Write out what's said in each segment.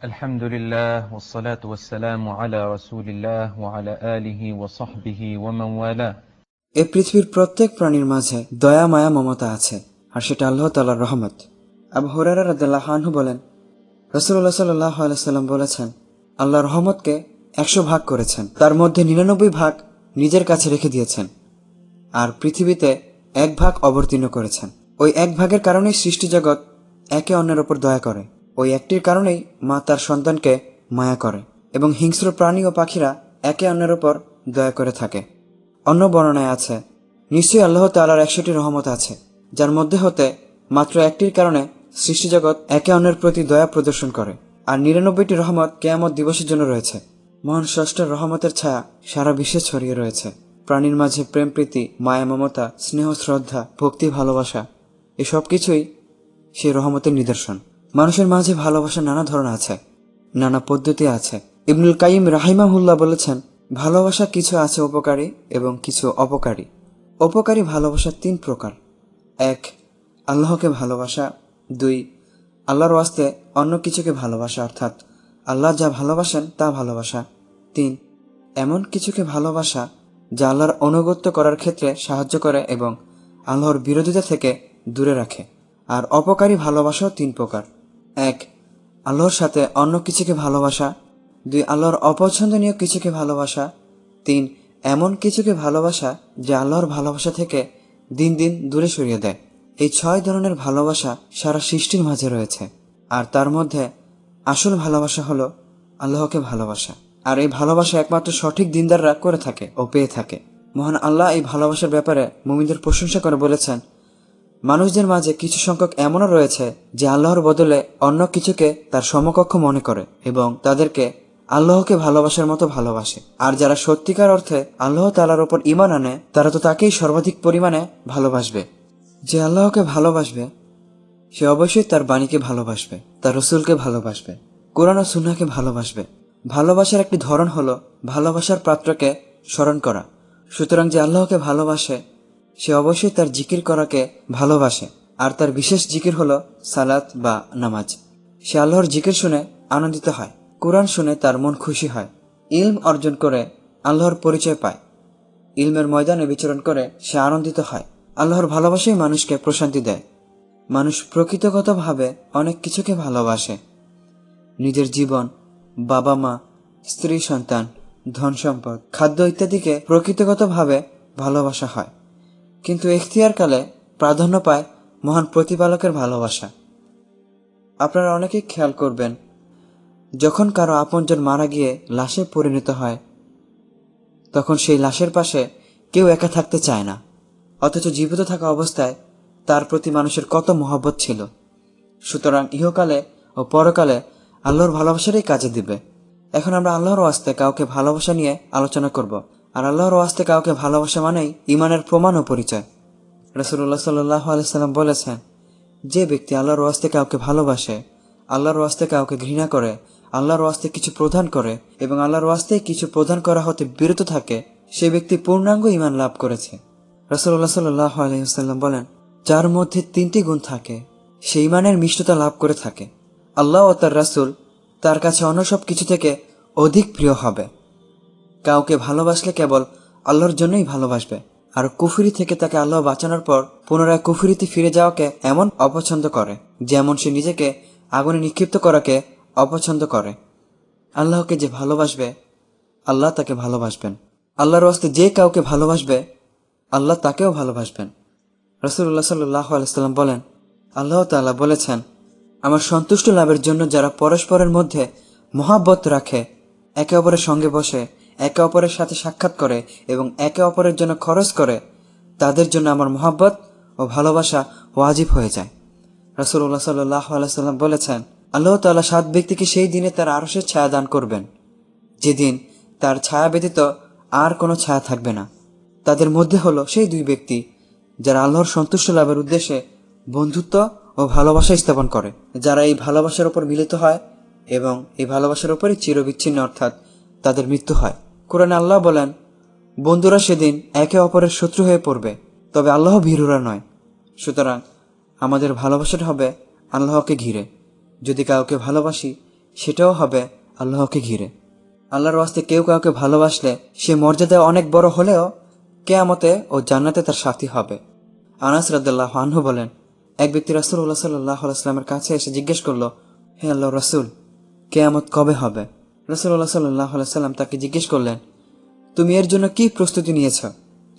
الحمد لله والصلاة والسلام على رسول الله وعلى آله وصحبه ومن والاه। এই পৃথিবীর প্রত্যেক প্রাণীর মাঝে দয়া মায়া মমতা আছে, আর সেটা আল্লাহ তাআলার রহমত। আবু হুরায়রা রাদিয়াল্লাহু আনহু বলেন, রাসূলুল্লাহ সাল্লাল্লাহু আলাইহি ওয়াসাল্লাম বলেছেন, আল্লাহ রহমতকে 100 ভাগ করেছেন, তার মধ্যে 99 ভাগ নিজের কাছে রেখে দিয়েছেন, আর পৃথিবীতে 1 ভাগ অবতীর্ণ করেছেন। ওই 1 ভাগের কারণেই সৃষ্টি জগৎ একে অন্যের ওপর দয়া করে। ওই একটির কারণেই মা তার সন্তানকে মায়া করে, এবং হিংস্র প্রাণী ও পাখিরা একে অন্যের ওপর দয়া করে থাকে। অন্য বর্ণনায় আছে, নিশ্চয়ই আল্লাহ তাআলার 100টি রহমত আছে, যার মধ্যে হতে মাত্র একটির কারণে সৃষ্টিজগৎ একে অন্যের প্রতি দয়া প্রদর্শন করে, আর 99টি রহমত কিয়ামত দিবসের জন্য রয়েছে। মহান স্রষ্টার রহমতের ছায়া সারা বিশ্বে ছড়িয়ে রয়েছে। প্রাণীর মাঝে প্রেম প্রীতি, মায়া মমতা, স্নেহ শ্রদ্ধা, ভক্তি ভালোবাসা, এসব কিছুই সেই রহমতের নিদর্শন। মানুষের মাঝে ভালোবাসা নানা ধরনের আছে, নানা পদ্ধতি আছে। ইবনুল কাইয়িম রাহিমাহুল্লাহ বলেছেন, ভালোবাসা কিছু আছে উপকারী এবং কিছু অপকারী। উপকারী ভালোবাসা 3 প্রকার: 1. আল্লাহকে ভালোবাসা। 2. আল্লাহর ওয়াস্তে অন্য কিছুকে ভালোবাসা, অর্থাৎ আল্লাহ যা ভালোবাসেন তা ভালোবাসা। 3. এমন কিছুকে ভালোবাসা যা আল্লাহর অনুগত্য করার ক্ষেত্রে সাহায্য করে এবং আল্লাহর বিরোধিতা থেকে দূরে রাখে। আর অপকারী ভালোবাসাও 3 প্রকার: 1. আল্লাহর সাথে অন্য কিছুকে ভালোবাসা। 2. আল্লাহর অপছন্দনীয় কিছুকে ভালোবাসা। 3. এমন কিছুকে ভালোবাসা যা আল্লাহর ভালোবাসা থেকে দিন দিন দূরে সরিয়ে দেয়। এই 6 ধরনের ভালোবাসা সারা সৃষ্টির মাঝে রয়েছে, আর তার মধ্যে আসল ভালোবাসা হলো আল্লাহকে ভালোবাসা। আর এই ভালোবাসা একমাত্র সঠিক দিনদাররা করে থাকে ও পেয়ে থাকে। মহান আল্লাহ এই ভালোবাসার ব্যাপারে মুমিনদের প্রশংসা করে বলেছেন, মানুষদের মাঝে কিছু সংখ্যক এমনও রয়েছে যে আল্লাহর বদলে অন্য কিছুকে তার সমকক্ষ মনে করে এবং তাদেরকে আল্লাহকে ভালোবাসার মতো ভালোবাসে। আর যারা সত্যিকার অর্থে আল্লাহ তাআলার উপর ঈমান আনে, তারা তো তাকেই সর্বাধিক পরিমাণে ভালোবাসবে। যে আল্লাহকে ভালোবাসবে সে অবশ্যই তার বাণীকে ভালোবাসবে, তার রসুলকে ভালোবাসবে, কোরআন ও সুন্নাহকে ভালোবাসবে। ভালোবাসার একটি ধরন হলো ভালোবাসার পাত্রকে স্মরণ করা। সুতরাং যে আল্লাহকে ভালোবাসে সে অবশ্যই তার জিকির করাকে ভালোবাসে, আর তার বিশেষ জিকির হলো সালাত বা নামাজ। সে আল্লাহর জিকির শুনে আনন্দিত হয়, কোরআন শুনে তার মন খুশি হয়, ইলম অর্জন করে আল্লাহর পরিচয় পায়, ইলমের ময়দানে বিচরণ করে সে আনন্দিত হয়। আল্লাহর ভালোবাসাই মানুষকে প্রশান্তি দেয়। মানুষ প্রকৃতিগতভাবে অনেক কিছুকে ভালোবাসে। নিজের জীবন, বাবা মা, স্ত্রী সন্তান, ধন সম্পদ, খাদ্য ইত্যাদিকে প্রকৃতিগতভাবে ভালোবাসা হয়, কিন্তু এখতিয়ারকালে প্রাধান্য পায় মহান প্রতিপালকের ভালোবাসা। আপনারা অনেকেই খেয়াল করবেন, যখন কারো আপনজন মারা গিয়ে লাশে পরিণত হয়, তখন সেই লাশের পাশে কেউ একা থাকতে চায় না, অথচ জীবিত থাকা অবস্থায় তার প্রতি মানুষের কত মহব্বত ছিল। সুতরাং ইহকালে ও পরকালে আল্লাহর ভালোবাসারই কাজে দিবে। এখন আমরা আল্লাহর ওয়াস্তে কাউকে ভালোবাসা নিয়ে আলোচনা করব। আর আল্লাহর ওয়াস্তে কাউকে ভালোবাসা মানেই ঈমানের প্রমাণ ও পরিচয়। রাসূলুল্লাহ সাল্লাল্লাহু আলাইহি সাল্লাম বলেছেন, যে ব্যক্তি আল্লাহর ওয়াস্তে কাউকে ভালোবাসে, আল্লাহর ওয়াস্তে কাউকে ঘৃণা করে, আল্লাহর ওয়াস্তে কিছু প্রদান করে এবং আল্লাহর ওয়াস্তে কিছু প্রদান করা হতে বিরত থাকে, সে ব্যক্তি পূর্ণাঙ্গ ঈমান লাভ করেছে। রাসূলুল্লাহ সাল্লাল্লাহু আলাইহি ওয়াসাল্লাম বলেন, যার মধ্যে 3টি গুণ থাকে সে ঈমানের মিষ্টতা লাভ করে থাকে। আল্লাহ ও তার রাসূল তার কাছে অন্য সব কিছু থেকে অধিক প্রিয় হবে। কাউকে ভালোবাসলে কেবল আল্লাহর জন্যই ভালোবাসবে, আর কুফরি থেকে তাকে আল্লাহ বাঁচানোর পর পুনরায় কুফরিতে ফিরে যাওয়াকে এমন অপছন্দ করে যেমন সে নিজেকে আগুনে নিক্ষিপ্ত করাকে অপছন্দ করে। আল্লাহকে যে ভালোবাসবে আল্লাহ তাকে ভালোবাসবেন। আল্লাহর ওয়াস্তে যে কাউকে ভালোবাসবে আল্লাহ তাকেও ভালোবাসবেন। রাসূলুল্লাহ সাল্লাল্লাহু আলাইহি ওয়াসাল্লাম বলেন, আল্লাহ তাআলা বলেছেন, আমার সন্তুষ্ট লাভের জন্য যারা পরস্পরের মধ্যে মহাব্বত রাখে, একে অপরের সঙ্গে বসে, একে অপরের সাথে সাক্ষাৎ করে এবং একে অপরের জন্য খরচ করে, তাদের জন্য আমার মহাব্বত ও ভালোবাসা ওয়াজিব হয়ে যায়। রাসূলুল্লাহ সাল্লাল্লাহু আলাইহি ওয়াসাল্লাম বলেছেন, আল্লাহ তাআলা 7 ব্যক্তিকে সেই দিনে তার আরশের ছায়া দান করবেন, যেদিন তার ছায়া ব্যতীত আর কোনো ছায়া থাকবে না। তাদের মধ্যে হলো সেই 2 ব্যক্তি যারা আল্লাহর সন্তুষ্ট লাভের উদ্দেশ্যে বন্ধুত্ব ও ভালোবাসা স্থাপন করে, যারা এই ভালোবাসার উপর মিলিত হয় এবং এই ভালোবাসার উপরই চিরবিচ্ছিন্ন, অর্থাৎ তাদের মৃত্যু হয়। কোরআনে আল্লাহ বলেন, বন্ধুরা সেদিন একে অপরের শত্রু হয়ে পড়বে, তবে আল্লাহ ভীরুরা নয়। সুতরাং আমাদের ভালোবাসাটা হবে আল্লাহকে ঘিরে। যদি কাউকে ভালোবাসি সেটাও হবে আল্লাহকে ঘিরে। আল্লাহর ওয়াস্তে কেউ কাউকে ভালোবাসলে সে মর্যাদায় অনেক বড় হলেও কিয়ামতে ও জান্নাতে তার সাথী হবে। আনাস রাদিয়াল্লাহু আনহু বলেন, এক ব্যক্তি রাসূলুল্লাহ সাল্লাল্লাহু আলাইহি ওয়াসাল্লামের কাছে এসে জিজ্ঞেস করলো, হে আল্লাহর রাসূল, কিয়ামত কবে হবে? রাসূলুল্লাহ সাল্লাল্লাহু আলাইহি ওয়াসাল্লাম তাকে জিজ্ঞেস করলেন, তুমি এর জন্য কি প্রস্তুতি নিয়েছ?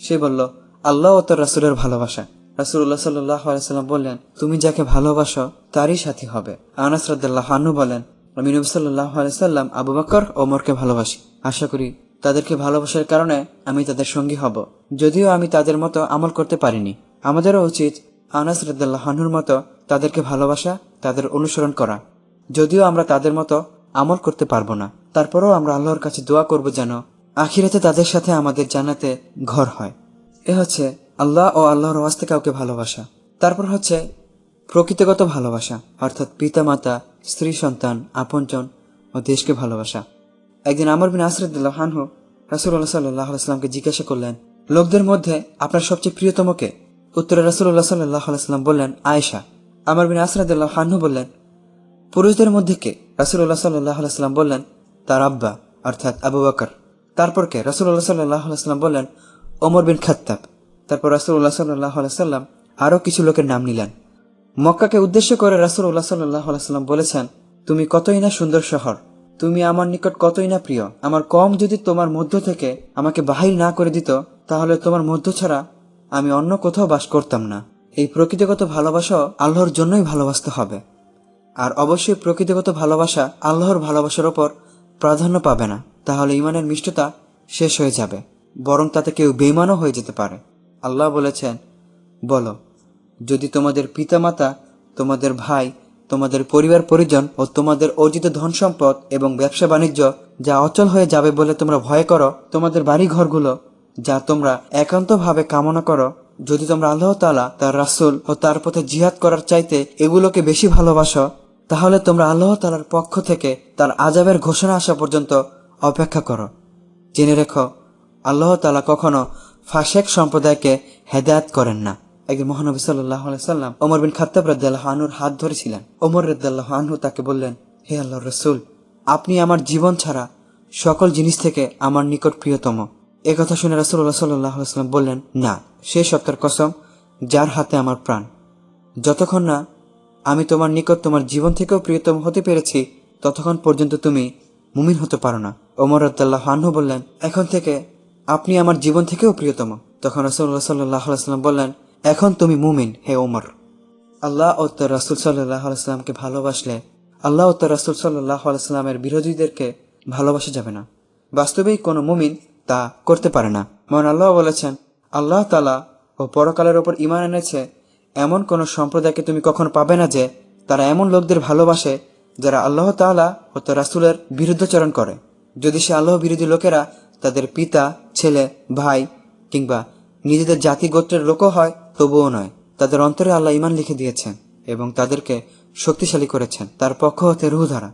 সে বলল, আল্লাহ ও তার রাসূলের ভালোবাসা। রাসূলুল্লাহ সাল্লাল্লাহু আলাইহি ওয়াসাল্লাম বললেন, তুমি যাকে ভালোবাসো তারই সাথী হবে। আনাস রাদিয়াল্লাহু আনহু বলেন, আমি নবী সাল্লাল্লাহু আলাইহি ওয়াসাল্লাম আবু বকর ও ওমরকে ভালোবাসি। আশা করি তাদেরকে ভালোবাসার কারণে আমি তাদের সঙ্গী হব, যদিও আমি তাদের মতো আমল করতে পারিনি। আমাদেরও উচিত আনাস রাদিয়াল্লাহু আনহুর মতো তাদেরকে ভালোবাসা, তাদের অনুসরণ করা। যদিও আমরা তাদের মতো আমল করতে পারবো না, তারপরেও আমরা আল্লাহর কাছে দোয়া করব যেন আখিরাতে তাদের সাথে আমাদের জান্নাতে ঘর হয়। এ হচ্ছে আল্লাহ ও আল্লাহর ওয়াস্তে কাউকে ভালোবাসা। তারপর হচ্ছে প্রকৃতিগত ভালোবাসা, অর্থাৎ পিতামাতা, স্ত্রী সন্তান, আপনজন ও দেশকে ভালোবাসা। একদিন আমর বিন আস রাদিয়াল্লাহু আনহু রাসূলুল্লাহ সাল্লাল্লাহু আলাইহি ওয়াসাল্লামকে জিজ্ঞাসা করলেন, লোকদের মধ্যে আপনার সবচেয়ে প্রিয়তম কে? উত্তরে রাসূলুল্লাহ সাল্লাল্লাহু আলাইহি ওয়াসাল্লাম বললেন, আয়েশা। আমর বিন আস রাদিয়াল্লাহু আনহু বললেন, পুরুষদের মধ্যে কে? রাসূলুল্লাহ সাল্লাল্লাহু আলাইহি ওয়াসাল্লাম বললেন, তার আব্বা অর্থাৎ আবু বকর। তারপর কে? রাসূলুল্লাহ সাল্লাল্লাহু আলাইহি ওয়াসাল্লাম বললেন, ওমর বিন খাত্তাব। তারপর রাসূলুল্লাহ সাল্লাল্লাহু আলাইহি ওয়াসাল্লাম আরও কিছু লোকের নাম নিলেন। মক্কাকে উদ্দেশ্য করে রাসূলুল্লাহ সাল্লাল্লাহু আলাইহি ওয়াসাল্লাম বলেছেন, তুমি কতই না সুন্দর শহর, তুমি আমার নিকট কতই না প্রিয়। আমার কম যদি তোমার মধ্য থেকে আমাকে বাহির না করে দিত, তাহলে তোমার মধ্য ছাড়া আমি অন্য কোথাও বাস করতাম না। এই প্রকৃতিগত ভালোবাসাও আল্লাহর জন্যই ভালোবাসতে হবে। আর অবশ্যই প্রকৃতিগত ভালোবাসা আল্লাহর ভালোবাসার ওপর প্রাধান্য পাবে না, তাহলে ঈমানের মিষ্টতা শেষ হয়ে যাবে, বরং তাতে কেউ বেঈমানও হয়ে যেতে পারে। আল্লাহ বলেছেন, বলো, যদি তোমাদের পিতামাতা, তোমাদের ভাই, তোমাদের পরিবার পরিজন ও তোমাদের অর্জিত ধন সম্পদ এবং ব্যবসা বাণিজ্য যা অচল হয়ে যাবে বলে তোমরা ভয় করো, তোমাদের বাড়ি ঘরগুলো যা তোমরা একান্তভাবে কামনা করো, যদি তোমরা আল্লাহ তাআলা, তার রাসূল ও তার পথে জিহাদ করার চাইতে এগুলোকে বেশি ভালোবাসো, তাহলে তোমরা আল্লাহ তাআলার পক্ষ থেকে তার আযাবের ঘোষণা আসা পর্যন্ত অপেক্ষা করো। জেনে রেখো, আল্লাহ তাআলা কখনো ফাসেক সম্প্রদায়কে হেদায়েত করেন না। একদিন মহানবী সাল্লাল্লাহু আলাইহি সাল্লাম ওমর বিন খাত্তাব রাদিয়াল্লাহু আনহুর হাত ধরেছিলেন। ওমর রাদিয়াল্লাহু আনহু তাকে বললেন, হে আল্লাহর রাসূল, আপনি আমার জীবন ছাড়া সকল জিনিস থেকে আমার নিকট প্রিয়তম। একথা শুনে রাসূলুল্লাহ সাল্লাল্লাহু আলাইহি সাল্লাম বললেন, না, সেই সত্তার কসম যার হাতে আমার প্রাণ, যতক্ষণ না আমি তোমার নিকট তোমার জীবন থেকেও প্রিয়তম হতে পেরেছি, ততক্ষণ পর্যন্ত তুমি মুমিন হতে পারো না। ওমর রাদিয়াল্লাহু আনহু বললেন, এখন থেকে আপনি আমার জীবন থেকেও প্রিয়তম। তখন রাসূলুল্লাহ সাল্লাল্লাহু আলাইহি সাল্লাম বললেন, এখন তুমি মুমিন হে ওমর। আল্লাহ ও তার রাসূল সাল্লাল্লাহু আলাইহি সাল্লামকে ভালোবাসলে আল্লাহ ও তার রাসূল সাল্লাল্লাহু আলাইহি সাল্লামের বিরোধীদেরকে ভালোবাসা যাবে না। বাস্তবেই কোনো মুমিন তা করতে পারে না। মহান আল্লাহ বলেছেন, আল্লাহ তাআলা ও পরকালের ওপর ঈমান এনেছে এমন কোন সম্প্রদায়কে তুমি কখনো পাবে না যে তারা এমন লোকদের ভালোবাসে যারা আল্লাহ তাআলা ও তার রাসূলের বিরুদ্ধাচরণ করে। যদি সে আল্লাহ বিরোধী লোকেরা তাদের পিতা, ছেলে, ভাই কিংবা নিজেদের জাতি গোত্রের লোকও হয়, তবুও নয়। তাদের অন্তরে আল্লাহ ঈমান লিখে দিয়েছেন এবং তাদেরকে শক্তিশালী করেছেন তার পক্ষ হতে রূহ দ্বারা।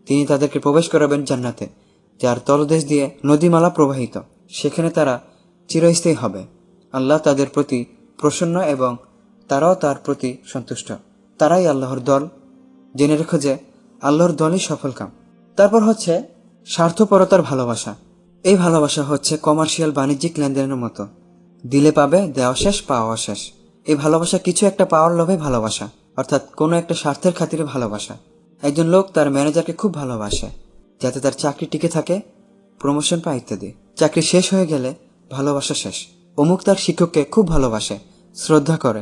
তিনি তাদেরকে প্রবেশ করাবেন জান্নাতে, যার তলদেশ দিয়ে নদীমালা প্রবাহিত। সেখানে তারা চিরস্থায়ী হবে। আল্লাহ তাদের প্রতি প্রসন্ন এবং তারাও তার প্রতি সন্তুষ্ট। তারাই আল্লাহর দল। জেনে রেখো যে আল্লাহর দলই সফলকাম। তারপর হচ্ছে স্বার্থপরতার ভালোবাসা। এই ভালোবাসা হচ্ছে কমার্শিয়াল বাণিজ্যিক লেনদেনের মতো, দিলে পাবে, দেওয়া শেষ, পাওয়া শেষ। এই ভালোবাসা কিছু একটা পাওয়ার লোভে ভালোবাসা, অর্থাৎ কোনো একটা স্বার্থের খাতিরে ভালোবাসা। একজন লোক তার ম্যানেজারকে খুব ভালোবাসে যাতে তার চাকরি টিকে থাকে, প্রমোশন পায় ইত্যাদি। চাকরি শেষ হয়ে গেলে ভালোবাসা শেষ। অমুক তার শিক্ষককে খুব ভালোবাসে, শ্রদ্ধা করে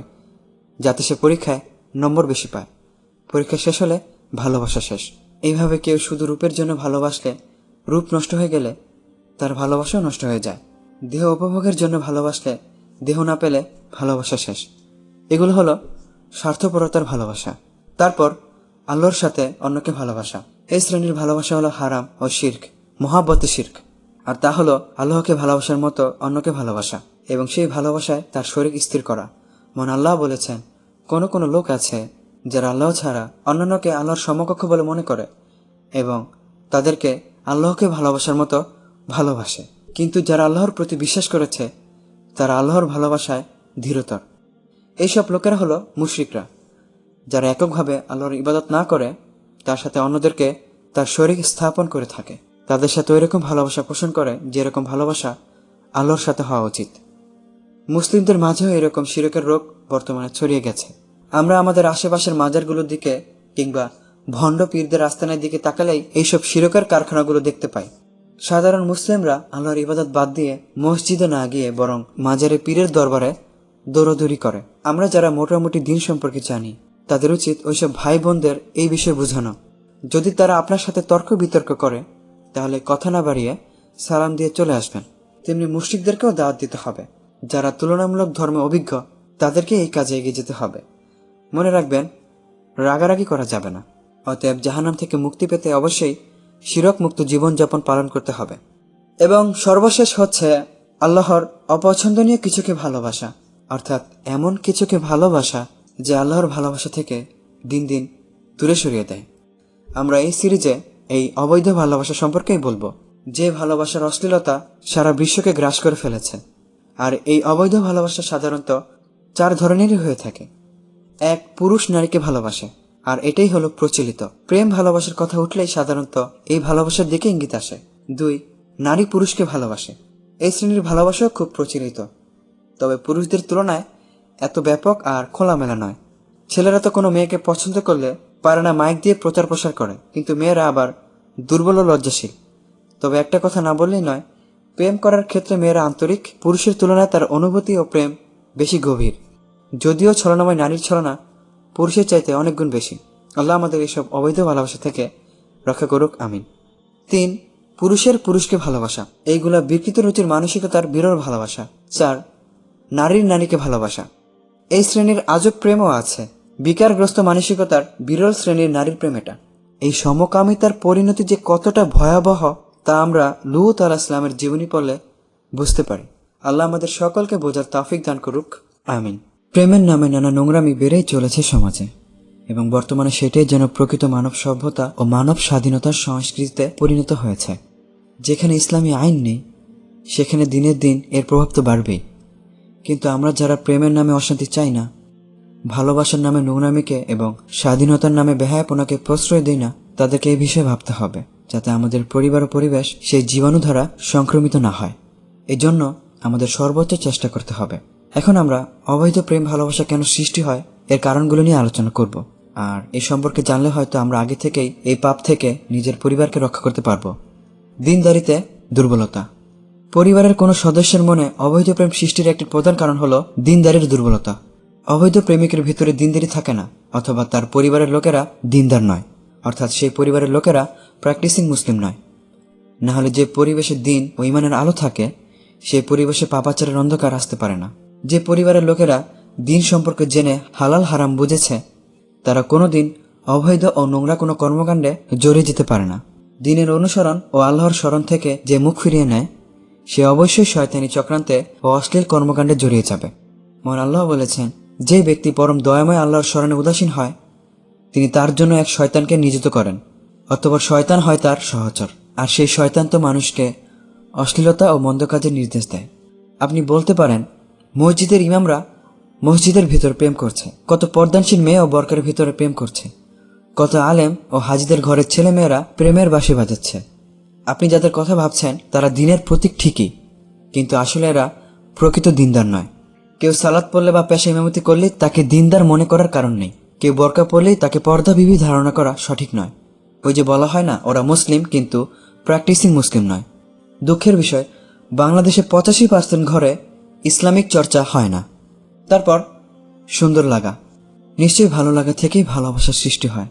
যাতে সে পরীক্ষায় নম্বর বেশি পায়। পরীক্ষা শেষ হলে ভালোবাসা শেষ। এইভাবে কেউ শুধু রূপের জন্য ভালোবাসলে, রূপ নষ্ট হয়ে গেলে তার ভালোবাসাও নষ্ট হয়ে যায়। দেহ উপভোগের জন্য ভালোবাসলে, দেহ না পেলে ভালোবাসা শেষ। এগুলো হলো স্বার্থপরতার ভালোবাসা। তারপর আল্লাহর সাথে অন্যকে ভালোবাসা। এই শ্রেণীর ভালোবাসা হলো হারাম ও শিরক, মহাব্বতে শিরক। আর তা হলো আল্লাহকে ভালোবাসার মতো অন্যকে ভালোবাসা এবং সেই ভালোবাসায় তার শরীক স্থির করা। মহান আল্লাহ বলেছেন, কোনো কোনো লোক আছে যারা আল্লাহ ছাড়া অন্যান্যকে আল্লাহর সমকক্ষ বলে মনে করে এবং তাদেরকে আল্লাহকে ভালোবাসার মতো ভালোবাসে। কিন্তু যারা আল্লাহর প্রতি বিশ্বাস করেছে তারা আল্লাহর ভালোবাসায় ধীরতর। এইসব লোকেরা হলো মুশরিকরা, যারা এককভাবে আল্লাহর ইবাদত না করে তার সাথে অন্যদেরকে তার শরীর স্থাপন করে থাকে। তাদের সাথে ওইরকম ভালোবাসা পোষণ করে যেরকম ভালোবাসা আল্লাহর সাথে হওয়া উচিত। মুসলিমদের মাঝেও এরকম শিরকের রোগ বর্তমানে ছড়িয়ে গেছে। আমরা আমাদের আশেপাশের মাজারগুলোর দিকে কিংবা ভণ্ড পীরদের আস্তানার দিকে তাকালেই এইসব শিরকের কারখানাগুলো দেখতে পাই। সাধারণ মুসলিমরা আল্লাহর ইবাদত বাদ দিয়ে মসজিদে না গিয়ে বরং মাজারে পীরের দরবারে দৌড়াদৌড়ি করে। আমরা যারা মোটামুটি দিন সম্পর্কে জানি তাদের উচিত ওইসব ভাই বোনদের এই বিষয়ে বোঝানো। যদি তারা আপনার সাথে তর্ক বিতর্ক করে তাহলে কথা না বাড়িয়ে সালাম দিয়ে চলে আসবেন। তেমনি মুশরিকদেরকেও দাওয়াত দিতে হবে। যারা তুলনামূলক ধর্মে অভিজ্ঞ তাদেরকে এই কাজে এগিয়ে যেতে হবে। মনে রাখবেন, রাগারাগি করা যাবে না। অতএব জাহান্নাম থেকে মুক্তি পেতে অবশ্যই শিরক মুক্ত জীবনযাপন পালন করতে হবে। এবং সর্বশেষ হচ্ছে আল্লাহর অপছন্দনীয় কিছুকে ভালোবাসা, অর্থাৎ এমন কিছুকে ভালোবাসা যে আল্লাহর ভালোবাসা থেকে দিন দিন দূরে সরিয়ে দেয়। আমরা এই সিরিজে এই অবৈধ ভালোবাসা সম্পর্কেই বলবো, যে ভালোবাসার অশ্লীলতা সারা বিশ্বকে গ্রাস করে ফেলেছে। আর এই অবৈধ ভালোবাসা সাধারণত 4 ধরনেরই হয়ে থাকে। 1, পুরুষ নারীকে ভালোবাসে, আর এটাই হলো প্রচলিত। প্রেম ভালোবাসার কথা উঠলেই সাধারণত এই ভালোবাসার দিকে ইঙ্গিত আসে। 2, নারী পুরুষকে ভালোবাসে। এই শ্রেণীর ভালোবাসাও খুব প্রচলিত, তবে পুরুষদের তুলনায় এত ব্যাপক আর খোলামেলা নয়। ছেলেরা তো কোনো মেয়েকে পছন্দ করলে পারে না মাইক দিয়ে প্রচার প্রসার করে, কিন্তু মেয়েরা আবার দুর্বল ও লজ্জাশীল। তবে একটা কথা না বললেই নয়, প্রেম করার ক্ষেত্রে মেয়েরা আন্তরিক, পুরুষের তুলনায় তার অনুভূতি ও প্রেম বেশি গভীর। যদিও ছলনাময় নারীর ছলনা পুরুষের চাইতে অনেক গুণ বেশি। আল্লাহ আমাদের এইসব অবৈধ ভালোবাসা থেকে রক্ষা করুক, আমিন। 3, পুরুষের পুরুষকে ভালোবাসা। এইগুলা বিকৃত রুচির মানসিকতার বিরল ভালোবাসা। 4, নারীর নারীকে ভালোবাসা। এই শ্রেণীর আজব প্রেমও আছে। বিকারগ্রস্ত মানসিকতার বিরল শ্রেণীর নারীর প্রেম এটা। এই সমকামিতার পরিণতি যে কতটা ভয়াবহ তা আমরা লূত আলাইহিস সালামের জীবনী পড়লে বুঝতে পারি। আল্লাহ আমাদের সকলকে বোঝার তৌফিক দান করুক, আমিন। প্রেমের নামে নানা নোংরামি বেড়েই চলেছে সমাজে, এবং বর্তমানে সেটাই যেন প্রকৃত মানব সভ্যতা ও মানব স্বাধীনতার সংস্কৃতিতে পরিণত হয়েছে। যেখানে ইসলামী আইন নেই সেখানে দিনের দিন এর প্রভাব তো বাড়বেই। কিন্তু আমরা যারা প্রেমের নামে অশান্তি চাই না, ভালোবাসার নামে নোংরামিকে এবং স্বাধীনতার নামে বেহায়াপনাকে প্রশ্রয় দেই না, তাদেরকে এই বিষয়ে ভাবতে হবে, যাতে আমাদের পরিবার ও পরিবেশ সেই জীবাণু দ্বারা সংক্রমিত না হয়। এই জন্য আমাদের সর্বোচ্চ চেষ্টা করতে হবে। এখন আমরা অবৈধ প্রেম ভালোবাসা কেন সৃষ্টি হয় এর কারণগুলো নিয়ে আলোচনা করব। আর এই সম্পর্কে জানলে হয়তো আমরা আগে থেকেই এই পাপ থেকে নিজের পরিবারকে রক্ষা করতে পারবো। দিনদারিতে দুর্বলতা। পরিবারের কোনো সদস্যের মনে অবৈধ প্রেম সৃষ্টির একটি প্রধান কারণ হলো দিনদারির দুর্বলতা। অবৈধ প্রেমিকের ভিতরে দিনদারি থাকে না, অথবা তার পরিবারের লোকেরা দিনদার নয়, অর্থাৎ সেই পরিবারের লোকেরা প্র্যাকটিসিং মুসলিম নয়। না হলে যে পরিবেশে দিন ও ইমানের আলো থাকে সেই পরিবেশে পাপাচারের অন্ধকার আসতে পারে না। যে পরিবারের লোকেরা দিন সম্পর্কে জেনে হালাল হারাম বুঝেছে তারা কোনোদিন অবৈধ ও নোংরা কোনো কর্মকাণ্ডে জড়িয়ে যেতে পারে না। দিনের অনুসরণ ও আল্লাহর স্মরণ থেকে যে মুখ ফিরিয়ে নেয় সে অবশ্যই শয়তানি চক্রান্তে ও অশ্লীল কর্মকাণ্ডে জড়িয়ে যাবে। মহান আল্লাহ বলেছেন, যে ব্যক্তি পরম দয়াময় আল্লাহর স্মরণে উদাসীন হয় তিনি তার জন্য এক শয়তানকে নিযুক্ত করেন, অতঃপর শয়তান হয় তার সহচর, আর সেই শয়তান তো মানুষকে অশ্লীলতা ও মন্দ কাজের নির্দেশ দেয়। আপনি বলতে পারেন, মসজিদের ইমামরা মসজিদের ভিতর প্রেম করছে, কত পর্দানশীল মেয়ে ও বরকার ভিতরে প্রেম করছে, কত আলেম ও হাজিদের ঘরের ছেলে মেয়েরা প্রেমের বাঁশি বাজাচ্ছে। আপনি যাদের কথা ভাবছেন তারা দিনের প্রতীক ঠিকই, কিন্তু আসলে এরা প্রকৃত দিনদার নয়। কেউ সালাত পড়লে বা পেশা ইমামতি করলেই তাকে দিনদার মনে করার কারণ নেই। কেউ বোরকা পড়লেই তাকে পর্দাবিধি ধারণা করা সঠিক নয়। ওই যে বলা হয় না, ওরা মুসলিম কিন্তু প্র্যাকটিসিং মুসলিম নয়। দুঃখের বিষয়, বাংলাদেশে 85% ঘরে ইসলামিক চর্চা হয় না। তারপর সুন্দর লাগা। নিশ্চয়ই ভালো লাগা থেকেই ভালোবাসার সৃষ্টি হয়।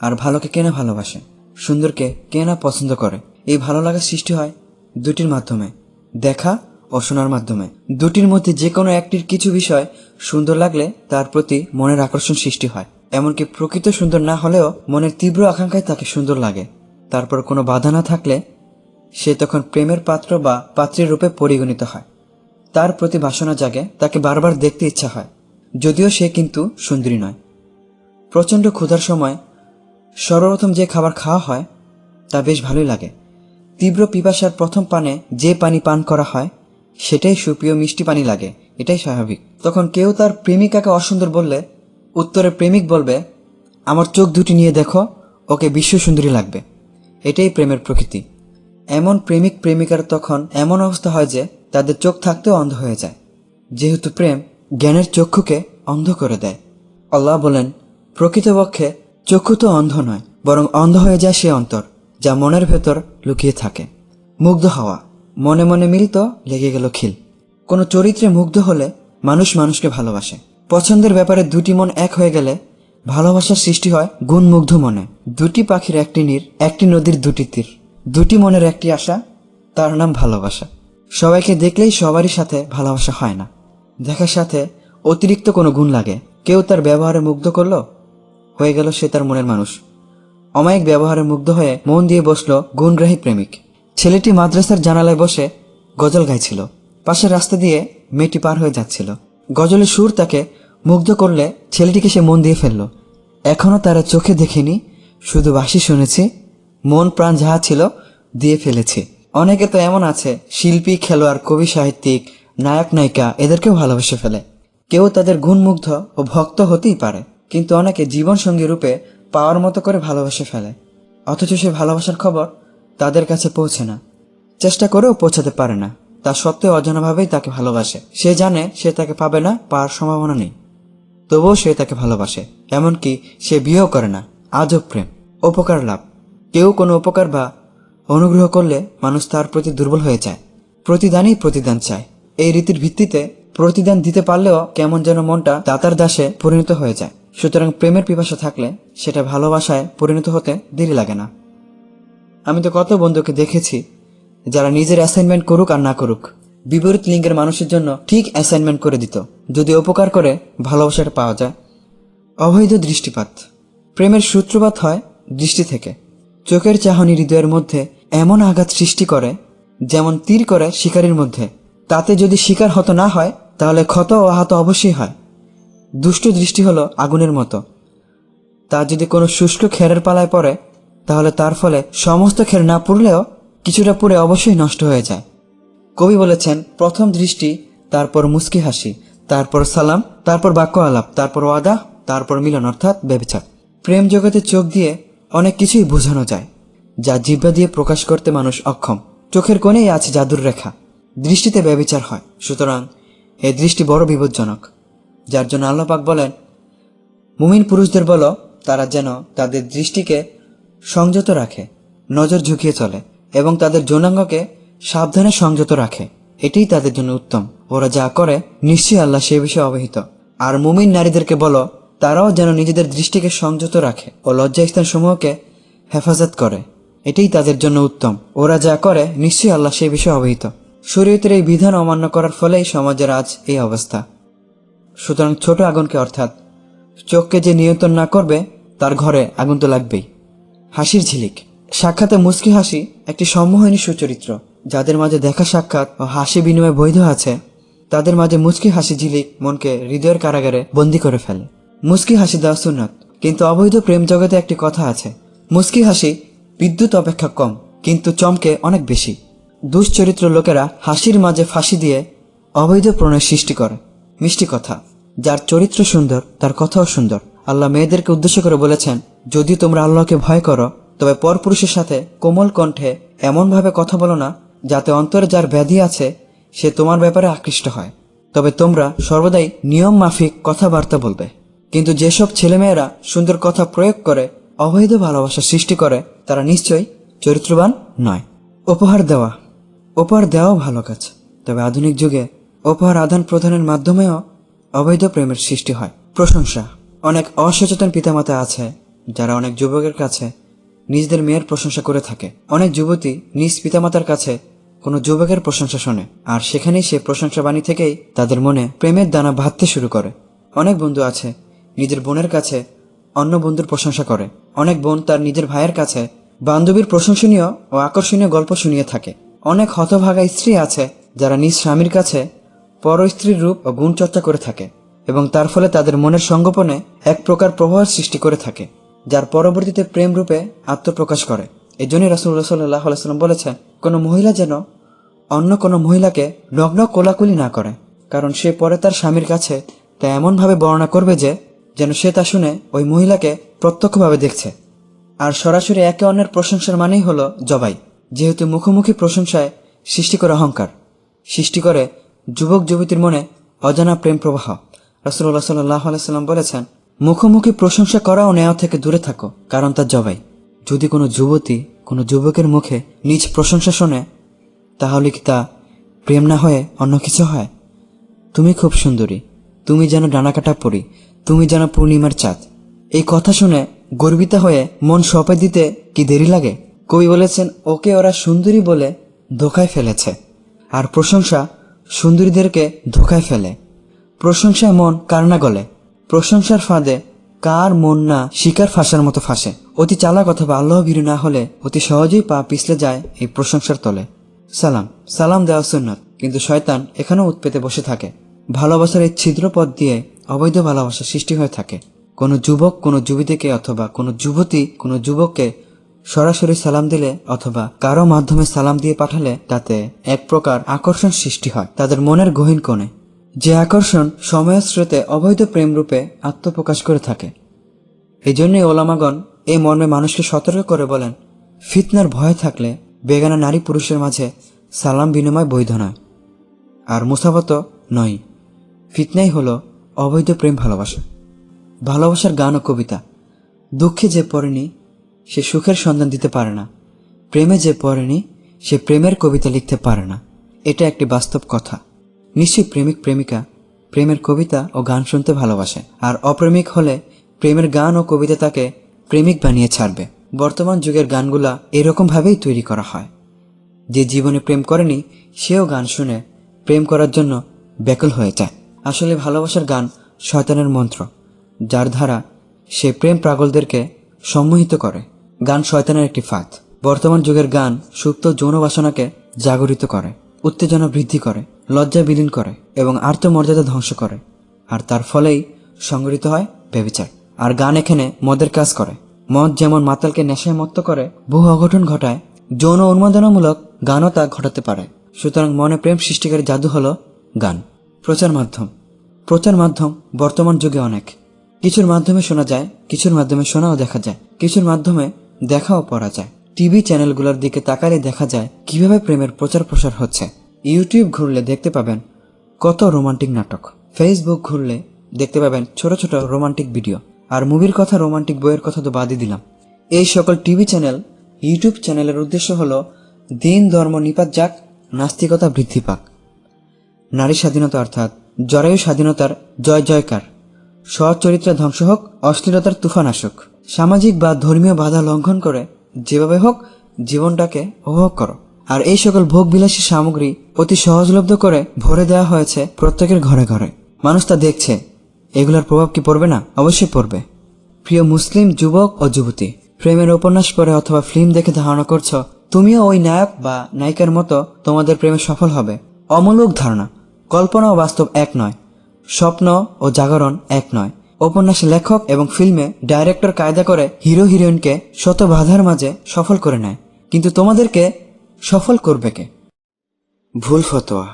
আর ভালোকে কে না ভালোবাসে, সুন্দরকে কে না পছন্দ করে। এই ভালো লাগা সৃষ্টি হয় দুটির মাধ্যমে, দেখা ও শোনার মাধ্যমে। দুটির মধ্যে যে কোনো একটির কিছু বিষয় সুন্দর লাগলে তার প্রতি মনের আকর্ষণ সৃষ্টি হয়। এমনকি প্রকৃত সুন্দর না হলেও মনের তীব্র আকাঙ্ক্ষায় তাকে সুন্দর লাগে। তারপর কোনো বাধা না থাকলে সে তখন প্রেমের পাত্র বা পাত্রীর রূপে পরিগণিত হয়। তার প্রতি বাসনা জাগে, তাকে বারবার দেখতে ইচ্ছা হয়, যদিও সে কিন্তু সুন্দরী নয়। প্রচণ্ড ক্ষুধার সময় সর্বপ্রথম যে খাবার খাওয়া হয় তা বেশ ভালোই লাগে। তীব্র পিপাসার প্রথম পানে যে পানি পান করা হয় সেটাই সুপ্রিয় মিষ্টি পানি লাগে, এটাই স্বাভাবিক। তখন কেউ তার প্রেমিকাকে অসুন্দর বললে উত্তরে প্রেমিক বলবে, আমার চোখ দুটি নিয়ে দেখো, ওকে বিশ্ব সুন্দরী লাগবে। এটাই প্রেমের প্রকৃতি। এমন প্রেমিক প্রেমিকার তখন এমন অবস্থা হয় যে তাদের চোখ থাকতেও অন্ধ হয়ে যায়, যেহেতু প্রেম জ্ঞানের চক্ষুকে অন্ধ করে দেয়। আল্লাহ বলেন, প্রকৃতপক্ষে চক্ষু তো অন্ধ নয়, বরং অন্ধ হয়ে যায় সে অন্তর যা মনের ভেতর লুকিয়ে থাকে। মুগ্ধ হওয়া, মনে মনে মিলত লেগে গেল খিল। কোনো চরিত্রে মুগ্ধ হলে মানুষ মানুষকে ভালোবাসে। পছন্দের ব্যাপারে দুটি মন এক হয়ে গেলে ভালোবাসার সৃষ্টি হয় গুণমুগ্ধ মনে। দুটি পাখির একটি নীর, একটি নদীর দুটি তীর, দুটি মনের একটি আশা, তার নাম ভালোবাসা। সবাইকে দেখলেই সবারই সাথে ভালোবাসা হয় না। দেখার সাথে অতিরিক্ত কোনো গুণ লাগে। কেউ তার ব্যবহারে মুগ্ধ করলো, হয়ে গেল সে তার মনের মানুষ। অমায়িক ব্যবহারে মুগ্ধ হয়ে মন দিয়ে বসলো গুণগ্রাহী প্রেমিক। ছেলেটি মাদ্রাসার জানালায় বসে গজল গাইছিল। পাশের রাস্তা দিয়ে মেয়েটি পার হয়ে যাচ্ছিল। গজলের সুর তাকে মুগ্ধ করলে ছেলেটিকে সে মন দিয়ে ফেলল। এখনো তারা চোখে দেখিনি, শুধু বাঁশি শুনেছি, মন প্রাণ যাহা ছিল দিয়ে ফেলেছি। অনেকে তো এমন আছে, শিল্পী, খেলোয়াড়, কবি, সাহিত্যিক, নায়ক, নায়িকা এদেরকেও ভালোবেসে ফেলে। কেউ তাদের গুণমুগ্ধ ও ভক্ত হতেই পারে, কিন্তু অনেকে জীবনসঙ্গী রূপে পাওয়ার মতো করে ভালোবেসে ফেলে, অথচ সে ভালোবাসার খবর তাদের কাছে পৌঁছে না, চেষ্টা করেও পৌঁছাতে পারে না। তা সত্ত্বেও অজানাভাবেই তাকে ভালোবাসে। সে জানে সে তাকে পাবে না, পাওয়ার সম্ভাবনা নেই, তবুও সে তাকে ভালোবাসে। এমনকি সে বিয়েও করে না। আজব প্রেম। উপকার লাভ। কেউ কোনো উপকার বা অনুগ্রহ করলে মানুষ তার প্রতি দুর্বল হয়ে যায়, প্রতিদানই প্রতিদান চায়। এই রীতির ভিত্তিতে প্রতিদান দিতে পারলেও কেমন যেন মনটা দাতার দাসে পরিণত হয়ে যায়। সুতরাং প্রেমের পিপাসা থাকলে সেটা ভালোবাসায় পরিণত হতে দেরি লাগে না। আমি তো কত বন্ধুকে দেখেছি যারা নিজের অ্যাসাইনমেন্ট করুক আর না করুক, বিপরীত লিঙ্গের মানুষের জন্য ঠিক অ্যাসাইনমেন্ট করে দিত, যদি উপকার করে ভালোবাসাটা পাওয়া যায়। অবৈধ দৃষ্টিপাত। প্রেমের সূত্রপাত হয় দৃষ্টি থেকে। চোখের চাহনি হৃদয়ের মধ্যে এমন আঘাত সৃষ্টি করে যেমন তীর করে শিকারীর মধ্যে। তাতে যদি শিকার হত না হয় তাহলে ক্ষত ও আহত অবশ্যই হয়। দুষ্ট দৃষ্টি হলো আগুনের মতো, তা যদি কোনো শুষ্ক খেরের পালায় পড়ে তাহলে তার ফলে সমস্ত খের না পুড়লেও কিছুটা পুড়ে অবশ্যই নষ্ট হয়ে যায়। কবি বলেছেন, প্রথম দৃষ্টি, তারপর মুস্কি হাসি, তারপর সালাম, তারপর বাক্য আলাপ, তারপর ওয়াদা, তারপর মিলন, অর্থাৎ ব্যভিচার। প্রেম জগতে চোখ দিয়ে অনেক কিছুই বোঝানো যায়, যা জিহ্বা দিয়ে প্রকাশ করতে মানুষ অক্ষম। চোখের কোণেই আছে জাদুর রেখা। দৃষ্টিতে ব্যভিচার হয়। সুতরাং এই দৃষ্টি বড় বিপজ্জনক, যার জন্য আল্লাহ পাক বলেন, মুমিন পুরুষদের বলো তারা যেন তাদের দৃষ্টিকে সংযত রাখে, নজর ঝুঁকিয়ে চলে এবং তাদের যৌনাঙ্গকে সাবধানে সংযত রাখে, এটাই তাদের জন্য উত্তম। ওরা যা করে নিশ্চয়ই আল্লাহ সে বিষয়ে অবহিত। আর মুমিন নারীদেরকে বলো তারাও যেন নিজেদের দৃষ্টিকে সংযত রাখে ও লজ্জাস্থান সমূহকে হেফাজত করে, এটাই তাদের জন্য উত্তম। ওরা যা করে নিশ্চয়ই আল্লাহ সে বিষয়ে অবহিত। শরীয়তের এই বিধান অমান্য করার ফলেই সমাজের আজ এই অবস্থা। সুতরাং ছোট আগুনকে, অর্থাৎ চোখকে যে নিয়ন্ত্রণ না করবে তার ঘরে আগুন তো লাগবেই। হাসির ঝিলিক। সাক্ষাতে মুস্কি হাসি একটি সম্মোহনী সুচরিত্র। যাদের মাঝে দেখা সাক্ষাৎ ও হাসি বিনিময় বৈধ আছে, তাদের মাঝে মুস্কি হাসি ঝিলিক মনকে হৃদয়ের কারাগারে বন্দী করে ফেলে। মুস্কি হাসি দেওয়া সুন্নাত, কিন্তু অবৈধ প্রেম জগতে একটি কথা আছে, মুস্কি হাসি বিদ্যুৎ অপেক্ষা কম, কিন্তু চমকে অনেক বেশি। দুশ্চরিত্র লোকেরা হাসির মাঝে ফাঁসি দিয়ে অবৈধ প্রণয় সৃষ্টি করে। মিষ্টি কথা। যার চরিত্র সুন্দর তার কথাও সুন্দর। আল্লাহ মেয়েদেরকে উদ্দেশ্য করে বলেছেন, যদি তোমরা আল্লাহকে ভয় করো তবে পরপুরুষের সাথে কোমল কণ্ঠে এমনভাবে কথা বলো না যাতে অন্তরে যার ব্যাধি আছে সে তোমার ব্যাপারে আকৃষ্ট হয়। তবে তোমরা সর্বদাই নিয়ম মাফিক কথাবার্তা বলবে। কিন্তু যেসব ছেলেমেয়েরা সুন্দর কথা প্রয়োগ করে অবৈধ ভালোবাসা সৃষ্টি করে তারা নিশ্চয়ই চরিত্রবান নয়। উপহার দেওয়া। উপহার দেওয়াও ভালো কাজ, তবে আধুনিক যুগে উপহার আদান প্রদানের মাধ্যমেও অবৈধ প্রেমের সৃষ্টি হয়। প্রশংসা। অনেক অসচেতন পিতামাতা আছে যারা অনেক যুবকের কাছে নিজেদের মেয়ের প্রশংসা করে থাকে। অনেক যুবতী নিজ পিতামাতার কাছে কোনো যুবকের প্রশংসা শোনে, আর সেখানেই সে প্রশংসা বাণী থেকেই তাদের মনে প্রেমের দানা বাঁধতে শুরু করে। অনেক বন্ধু আছে নিজের বোনের কাছে অন্য বন্ধুর প্রশংসা করে। অনেক বোন তার নিজের ভাইয়ের কাছে বান্ধবীর প্রশংসনীয় ও আকর্ষণীয় গল্প শুনিয়ে থাকে। অনেক হতভাগা স্ত্রী আছে যারা নিজ স্বামীর কাছে পর স্ত্রীর রূপ ও গুণ চর্চা করে থাকে এবং তার ফলে তাদের মনের সঙ্গোপনে এক প্রকার প্রভাব সৃষ্টি করে থাকে, যার পরবর্তীতে প্রেম রূপে আত্মপ্রকাশ করে। এই জন্যই রাসূলুল্লাহ সাল্লাল্লাহু আলাইহি ওয়াসাল্লাম বলেছেন, কোনো মহিলা যেন অন্য কোনো মহিলাকে নগ্ন কোলাকুলি না করে, কারণ সে পরে তার স্বামীর কাছে তা এমনভাবে বর্ণনা করবে যে যেন সে তা শুনে ওই মহিলাকে প্রত্যক্ষভাবে দেখছে। আর সরাসরি একে অন্যের প্রশংসার মানেই হলো জবাই। যেহেতু মুখোমুখি প্রশংসায় সৃষ্টি করে অহংকার, সৃষ্টি করে যুবক যুবতীর মনে অজানা প্রেম প্রবাহ। রাসূলুল্লাহ সাল্লাল্লাহু আলাইহি সাল্লাম বলেছেন, মুখোমুখি প্রশংসা করা ও নেওয়া থেকে দূরে থাকো, কারণ তা জবাই। যদি কোনো যুবতী কোনো যুবকের মুখে নিজ প্রশংসা শোনে, তাহলে কি তা প্রেম না হয়ে অন্য কিছু হয়? তুমি খুব সুন্দরী, তুমি যেন ডানাকাটা পরি, তুমি যেন পূর্ণিমার চাঁদ। এই কথা শুনে গর্বিতা হয়ে মন সঁপে দিতে কি দেরি লাগে? কবি বলেছেন, ওকে ওরা সুন্দরী বলে ধোকায় ফেলেছে। আর প্রশংসা সুন্দরীদেরকে ধোকায় ফেলে। প্রশংসায় মন কার না গলে? প্রশংসার ফাঁদে কার মন না শিকার ফাঁসার মতো ফাঁসে? অতি চালাক অথবা আল্লাহ ভীরু না হলে অতি সহজেই পা পিছলে যায় এই প্রশংসার তলে। সালাম দেওয়া সুন্নাত, কিন্তু শয়তান এখানেও উৎপেতে বসে থাকে। ভালোবাসার এই ছিদ্র পথ দিয়ে অবৈধ ভালোবাসা সৃষ্টি হয়ে থাকে। কোনো যুবক কোনো যুবতীকে অথবা কোনো যুবতী কোনো যুবককে সরাসরি সালাম দিলে অথবা কারো মাধ্যমে সালাম দিয়ে পাঠালে তাতে এক প্রকার আকর্ষণ সৃষ্টি হয় তাদের মনের গহীন কোণে। যে আকর্ষণ সময়ের স্রোতে অবৈধ প্রেম রূপে আত্মপ্রকাশ করে থাকে। এই জন্যই ওলামাগণ এই মর্মে মানুষকে সতর্ক করে বলেন, ফিতনার ভয় থাকলে বেগানা নারী পুরুষের মাঝে সালাম বিনিময় বৈধ নয়, আর মুসাফাত নয়। ফিতনাই হলো অবৈধ প্রেম ভালোবাসা। ভালোবাসার গান ও কবিতা। দুঃখে যে পড়েনি সে সুখের সন্ধান দিতে পারে না, প্রেমে যে পড়েনি সে প্রেমের কবিতা লিখতে পারে না। এটা একটি বাস্তব কথা। নিশ্চয়ই প্রেমিক প্রেমিকা প্রেমের কবিতা ও গান শুনতে ভালোবাসে, আর অপ্রেমিক হলে প্রেমের গান ও কবিতা তাকে প্রেমিক বানিয়ে ছাড়বে। বর্তমান যুগের গানগুলা এরকম ভাবেই তৈরি করা হয়। যে জীবনে প্রেম করেনি সেও গান শুনে প্রেম করার জন্য ব্যাকুল হয়ে যায়। আসলে ভালোবাসার গান শয়তানের মন্ত্র, যার দ্বারা সে প্রেম পাগলদেরকে সম্মোহিত করে। গান শয়তানের একটি ফাঁদ। বর্তমান যুগের গান সুপ্ত যৌন বাসনাকে জাগরিত করে, উত্তেজনা বৃদ্ধি করে, লজ্জা বিলীন করে এবং আত্মমর্যাদা ধ্বংস করে। আর তার ফলেই সংগঠিত হয় ব্যভিচার। আর গান এখানে মদের কাজ করে। মদ যেমন মাতালকে নেশায় মত্ত করে, বহু অঘটন ঘটায়, যৌন উন্মাদনামূলক গানও তা ঘটাতে পারে। সুতরাং মনে প্রেম সৃষ্টিকারী জাদু হলো গান। প্রচার মাধ্যম বর্তমান যুগে অনেক। কিছুর মাধ্যমে শোনা যায়, কিছুর মাধ্যমে শোনাও দেখা যায়, কিছুর মাধ্যমে দেখাও পড়া যায়। টিভি চ্যানেলগুলোর দিকে তাকালে দেখা যায় কিভাবে প্রেমের প্রচার প্রসার হচ্ছে। ইউটিউব ঘুরলে দেখতে পাবেন কত রোমান্টিক নাটক। ফেসবুক ঘুরলে দেখতে পাবেন ছোট ছোট রোমান্টিক ভিডিও। আর মুভির কথা, রোমান্টিক বইয়ের কথা তো বাদই দিলাম। এই সকল টিভি চ্যানেল, ইউটিউব চ্যানেলের উদ্দেশ্য হলো দিন ধর্ম নিপাত যাক, নাস্তিকতা বৃদ্ধি পাক। নারী স্বাধীনতা অর্থাৎ জরায়ু স্বাধীনতার জয় জয়কার, সৎ চরিত্র ধ্বংস হোক, অশ্লীলতার তুফান আসুক। সামাজিক বা ধর্মীয় বাধা লঙ্ঘন করে যেভাবে হোক জীবনটাকে উপভোগ করো। আর এই সকল ভোগবিলাসী সামগ্রী অতি সহজলব্ধ করে ভরে দেওয়া হয়েছে প্রত্যেকের ঘরে ঘরে। মানুষ তা দেখছে, এগুলোর প্রভাব কি পড়বে না? অবশ্যই পড়বে। প্রিয় মুসলিম যুবক ও যুবতী, প্রেমের উপন্যাস পড়ে অথবা ফিল্ম দেখে ধারণা করছো তুমিও ওই নায়ক বা নায়িকার মতো তোমাদের প্রেমে সফল হবে। অমূলক ধারণা। কল্পনা ও বাস্তব এক নয়, স্বপ্ন ও জাগরণ এক নয়। উপন্যাসে লেখক এবং ফিল্মে ডাইরেক্টর কায়দা করে হিরো হিরোইনকে শত বাধার মাঝে সফল করে নেয়, কিন্তু তোমাদেরকে সফল করবে কে? ভুল ফতোয়া।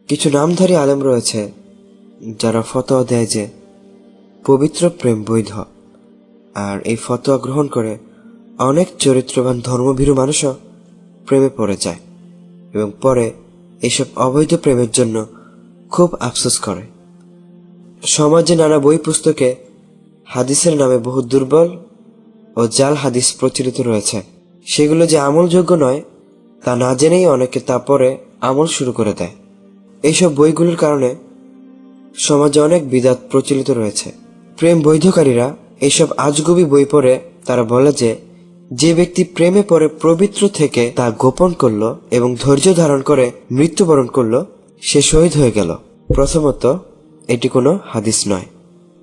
কিছু নামধারী আলেম রয়েছে যারা ফতোয়া দেয় যে পবিত্র প্রেম বৈধ, আর এই ফতোয়া গ্রহণ করে অনেক চরিত্রবান ধর্মভীরু মানুষও প্রেমে পড়ে যায় এবং পরে এইসব অবৈধ প্রেমের জন্য খুব আফসোস করে। সমাজে নানা বই পুস্তকে হাদিসের নামে বহু দুর্বল ও জাল হাদিস প্রচলিত রয়েছে। সেগুলো যে আমলযোগ্য নয় তা না জেনেই অনেকে তা পরে আমল শুরু করে দেয়। এইসব বইগুলোর কারণে সমাজে অনেক বিদাত প্রচলিত রয়েছে। প্রেম বৈধকারীরা এইসব আজগুবি বই পড়ে তারা বলে যে ব্যক্তি প্রেমে পড়ে পবিত্র থেকে তা গোপন করলো এবং ধৈর্য ধারণ করে মৃত্যুবরণ করলো, সে শহীদ হয়ে গেল। প্রথমত, এটি কোনো হাদিস নয়,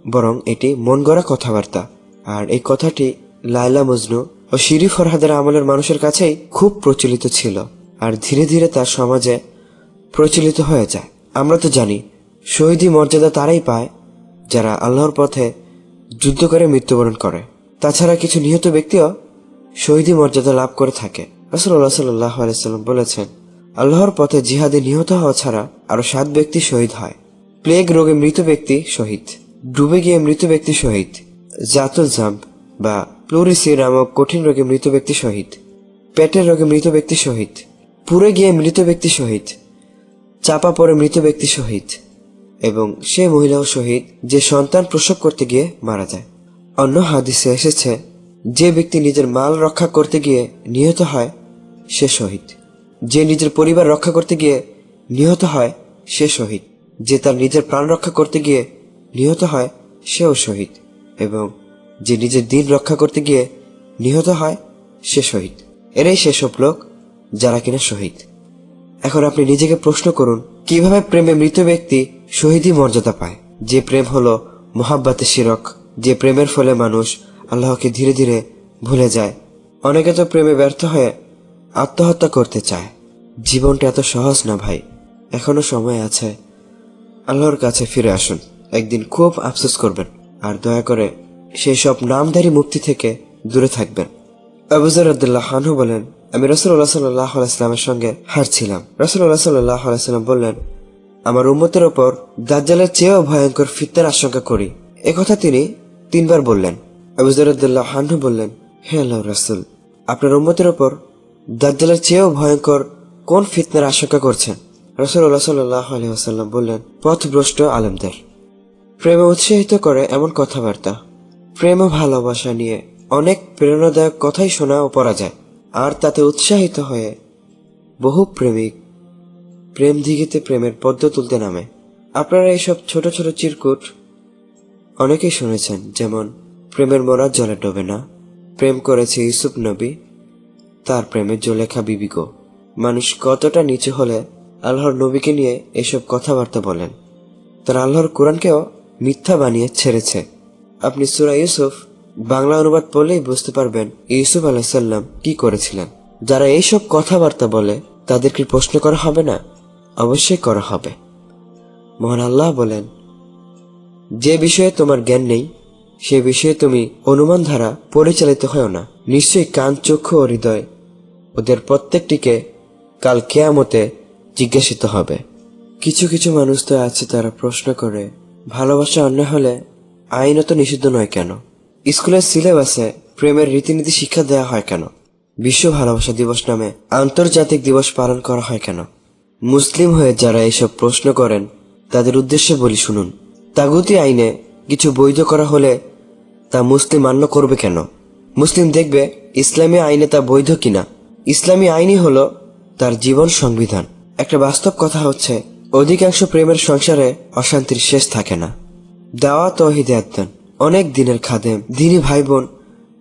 বরং এটি মন গড়া কথাবার্তা। আর এই কথাটি লায়লা মজনু ও শিরি ফরহাদের আমলের মানুষের কাছেই খুব প্রচলিত ছিল, আর ধীরে ধীরে তার সমাজে প্রচলিত হয়ে যায়। আমরা তো জানি শহীদি মর্যাদা তারাই পায় যারা আল্লাহর পথে যুদ্ধ করে মৃত্যুবরণ করে। তাছাড়া কিছু নিহত ব্যক্তিও শহীদি মর্যাদা লাভ করে থাকে। রাসূলুল্লাহ সাল্লাল্লাহু আলাইহি ওয়াসাল্লাম বলেছেন, আল্লাহর পথে জিহাদে নিহত হওয়া ছাড়া আরো 7 ব্যক্তি শহীদ হয়। প্লেগ রোগে মৃত ব্যক্তি শহীদ, ডুবে গিয়ে মৃত ব্যক্তি শহীদ, জাতুল জাম্প বা প্লুরিসি নামক কঠিন রোগে মৃত ব্যক্তি শহীদ, পেটের রোগে মৃত ব্যক্তি শহীদ, পুড়ে গিয়ে মৃত ব্যক্তি শহীদ, চাপা পড়ে মৃত ব্যক্তি শহীদ, এবং সে মহিলাও শহীদ যে সন্তান প্রসব করতে গিয়ে মারা যায়। অন্য হাদিসে এসেছে, যে ব্যক্তি নিজের মাল রক্ষা করতে গিয়ে নিহত হয় সে শহীদ, যে নিজের পরিবার রক্ষা করতে গিয়ে নিহত হয় সে শহীদ, যে তার নিজের প্রাণ রক্ষা করতে গিয়ে নিহত হয় সেও শহীদ, এবং যে নিজের দিন রক্ষা করতে গিয়ে নিহত হয় সে শহীদ। এরাই সেসব লোক যারা কিনা শহীদ। এখন আপনি নিজেকে প্রশ্ন করুন, কিভাবে প্রেমে মৃত ব্যক্তি শহীদী মর্যাদা পায়? যে প্রেম হলো মোহাব্বতে শিরক, যে প্রেমের ফলে মানুষ আল্লাহকে ধীরে ধীরে ভুলে যায়। অনেকে তো প্রেমে ব্যর্থ হয়ে আত্মহত্যা করতে চায়। জীবনটা এত সহজ না ভাই, এখনো সময় আছে। আল্লাহর কাছে ফিরে আসুন, একদিন খুব আফসোস করবেন। আর দয়া করে সেই সব নামধারী মুক্তি থেকে দূরে থাকবেন। আবু যর রাদিয়াল্লাহু আনহু বলেন, আমি রাসূলুল্লাহ সাল্লাল্লাহু আলাইহি ওয়াসাল্লামের সঙ্গে হাঁটছিলাম। রাসূলুল্লাহ সাল্লাল্লাহু আলাইহি ওয়াসাল্লাম বললেন, আমার উম্মতের ওপর দাজ্জালের চেয়েও ভয়ঙ্কর ফিতনার আশঙ্কা করি। একথা তিনি 3 বার বললেন। আবু যর রাদিয়াল্লাহু আনহু বললেন, হে আল্লাহর রাসূল, আপনার উম্মতের ওপর দাজ্জালের চেয়েও ভয়ঙ্কর কোন ফিতনার আশঙ্কা করছেন? রাসূলুল্লাহ সাল্লাল্লাহু আলাইহি ওয়াসাল্লাম বললেন, পথভ্রষ্ট আলেমদের। প্রেমে উৎসাহিত করে এমন কথাবার্তা। প্রেম ও ভালোবাসা নিয়ে অনেক প্রেরণাদায়ক কথাই শোনা ও পড়া যায়, আর তাতে উৎসাহিত হয়ে বহু প্রেমিক প্রেম দিঘিতে প্রেমের পদ্ম তুলতে নামে। আপনারা এইসব ছোট ছোট চিরকুট অনেকেই শুনেছেন, যেমন প্রেমের মরা জলে ডোবে না, প্রেম করেছে ইউসুফ নবী, তার প্রেমে জুলেখা বিবি গো। মানুষ কতটা নিচু হলে আল্লাহর নবীকে নিয়ে এসব কথাবার্তা বলেন? তারা আল্লাহর কোরআনকেও মিথ্যা বানিয়ে ছেড়েছে। আপনি সূরা ইউসুফ বাংলা অনুবাদ পড়লেই বুঝতে পারবেন ইউসুফ আলাইহিস সালাম কি করেছিলেন। যারা এইসব কথাবার্তা বলে তাদের কি প্রশ্ন করা হবে না? অবশ্যই করা হবে। মহান আল্লাহ বলেন, যে বিষয়ে তোমার জ্ঞান নেই সে বিষয়ে তুমি অনুমান দ্বারা পরিচালিত হও না। নিশ্চয়ই কান, চক্ষু ও হৃদয় ওদের প্রত্যেকটিকে কাল কিয়ামতে জিজ্ঞাসিত হবে। কিছু কিছু মানুষ তো আছে, তারা প্রশ্ন করে, ভালোবাসা অন্যায় হলে আইনত নিষিদ্ধ নয় কেন? স্কুলের সিলেবাসে প্রেমের রীতিনীতি শিক্ষা দেওয়া হয় কেন? বিশ্ব ভালোবাসা দিবস নামে আন্তর্জাতিক দিবস পালন করা হয় কেন? মুসলিম হয়ে যারা এইসব প্রশ্ন করেন তাদের উদ্দেশ্যে বলি, শুনুন, তাগুতি আইনে কিছু বৈধ করা হলে তা মুসলিম মান্য করবে কেন? মুসলিম দেখবে ইসলামী আইনে তা বৈধ কিনা। ইসলামী আইনই হলো তার জীবন সংবিধান। একটা বাস্তব কথা হচ্ছে, অধিকাংশ প্রেমের সংসারে অশান্তির শেষ থাকে না। দাওয়াত ও হিদায়াত দেন। অনেক দিনের খাদেম, দিনী ভাই বোন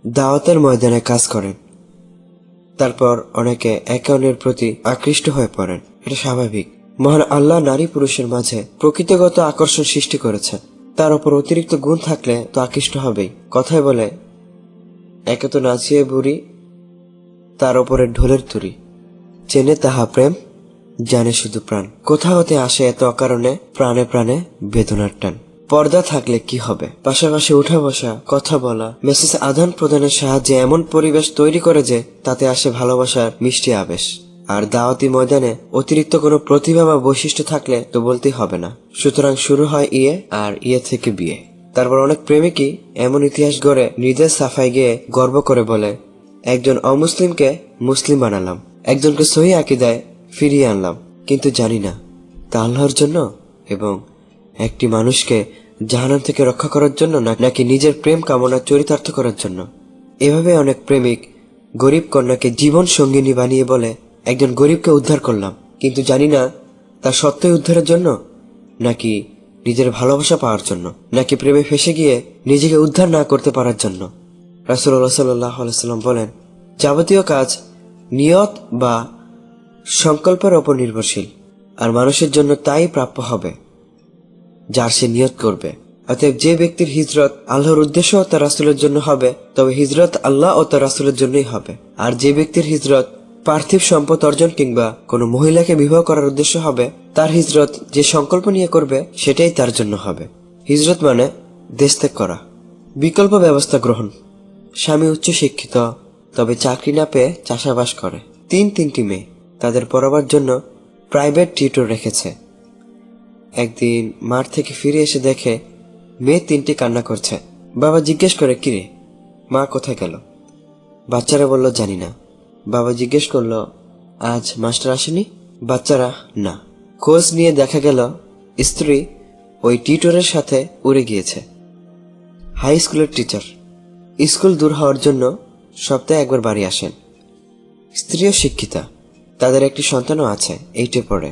দাওয়াতের ময়দানে কাজ করেন, তারপর অনেকে একে অন্যের প্রতি আকৃষ্ট হয়ে পড়েন। এটা স্বাভাবিক। মহান আল্লাহ নারী পুরুষের মাঝে প্রকৃতিগত আকর্ষণ সৃষ্টি করেছে, তার উপর অতিরিক্ত গুণ থাকলে তো আকৃষ্ট হবেই। কথায় বলে, একে তো নাচিয়ে বুড়ি, তার উপরে ঢোলের তুরি, চেনে তাহা প্রেম, জানে শুধু প্রাণ। কোথা হতে আসে এত অকারণে প্রাণে প্রাণে বেদনার টান। পর্দা থাকলে কি হবে? পাশাপাশি উঠা বসা, কথা বলা, মেসেজ আদান প্রদানের সাহায্যে এমন পরিবেশ তৈরি করে যে তাতে আসে ভালোবাসার মিষ্টি আবেশ। আর দাওয়াতি ময়দানে অতিরিক্ত কোনো প্রতিভা বা বৈশিষ্ট্য থাকলে তো বলতেই হবে না। সুতরাং শুরু হয় ইয়ে, আর ইয়ে থেকে বিয়ে। তারপর অনেক প্রেমিকই এমন ইতিহাস গড়ে নিজের সাফাই গিয়ে গর্ব করে বলে, একজন অমুসলিমকে মুসলিম বানালাম, একজনকে সহি আকীদায় ফিরিয়ে আনলাম, কিন্তু জানি না তা আল্লাহর জন্য এবং একটি মানুষকে জাহান্নাম থেকে রক্ষা করার জন্য নাকি নিজের প্রেম কামনা চরিতার্থ করার জন্য। এভাবে অনেক প্রেমিক গরিব কন্যাকে জীবন সঙ্গিনী বানিয়ে বলে, একজন গরিবকে উদ্ধার করলাম, কিন্তু জানি না তার সত্যই উদ্ধারের জন্য নাকি নিজের ভালোবাসা পাওয়ার জন্য, নাকি প্রেমে ফেসে গিয়ে নিজেকে উদ্ধার না করতে পারার জন্য। রাসূলুল্লাহ সাল্লাল্লাহু আলাইহি ওয়াসাল্লাম বলেন, যাবতীয় কাজ নিয়ত বা সংকল্পের ওপর নির্ভরশীল, আর মানুষের জন্য তাই প্রাপ্য হবে যার সে নিয়ত করবে। অতএব যে ব্যক্তির হিজরত আল্লাহর উদ্দেশ্য ও তার রাসূলের জন্য হবে, তবে হিজরত আল্লাহ ও তার রাসূলের জন্যই হবে। আর যে ব্যক্তির হিজরত পার্থিব সম্পদ অর্জন কিংবা কোনো মহিলাকে বিবাহ করার উদ্দেশ্য হবে, তার হিজরত যে সংকল্প নিয়ে করবে সেটাই তার জন্য হবে। হিজরত মানে দেশ ত্যাগ করা। বিকল্প ব্যবস্থা গ্রহণ। স্বামী উচ্চ শিক্ষিত, তবে চাকরি না পেয়ে চাষাবাস করে। 3টি মেয়ে, তাদের পড়াবার জন্য প্রাইভেট টিউটর রেখেছে। একদিন মাঠ থেকে ফিরে এসে দেখে মেয়ে 3টি কান্না করছে। বাবা জিজ্ঞেস করে, কিরে মা কোথায় গেল? বাচ্চারা বলল, জানি না। বাবা জিজ্ঞেস করলো, আজ মাস্টার আসেনি? বাচ্চারা, না। খোঁজ নিয়ে দেখা গেল স্ত্রী ওই টিউটরের সাথে উড়ে গিয়েছে। হাই স্কুলের টিচার স্কুল দূর হওয়ার জন্য সপ্তাহে একবার বাড়ি আসেন। স্ত্রীও শিক্ষিতা, তাদের একটি সন্তানও আছে, 8-এ পড়ে।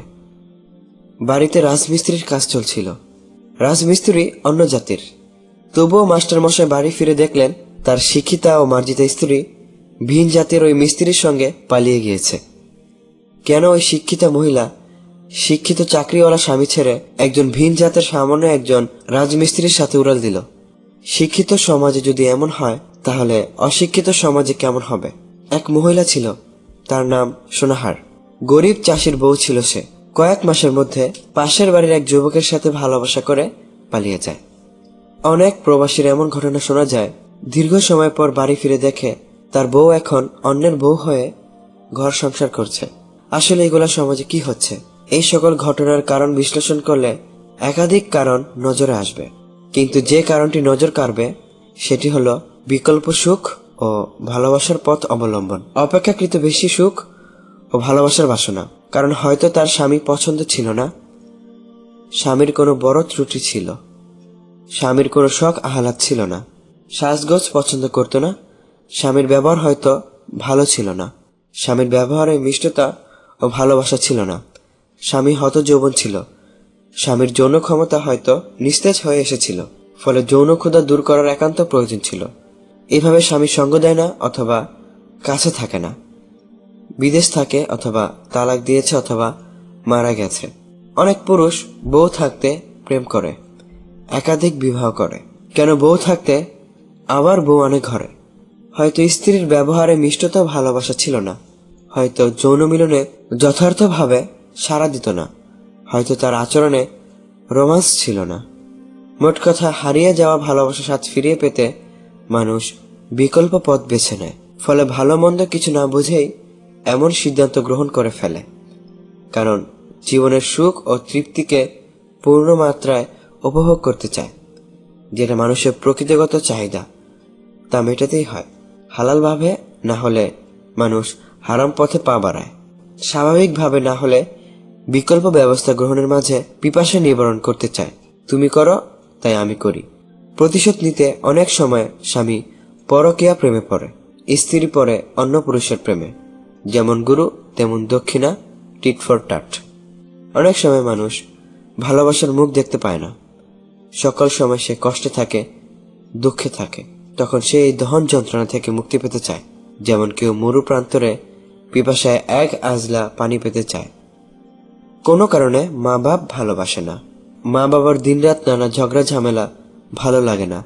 বাড়িতে রাজমিস্ত্রির কাজ চলছিল। রাজমিস্ত্রি অন্য জাতির, তবুও মাস্টার মশাই বাড়ি ফিরে দেখলেন তার শিক্ষিতা ও মার্জিতা স্ত্রী ভিন জাতির ওই মিস্ত্রির সঙ্গে পালিয়ে গিয়েছে। কেন ওই শিক্ষিতা মহিলা শিক্ষিত চাকরিওয়ালা স্বামী ছেড়ে একজন ভিন জাতের সামান্য একজন রাজমিস্ত্রির সাথে উড়াল দিল? শিক্ষিত সমাজে যদি এমন হয়, তাহলে অশিক্ষিত সমাজে কেমন হবে? এক মহিলা ছিল, তার নাম সোনাহার। গরিব চাষির বউ ছিল সে। কয়েক মাসের মধ্যে পাশের বাড়ির এক যুবকের সাথে ভালোবাসা করে পালিয়ে যায়। অনেক প্রবাসীর এমন ঘটনা শোনা যায়, দীর্ঘ সময় পর বাড়ি ফিরে দেখে তার বউ এখন অন্যের বউ হয়ে ঘর সংসার করছে। আসলে এগুলা সমাজে কি হচ্ছে? এই সকল ঘটনার কারণ বিশ্লেষণ করলে একাধিক কারণ নজরে আসবে, কিন্তু যে কারণটি নজর কাড়বে সেটি হলো বিকল্প সুখ ও ভালোবাসার পথ অবলম্বন। অপেক্ষাকৃত বেশি সুখ ও ভালোবাসার বাসনা। কারণ হয়তো তার স্বামী পছন্দ ছিল না, স্বামীর কোনো বড় ত্রুটি ছিল, স্বামীর কোনো শখ আহ্লাদ ছিল না, সাজগোজ পছন্দ করত না, স্বামীর ব্যবহার হয়তো ভালো ছিল না, স্বামীর ব্যবহারে মিষ্টতা ও ভালোবাসা ছিল না, স্বামী হতযৌবন ছিল, স্বামীর যৌন ক্ষমতা হয়তো নিস্তেজ হয়ে এসেছিল, ফলে যৌন ক্ষুধা দূর করার একান্ত প্রয়োজন ছিল। এভাবে স্বামী সঙ্গ দেয় না, অথবা কাছে থাকে না, বিদেশ থাকে, অথবা তালাক দিয়েছে, অথবা মারা গেছে। অনেক পুরুষ বউ থাকতে প্রেম করে, একাধিক বিবাহ করে। কেন? বউ থাকতে আবার বউ আনে ঘরে। হয়তো স্ত্রীর ব্যবহারে মিষ্টতা ভালোবাসা ছিল না, হয়তো যৌন মিলনে যথার্থভাবে সাড়া দিত না, হয়তো তার আচরণে রোমান্স ছিল না। মোট কথা, হারিয়ে যাওয়া ভালোবাসা স্বাদ ফিরিয়ে পেতে মানুষ বিকল্প পথ বেছে নেয়। ফলে ভালো মন্দ কিছু না বুঝেই এমন সিদ্ধান্ত গ্রহণ করে ফেলে। কারণ জীবনের সুখ ও তৃপ্তিকে পূর্ণ মাত্রায় উপভোগ করতে চায়, যেটা মানুষের প্রকৃতিগত চাহিদা, তা মেটাতেই হয় হালালভাবে, না হলে মানুষ হারাম পথে পা বাড়ায়। স্বাভাবিকভাবে না হলে বিকল্প ব্যবস্থা গ্রহণের মাঝে পিপাসা নিবারণ করতে চায়। তুমি করো তাই আমি করি। প্রতিশোধ নিতে অনেক সময় স্বামী পরকীয়া প্রেমে পড়ে, স্ত্রী পড়ে অন্য পুরুষের প্রেমে। যেমন গুরু তেমন দক্ষিণা, টিট ফর টাট। অনেক সময় মানুষ ভালোবাসার মুখ দেখতে পায় না। সকল সময় সে কষ্টে থাকে, দুঃখে থাকে। তখন সে এই দহন যন্ত্রণা থেকে মুক্তি পেতে চায়। যেমন কেউ মরু প্রান্তরে পিপাসায় এক আজলা পানি পেতে চায়। কোনো কারণে মা বাপ ভালোবাসে না, মা বাবার দিনরাত নানা ঝগড়া ঝামেলা ভালো লাগে না,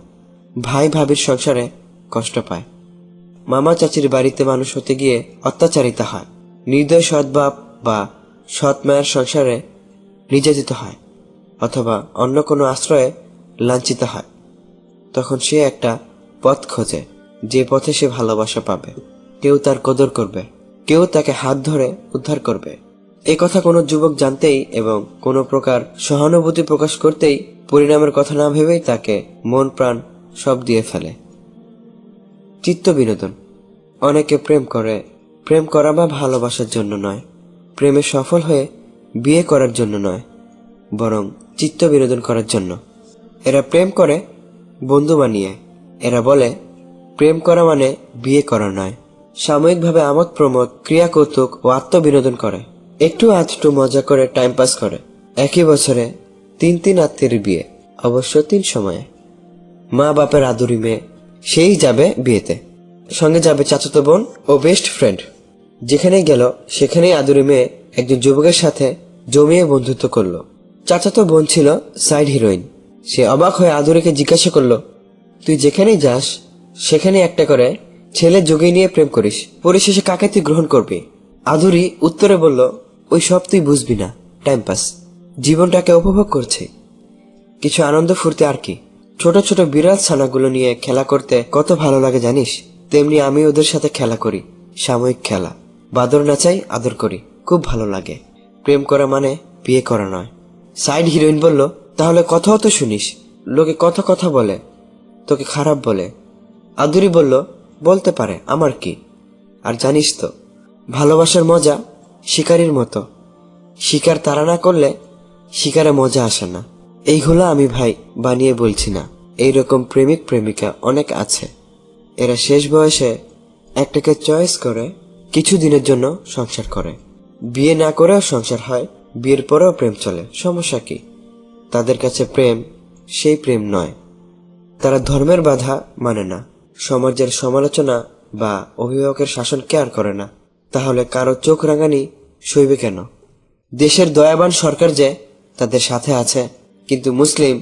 ভাই ভাবির সংসারে কষ্ট পায়, মামা চাচির বাড়িতে মানুষ হতে গিয়ে অত্যাচারিত হয়, নির্দয় সৎবাপ বা সৎ মায়ের সংসারে নির্যাতিত হয়, অথবা অন্য কোনো আশ্রয়ে লাঞ্ছিত হয়। তখন সে একটা পথ খোঁজে, যে পথে সে ভালোবাসা পাবে, কেউ তার কদর করবে, কেউ তাকে হাত ধরে উদ্ধার করবে। এ কথা কোনো যুবক জানতেই এবং কোনো প্রকার সহানুভূতি প্রকাশ করতেই পরিণামের কথা না ভেবেই তাকে মন প্রাণ সব দিয়ে ফেলে। চিত্ত বিনোদন। অনেকে প্রেম করে, প্রেম করা বা ভালোবাসার জন্য নয়, প্রেমে সফল হয়ে বিয়ে করার জন্য নয়, বরং চিত্ত বিনোদন করার জন্য। এরা প্রেম করে বন্ধু বানিয়ে। এরা বলে প্রেম করা মানে বিয়ে করা নয়। সাময়িকভাবে আমোদ প্রমোদ, ক্রিয়া কৌতুক ও আত্মবিনোদন করে, একটু আধটু মজা করে টাইম পাস করে। একই বছরে তিন আত্মীয়ের বিয়ে, অবশ্য 3 সময়ে। মা বাপের আদুরি মেয়ে, সেই যাবে বিয়েতে, সঙ্গে যাবে চাচাতো বোন ও বেস্ট ফ্রেন্ড। যেখানেই গেল সেখানেই আদুরি মেয়ে একজন যুবকের সাথে জমিয়ে বন্ধুত্ব করলো। চাচাতো বোন ছিল সাইড হিরোইন। সে অবাক হয়ে আদুরিকে জিজ্ঞাসা করলো, তুই যেখানেই যাস সেখানে একটা করে ছেলে জগিয়ে নিয়ে প্রেম করিস, পরিশেষে কাকে তুই গ্রহণ করবি? আদুরি উত্তরে বলল, ওই সব তুই বুঝবি না, টাইম পাস, জীবনটাকে উপভোগ করছে, কিছু আনন্দ ফুর্তি আর কি। ছোট ছোট বিড়াল ছানাগুলো নিয়ে খেলা করতে কত ভালো লাগে জানিস? তেমনি আমি ওদের সাথে খেলা করি, সাময়িক খেলা, বাদর নাচাই, আদর করি, খুব ভালো লাগে। প্রেম করা মানে বিয়ে করা নয়। সাইড হিরোইন বলল, তাহলে কথাও তো শুনিস, লোকে কত কথা বলে, তোকে খারাপ বলে, আদুরি বলল, বলতে পারে, আমার কি। আর জানিস তো, ভালোবাসার মজা শিকারির মতো, শিকার তাড়া না করলে শিকারে মজা আসে না। এইগুলো আমি ভাই বানিয়ে বলছি না, এইরকম প্রেমিক প্রেমিকা অনেক আছে। এরা শেষ বয়সে একটাকে চয়েস করে কিছুদিনের জন্য সংসার করে, বিয়ে না করেও সংসার হয়, বিয়ের পরেও প্রেম চলে, সমস্যা কি? তাদের কাছে প্রেম সেই প্রেম নয়। তারা ধর্মের বাধা মানে না, সমাজের সমালোচনা বা অভিভাবকের শাসন কেয়ার করে না। তাহলে কারো চোখ রাঙানি সইবে কেন? দেশের দয়াবান সরকার যে তাদের সাথে আছে, কিন্তু মুসলিম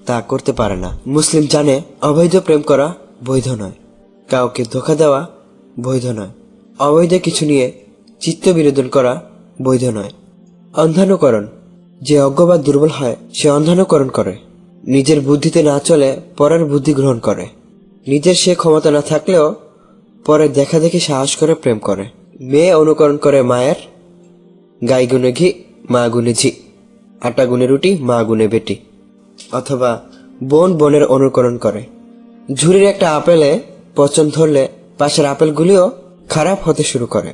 তা করতে পারে না। মুসলিম জানে অবৈধ প্রেম করা বৈধ নয়, কাউকে ধোঁকা দেওয়া বৈধ নয়, অবৈধ কিছু নিয়ে চিত্ত বিনোদন করা বৈধ নয়। অন্ধানুকরণ, যে অজ্ঞ বা দুর্বল হয় সে অন্ধানুকরণ করে, নিজের বুদ্ধিতে না চলে পরের বুদ্ধি গ্রহণ করে, নিজের সে ক্ষমতা না থাকলেও পরের দেখা দেখি সাহস করে প্রেম করে। মেয়ে অনুকরণ করে মায়ের, গাই গুনে ঘি মা গুনে ঝি, আটা গুনে রুটি মা গুনে বেটি। অথবা বোন বোনের অনুকরণ করে। ঝুড়ির একটা আপেলে পচন ধরলে পাশের আপেলগুলিও খারাপ হতে শুরু করে।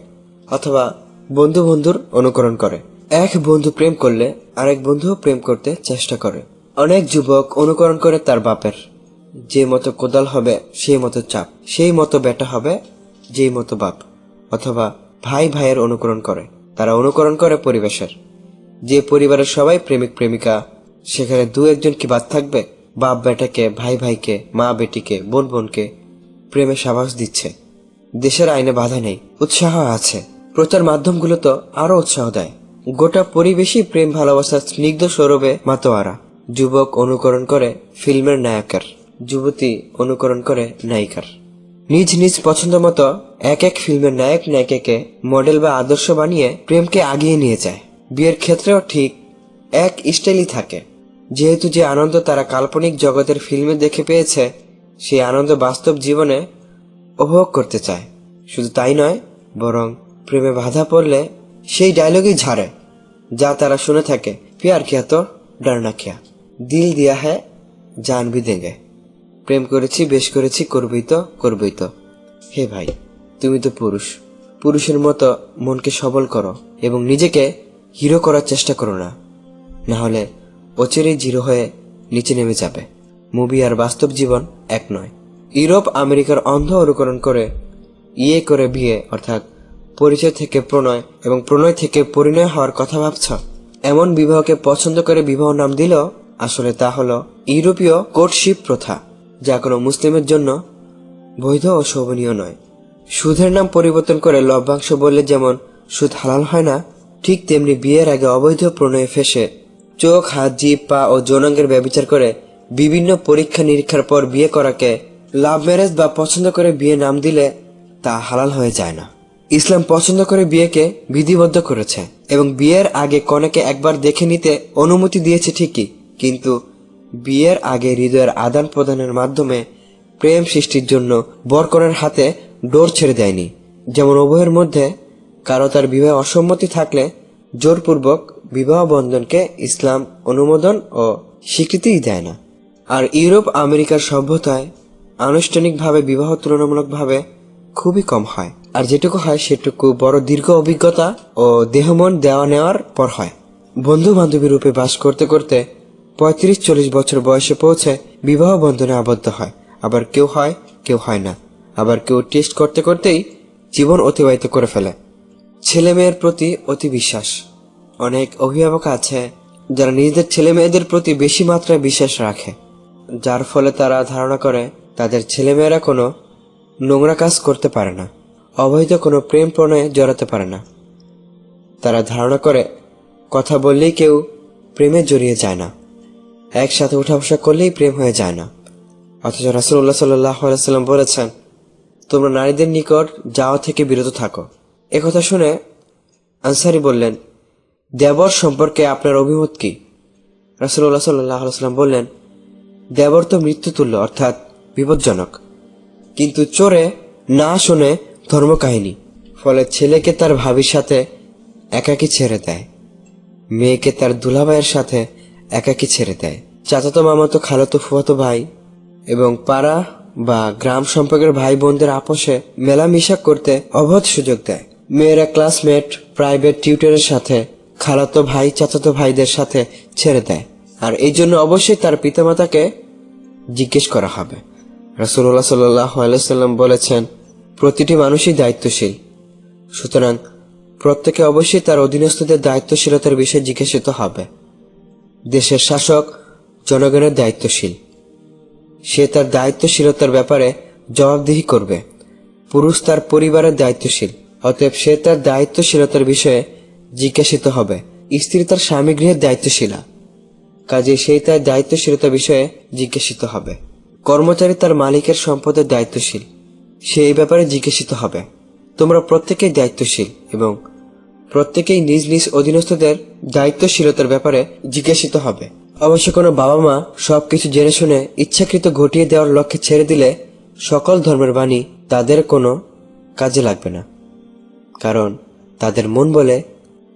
অথবা বন্ধু বন্ধুর অনুকরণ করে। এক বন্ধু প্রেম করলে আরেক বন্ধু প্রেম করতে চেষ্টা করে। অনেক যুবক অনুকরণ করে তার বাপের, যে মতো কোদাল হবে সেই মতো চাপ, সেই মতো বেটা হবে যেই মতো বাপ। অথবা ভাই ভাইয়ের অনুকরণ করে, তারা অনুকরণ করে পরিবেশের। যে পরিবারের সবাই প্রেমিক প্রেমিকা, সেখানে দু একজন কি বাদ থাকবে? বাপ বেটাকে, ভাই ভাইকে, মা বেটিকে, বোন বোনকে প্রেমে সাবাস দিচ্ছে। দেশের আইনে বাধা নেই, উৎসাহ আছে। প্রচার মাধ্যমগুলো তো আরো উৎসাহ দেয়। গোটা পরিবেশই প্রেম ভালোবাসার স্নিগ্ধ সৌরভে মাতোয়ারা। যুবক অনুকরণ করে ফিল্মের নায়কের, যুবতী অনুকরণ করে নায়িকার। নিজ নিজ পছন্দ মতো এক এক ফিল্মের নায়ক নায়িকাকে মডেল বা আদর্শ বানিয়ে প্রেমকে আগিয়ে নিয়ে যায়। বিয়ের ক্ষেত্রেও ঠিক এক স্টাইলই থাকে। যেহেতু যে আনন্দ তারা কাল্পনিক জগতের ফিল্মে দেখে পেয়েছে, সেই আনন্দ বাস্তব জীবনে উপভোগ করতে চায়। শুধু তাই নয়, বরং প্রেমে বাধা পড়লে সেই ডায়লগই ঝাড়ে যা তারা শুনে থাকে, প্যার কিয়া তো ডরনা কিয়া, দিল দিয়া হ্যায় জান ভি দেঙ্গে। প্রেম করেছি, বেশ করেছি, করবই তো করবই তো। হে ভাই, তুমি তো পুরুষ, পুরুষের মতো মনকে সবল করো এবং নিজেকে হিরো করার চেষ্টা করো না, না হলে অচিরেই জিরো হয়ে নিচে নেমে যাবে। মুভি আর বাস্তব জীবন এক নয়। ইউরোপ আমেরিকার অন্ধ অনুকরণ করে ইয়ে করে বিয়ে, অর্থাৎ পরিচয় থেকে প্রণয় এবং প্রণয় থেকে পরিণয় হওয়ার কথা ভাবছ? এমন বিবাহকে পছন্দ করে বিবাহ নাম দিল, আসলে তা হলো ইউরোপীয় কোর্টশিপ প্রথা, যা কোনো মুসলিমের জন্য বৈধ ও শোভনীয় নয়। সুদের নাম পরিবর্তন করে লভ্যাংশ বললে যেমন সুদ হালাল হয় না, ঠিক তেমনি বিয়ের আগে অবৈধ প্রণয়ে ফেসে চোখ, হাত, জিভ, পা ও যৌনাঙ্গের ব্যভিচার করে বিভিন্ন পরীক্ষা নিরীক্ষার পর বিয়ে করাকে লাভ ম্যারেজ বা পছন্দ করে বিয়ে নাম দিলে তা হালাল হয়ে যায় না। ইসলাম পছন্দ করে বিয়েকে বিধিবদ্ধ করেছে এবং বিয়ের আগে কনেকে একবার দেখে নিতে অনুমতি দিয়েছে ঠিকই, কিন্তু বিয়ের আগে হৃদয়ের আদান প্রদানের মাধ্যমে প্রেম সৃষ্টির জন্য বরকনের হাতে ডোর ছেড়ে দেয়নি। যেমন উভয়ের মধ্যে কারো তার বিবাহে অসম্মতি থাকলে জোরপূর্বক বিবাহ বন্ধনকে ইসলাম অনুমোদন ও স্বীকৃতিই দেয় না। আর ইউরোপ আমেরিকার সভ্যতায় আনুষ্ঠানিকভাবে বিবাহ তুলনামূলকভাবে খুবই কম হয়, আর যেটুকু হয় সেটুকু বড় দীর্ঘ অভিজ্ঞতা ও দেহমন দেওয়া নেওয়ার পর হয়। বন্ধু বান্ধবী রূপে বাস করতে করতে 35-40 বছর বয়সে পৌঁছে বিবাহ বন্ধনে আবদ্ধ হয়। আবার কেউ হয়, কেউ হয় না। আবার কেউ টেস্ট করতে করতেই জীবন অতিবাহিত করে ফেলে। ছেলে মেয়ের প্রতি অতি বিশ্বাস। অনেক অভিভাবক আছে যারা নিজেদের ছেলে মেয়েদের প্রতি বেশি মাত্রায় বিশ্বাস রাখে, যার ফলে তারা ধারণা করে তাদের ছেলেমেয়েরা কোনো নোংরা কাজ করতে পারে না, অবৈধ কোনো প্রেম প্রণয়ে জড়াতে পারে না। তারা ধারণা করে কথা বললেই কেউ প্রেমে জড়িয়ে যায় না, একসাথে উঠা বসা করলেই প্রেম হয়ে যায় না। অথচ রাসূলুল্লাহ সাল্লাল্লাহু আলাইহি ওয়াসাল্লাম বলেছেন, তোমরা নারীদের নিকট যাওয়া থেকে বিরত থাকো। একথা শুনে আনসারী বললেন, দেবর সম্পর্কে আপনার অভিমত কি? রাসূলুল্লাহ সাল্লাল্লাহু আলাইহি ওয়াসাল্লাম বললেন, দেবর তো মৃত্যুতুল্য, অর্থাৎ বিপজ্জনক, কিন্তু চোরে না শুনে ধর্মকাহিনী। ফলে ছেলেকে তার ভাবির সাথে একাকী ছেড়ে দেয়, মেয়েকে তার দুলাভাইয়ের সাথে একাকী ছেড়ে দেয়, চাচাতো মামাতো খালাতো ফুফাতো ভাই এবং পাড়া বা গ্রাম সম্পর্কের ভাই বোনদের আপোষে মেলামেশা করতে অবাধ সুযোগ দেয়। মেয়েরা ক্লাসমেট, প্রাইভেট টিউটরের সাথে, খালাতো ভাই চাচাতো ভাইদের সাথে ছেড়ে দেয়। আর এই জন্য অবশ্যই তার পিতামাতাকে জিজ্ঞেস করা হবে। রাসূলুল্লাহ সাল্লাল্লাহু আলাইহি সাল্লাম বলেছেন, প্রতিটি মানুষই দায়িত্বশীল, সুতরাং প্রত্যেকে অবশ্যই তার অধীনস্থদের দায়িত্বশীলতার বিষয়ে জিজ্ঞাসিত হবে। দেশের শাসক জনগণের দায়িত্বশীল, সে তার দায়িত্বশীলতার ব্যাপারে জবাবদিহি করবে। পুরুষ তার পরিবারের দায়িত্বশীল, অতএব সে তার দায়িত্বশীলতার বিষয়ে জিজ্ঞাসিত হবে। স্ত্রী তার স্বামী গৃহের দায়িত্বশীলা, কাজেই সেই তার দায়িত্বশীলতার বিষয়ে জিজ্ঞাসিত হবে। কর্মচারী তার মালিকের সম্পদের দায়িত্বশীল, সে এই ব্যাপারে জিজ্ঞাসিত হবে। তোমরা প্রত্যেকেই দায়িত্বশীল এবং প্রত্যেকেই নিজ নিজ অধীনস্থদের দায়িত্বশীলতার ব্যাপারে জিজ্ঞাসিত হবে। অবশ্য কোনো বাবা মা সবকিছু জেনে শুনে ইচ্ছাকৃত ঘটিয়ে দেওয়ার লক্ষ্যে ছেড়ে দিলে সকল ধর্মের বাণী তাদের কোনো কাজে লাগবে না, কারণ তাদের মন বলে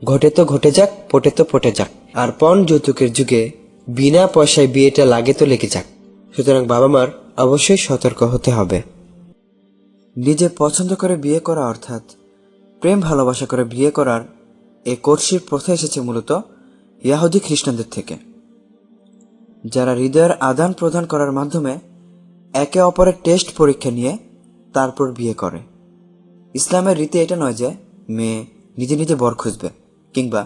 ঘটে তো ঘটে যাক, পটে তো পটে যাক। আর পণ যৌতুকের যুগে বিনা পয়সায় বিয়েটা লাগে তো লেগে যাক। সুতরাং বাবা মার অবশ্যই সতর্ক হতে হবে। নিজে পছন্দ করে বিয়ে করা অর্থাৎ প্রেম ভালোবাসা করে বিয়ে করার এ কোর্সির প্রথা এসেছে মূলত ইয়াহুদি খ্রিস্টানদের থেকে, যারা হৃদয়ের আদান প্রদান করার মাধ্যমে একে অপরের টেস্ট পরীক্ষা নিয়ে তারপর বিয়ে করে। ইসলামের রীতি এটা নয় যে মেয়ে নিজে নিজে বর খুঁজবে কিংবা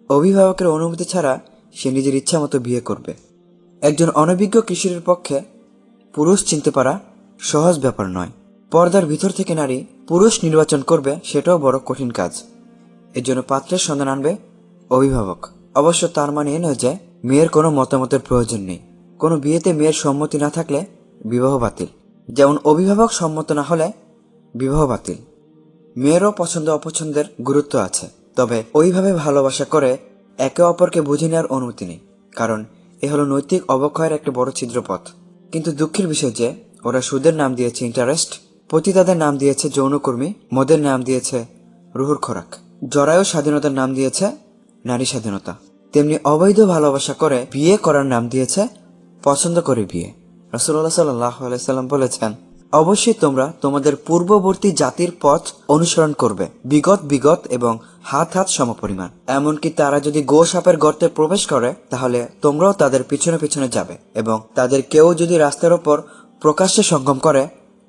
অভিভাবকের অনুমতি ছাড়া সে নিজের ইচ্ছা মতো বিয়ে করবে। একজন অনভিজ্ঞ কিশোরের পক্ষে পুরুষ চিনতে পারা সহজ ব্যাপার নয়। পর্দার ভিতর থেকে নারী পুরুষ নির্বাচন করবে সেটাও বড় কঠিন কাজ। এর জন্য পাত্রের সন্ধান আনবে অভিভাবক। অবশ্য তার মানে এ নয় যে মেয়ের কোনো মতামতের প্রয়োজন নেই। কোনো বিয়েতে মেয়ের সম্মতি না থাকলে বিবাহ বাতিল, যেমন অভিভাবক সম্মত না হলে বিবাহ বাতিল। মেয়েরও পছন্দ অপছন্দের গুরুত্ব আছে, তবে ওইভাবে ভালোবাসা করে একে অপরকে বুঝে নেওয়ার অনুমতি নেই, কারণ এ হলো নৈতিক অবক্ষয়ের একটা বড় ছিদ্রপথ। কিন্তু দুঃখের বিষয় যে ওরা সুদের নাম দিয়েছে ইন্টারেস্ট, পতিতাদের নাম দিয়েছে যৌনকর্মী, মদের নাম দিয়েছে রুহুর খোরাক, জরায়ু স্বাধীনতার নাম দিয়েছে নারী স্বাধীনতা। তেমনি অবৈধ ভালোবাসা করে বিয়ে করার নাম দিয়েছে পছন্দ করে বিয়ে। রাসূলুল্লাহ সাল্লাল্লাহু আলাইহি সাল্লাম বলেছেন, অবশ্যই তোমরা তোমাদের পূর্ববর্তী জাতির পথ অনুসরণ করবে, বিগত এবং হাত হাত সমপরিমাণ। এমনকি তারা যদি গো সাপের গর্তে প্রবেশ করে তাহলে তোমরাও তাদের পিছনে পিছনে যাবে, এবং তাদের কেউ যদি রাস্তার ওপর প্রকাশ্যে সঙ্গম করে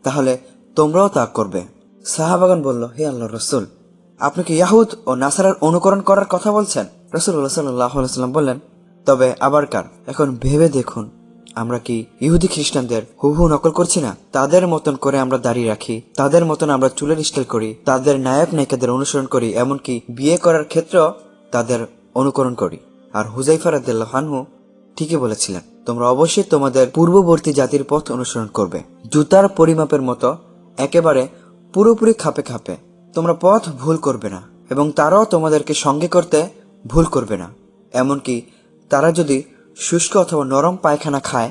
তাহলে তোমরাও তা করবে। সাহাবাগণ বলল, হে আল্লাহর রাসূল, আপনি কি ইয়াহুদ ও নাসারার অনুকরণ করার কথা বলছেন? রাসূলুল্লাহ সাল্লাল্লাহু আলাইহি সাল্লাম বললেন, তবে আবার কার? এখন ভেবে দেখুন, আমরা কি ইহুদি খ্রিস্টানদের হুবহু নকল করছি না? তাদের মতন করে আমরা দাড়ি রাখি, তাদের মতন আমরা চুলের স্টাইল করি, তাদের নায়ক নায়িকাদের অনুসরণ করি, এমনকি বিয়ে করার ক্ষেত্রেও তাদের অনুকরণ করি। আর হুযায়ফা রাদিয়াল্লাহু আনহু ঠিকই বলেছিলেন, তোমরা অবশ্যই তোমাদের পূর্ববর্তী জাতির পথ অনুসরণ করবে, জুতার পরিমাপের মতো একেবারে পুরোপুরি খাপে খাপে। তোমরা পথ ভুল করবে না এবং তারাও তোমাদেরকে সঙ্গে করতে ভুল করবে না। এমনকি তারা যদি শুষ্ক অথবা নরম পায়খানা খায়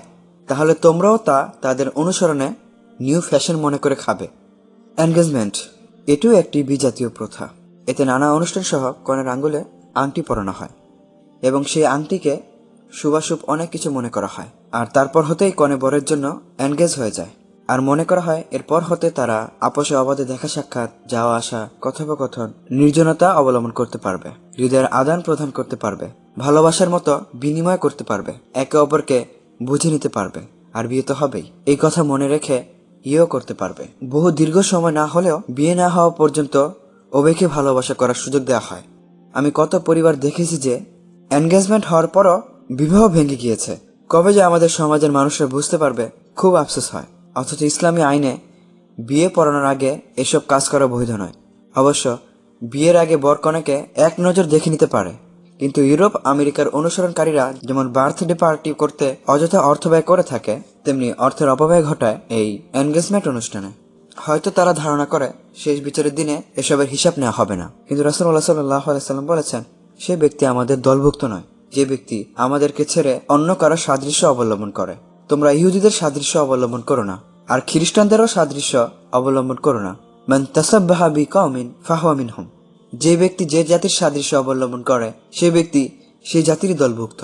তাহলে তোমরাও তা তাদের অনুসরণে নিউ ফ্যাশন মনে করে খাবে। এনগেজমেন্ট এটিও একটি বিজাতীয় প্রথা। এতে নানা অনুষ্ঠান সহ কনের আঙ্গুলে আংটি পরানো হয় এবং সেই আংটিকে শুভাশুভ অনেক কিছু মনে করা হয়। আর তারপর হতেই কনে বরের জন্য এনগেজ হয়ে যায়। আর মনে করা হয় এরপর হতে তারা আপোষে অবাধে দেখা সাক্ষাৎ, যাওয়া আসা, কথোপকথন, নির্জনতা অবলম্বন করতে পারবে, হৃদয়ের আদান প্রদান করতে পারবে, ভালোবাসার মতো বিনিময় করতে পারবে, একে অপরকে বুঝে নিতে পারবে। আর বিয়ে তো হবেই, এই কথা মনে রেখে ইয়েও করতে পারবে। বহু দীর্ঘ সময় না হলেও বিয়ে না হওয়া পর্যন্ত অবেকে ভালোবাসা করার সুযোগ দেওয়া হয়। আমি কত পরিবার দেখেছি যে এনগেজমেন্ট হওয়ার পরও বিবাহ ভেঙে গিয়েছে। কবে যে আমাদের সমাজের মানুষরা বুঝতে পারবে, খুব আফসোস হয়। অথচ ইসলামী আইনে বিয়ে পড়ানোর আগে এসব কাজ করা বৈধ নয়। অবশ্য বিয়ের আগে বর কনেকে এক নজর দেখে নিতে পারে, কিন্তু ইউরোপ আমেরিকার অনুসরণকারীরা যেমন বার্থডে পার্টি করতে অযথা অর্থ ব্যয় করে থাকে, তেমনি অর্থের অপব্যয় ঘটায় এই এনগেজমেন্ট অনুষ্ঠানে। হয়তো তারা ধারণা করে শেষ বিচারের দিনে এসবের হিসাব নেওয়া হবে না, কিন্তু রাসূলুল্লাহ সাল্লাল্লাহু আলাইহি সাল্লাম বলেছেন, সে ব্যক্তি আমাদের দলভুক্ত নয় যে ব্যক্তি আমাদেরকে ছেড়ে অন্য কারো সাদৃশ্য অবলম্বন করে। তোমরা ইহুদিদের সাদৃশ্য অবলম্বন করো না, আর খ্রিস্টানদেরও সাদৃশ্য অবলম্বন করো না। মান তাসাব্বাহা বিকওমিন ফাহুয়া মিনহুম, যে ব্যক্তি যে জাতির সাদৃশ্য অবলম্বন করে সে ব্যক্তি সেই জাতিরই দলভুক্ত।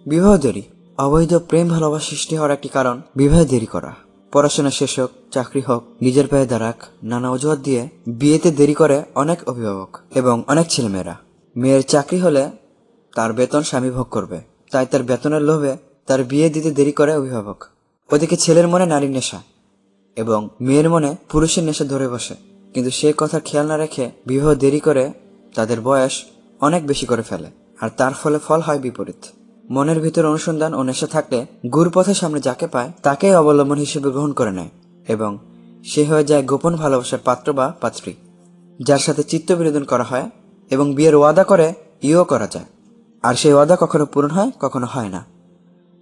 বিবাহ দেরি, অবৈধ প্রেম ভালোবাসা সৃষ্টি হওয়ার একটি কারণ বিবাহ দেরি করা। পড়াশোনা শেষ হোক, চাকরি হোক, নিজের পায়ে দাঁড়াক, নানা অজুহাত দিয়ে বিয়েতে দেরি করে অনেক অভিভাবক এবং অনেক ছেলেমেয়েরা। মেয়ের চাকরি হলে তার বেতন স্বামী ভোগ করবে, তাই তার বেতনের লোভে তার বিয়ে দিতে দেরি করে অভিভাবক। ওদিকে ছেলের মনে নারীর নেশা এবং মেয়ের মনে পুরুষের নেশা ধরে বসে, কিন্তু সে কথা খেয়াল না রেখে বিবাহ দেরি করে তাদের বয়স অনেক বেশি করে ফেলে, আর তার ফলে ফল হয় বিপরীত। মনের ভিতর অনুসন্ধান ও নেশা থাকলে গুরু পথের সামনে যাকে পায় তাকেই অবলম্বন হিসেবে গ্রহণ করে নেয় এবং সে হয়ে যায় গোপন ভালোবাসার পাত্র বা পাত্রী, যার সাথে চিত্ত বিনোদন করা হয় এবং বিয়ের ওয়াদা করে ইও করা যায়। আর সেই ওয়াদা কখনো পূরণ হয়, কখনো হয় না।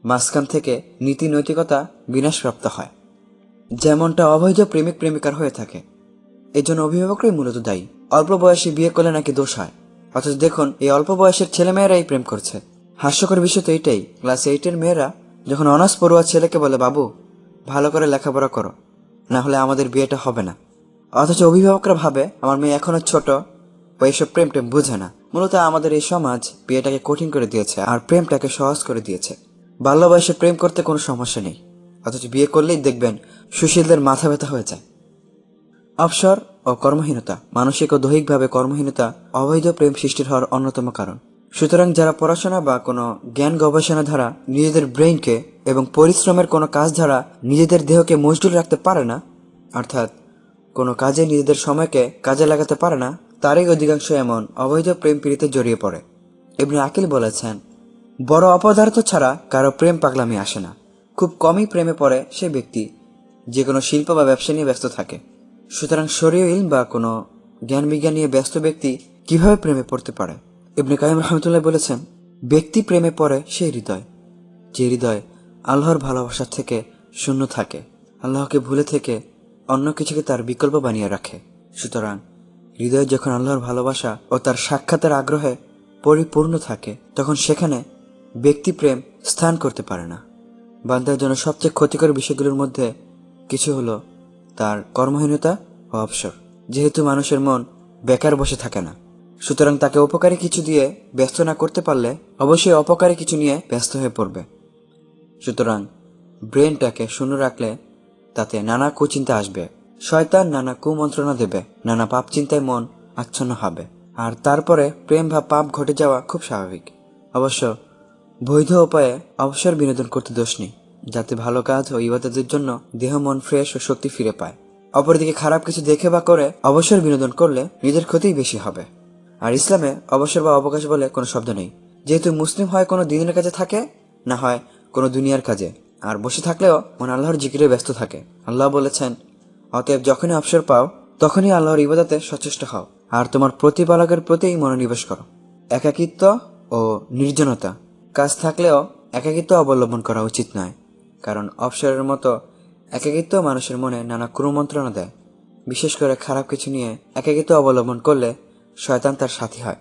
মাঝখান থেকে নীতি নৈতিকতা বিনাশপ্রাপ্ত হয়, যেমনটা অবৈধ প্রেমিক প্রেমিকার হয়ে থাকে। এই জন্য অভিভাবকরাই মূলত দায়ী। অল্প বয়সে বিয়ে করলে নাকি দোষ হয়, অথচ দেখুন এই অল্প বয়সের ছেলেমেয়েরাই প্রেম করছে। হাস্যকর বিষয় তো এটাই, ক্লাস 8-এর মেয়েরা যখন অনার্স পড়ুয়া ছেলেকে বলে, বাবু ভালো করে লেখাপড়া করো, না হলে আমাদের বিয়েটা হবে না। অথচ অভিভাবকরা ভাবে আমার মেয়ে এখনো ছোট, ও এইসব প্রেম টেম বুঝে না। মূলত আমাদের এই সমাজ বিয়েটাকে কঠিন করে দিয়েছে আর প্রেমটাকে সহজ করে দিয়েছে। বাল্য বয়সে প্রেম করতে কোনো সমস্যা নেই, অথচ বিয়ে করলেই দেখবেন সুশীলদের মাথা ব্যথা হয়ে যায়। অবসর ও কর্মহীনতা, মানসিক ও দৈহিকভাবে কর্মহীনতা অবৈধ প্রেম সৃষ্টির হওয়ার অন্যতম কারণ। সুতরাং যারা পড়াশোনা বা কোনো জ্ঞান গবেষণা দ্বারা নিজেদের ব্রেইনকে এবং পরিশ্রমের কোনো কাজ দ্বারা নিজেদের দেহকে মজদুর রাখতে পারে না, অর্থাৎ কোনো কাজে নিজেদের সময়কে কাজে লাগাতে পারে না, তারই অধিকাংশ এমন অবৈধ প্রেম পীড়িতে জড়িয়ে পড়ে। ইবনে আকিল বলেছেন, বড় অপদার্থ ছাড়া কারো প্রেম পাগলামি আসে না। খুব কমই প্রেমে পড়ে সে ব্যক্তি যে কোনো শিল্প বা ব্যবসা নিয়ে ব্যস্ত থাকে। সুতরাং শরীয় ইলম বা কোনো জ্ঞান বিজ্ঞান নিয়ে ব্যস্ত ব্যক্তি কিভাবে প্রেমে পড়তে পারে? ইবনে কাইয়িম রাহমাতুল্লাহ বলেছেন, ব্যক্তি প্রেমে পড়ে সেই হৃদয়, যে হৃদয় আল্লাহর ভালোবাসা থেকে শূন্য থাকে, আল্লাহকে ভুলে থেকে অন্য কিছুকে তার বিকল্প বানিয়ে রাখে। সুতরাং হৃদয় যখন আল্লাহর ভালোবাসা ও তার সাক্ষাতের আগ্রহে পরিপূর্ণ থাকে, তখন সেখানে ব্যক্তি প্রেম স্থান করতে পারে না। বান্দার জন্য সবচেয়ে ক্ষতিকর বিষয়গুলোর মধ্যে কিছু হলো তার কর্মহীনতা ও অবসর। যেহেতু মানুষের মন বেকার বসে থাকে না, সুতরাং তাকে উপকারী কিছু দিয়ে ব্যস্ত না করতে পারলে অবশ্যই অপকারী কিছু নিয়ে ব্যস্ত হয়ে পড়বে। সুতরাং ব্রেনটাকে শূন্য রাখলে তাতে নানা কুচিন্তা আসবে, শয়তান নানা কুমন্ত্রণা দেবে, নানা পাপ চিন্তায় মন আচ্ছন্ন হবে, আর তারপরে প্রেম বা পাপ ঘটে যাওয়া খুব স্বাভাবিক। অবশ্য বৈধ উপায়ে অবসর বিনোদন করতে দোষ নেই, যাতে ভালো কাজ ও ইবাদতের জন্য দেহ মন ফ্রেশ ও শক্তি ফিরে পায়। অপরদিকে খারাপ কিছু দেখে বা করে অবসর বিনোদন করলে নিজের ক্ষতিই বেশি হবে। আর ইসলামে অবসর বা অবকাশ বলে কোনো শব্দ নেই, যেহেতু মুসলিম হয় কোনো দিনের কাজে থাকে, না হয় কোনো দুনিয়ার কাজে, আর বসে থাকলেও মন আল্লাহর জিকিরে ব্যস্ত থাকে। আল্লাহ বলেছেন, অতএব যখনই অবসর পাও তখনই আল্লাহর ইবাদতে সচেষ্ট হও আর তোমার প্রতিপালকের প্রতিই মনোনিবেশ করো। একাকিত্ব ও নির্জনতা, কাজ থাকলেও একাকিত্ব অবলম্বন করা উচিত নয়, কারণ অবসরের মতো একাকিত্ব মানুষের মনে নানা কুমন্ত্রণা দেয়। বিশেষ করে খারাপ কিছু নিয়ে একাকিত্ব অবলম্বন করলে শয়তান তার সাথী হয়।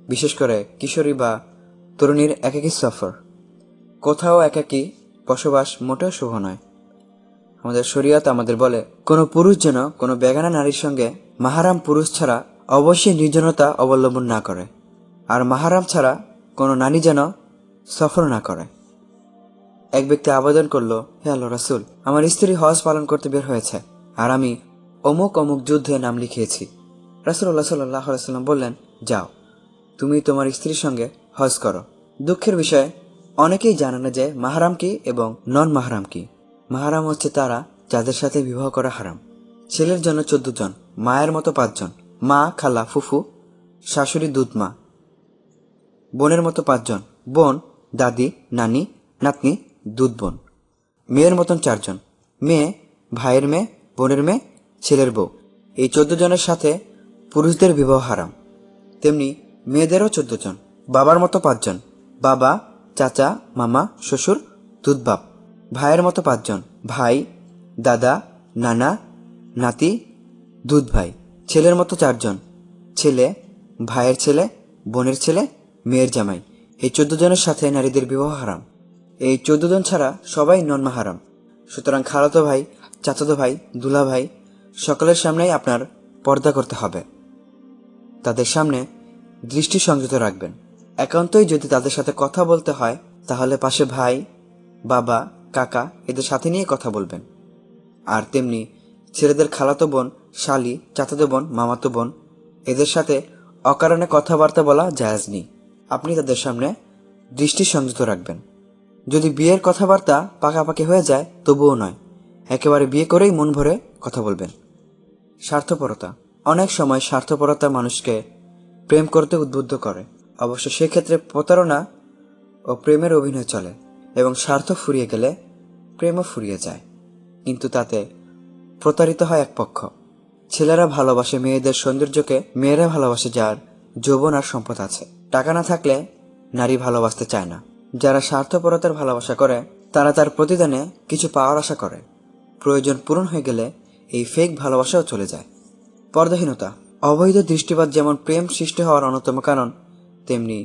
বিশেষ করে কিশোরী বা তরুণীর একাকী সফর, কোথাও একাকী বসবাস মোটেও শুভ নয়। আমাদের শরীয়ত আমাদের বলে, কোনো পুরুষ যেন কোনো বেগানা নারীর সঙ্গে মাহারাম পুরুষ ছাড়া অবশ্যই নির্জনতা অবলম্বন না করে, আর মাহারাম ছাড়া কোনো নারী যেন সফর না করে। এক ব্যক্তি আবেদন করলো, হে আল্লাহ রাসূল, আমার স্ত্রী হজ পালন করতে বের হয়েছে আর আমি অমুক অমুক যুদ্ধে নাম লিখিয়েছি। রাসূলুল্লাহ সাল্লাল্লাহু আলাইহি ওয়াসাল্লাম বললেন, যাও তুমি তোমার স্ত্রীর সঙ্গে হজ করো। দুঃখের বিষয়, অনেকেই জানে না যে মাহরাম কি এবং নন মাহরাম কি। মাহরাম হচ্ছে তারা যাদের সাথে বিবাহ করা হারাম। ছেলের জন্য 14 জন, মায়ের মতো 5 জন, মা, খালা, ফুফু, শাশুড়ি, দুধমা। বোনের মতো 5 জন, বোন, দাদি, নানি, নাতনি, দুধ বোন। মেয়ের মতন 4 জন, মেয়ে, ভাইয়ের মেয়ে, বোনের মেয়ে, ছেলের বউ। এই 14 জনের সাথে পুরুষদের বিবাহ হারাম। তেমনি মেয়েদেরও 14 জন, বাবার মতো 5 জন, বাবা, চাচা, মামা, শ্বশুর, দুধবাপ। ভাইয়ের মতো 5 জন, ভাই, দাদা, নানা, নাতি, দুধ ভাই। ছেলের মতো 4 জন, ছেলে, ভাইয়ের ছেলে, বোনের ছেলে, মেয়ের জামাই। এই 14 জনের সাথে নারীদের বিবাহ হারাম। এই 14 জন ছাড়া সবাই নন মাহারাম। সুতরাং খালাতো ভাই, চাচাতো ভাই, দুলা ভাই সকলের সামনেই আপনার পর্দা করতে হবে। তাদের সামনে দৃষ্টি সংযত রাখবেন। একান্তই যদি তাদের সাথে কথা বলতে হয় তাহলে পাশে ভাই, বাবা, কাকা এদের সাথে নিয়ে কথা বলবেন। আর তেমনি ছেলেদের খালাতো বোন, শালি, চাচাতো বোন, মামাতো বোন এদের সাথে অকারণে কথাবার্তা বলা জায়েজ নেই। আপনি তাদের সামনে দৃষ্টি সংযত রাখবেন। যদি বিয়ের কথাবার্তা পাকাপাকি হয়ে যায় তবুও নয়, একেবারে বিয়ে করেই মন ভরে কথা বলবেন। স্বার্থপরতা। অনেক সময় স্বার্থপরতা মানুষকে প্রেম করতে উদ্বুদ্ধ করে। অবশ্য সেক্ষেত্রে প্রতারণা ও প্রেমের অভিনয় চলে এবং স্বার্থ ফুরিয়ে গেলে প্রেমও ফুরিয়ে যায়, কিন্তু তাতে প্রতারিত হয় এক পক্ষ। ছেলেরা ভালোবাসে মেয়েদের সৌন্দর্যকে, মেয়েরা ভালোবাসে যার যৌবন আর সম্পদ আছে। টাকা না থাকলে নারী ভালোবাসতে চায় না। যারা স্বার্থপরতার ভালোবাসা করে তারা তার প্রতিদানে কিছু পাওয়ার আশা করে। প্রয়োজন পূরণ হয়ে গেলে এই ফেক ভালোবাসাও চলে যায়। পর্দাহীনতা। অবৈধ দৃষ্টিপাত যেমন প্রেম সৃষ্টি হওয়ার অন্যতম কারণ, তেমনি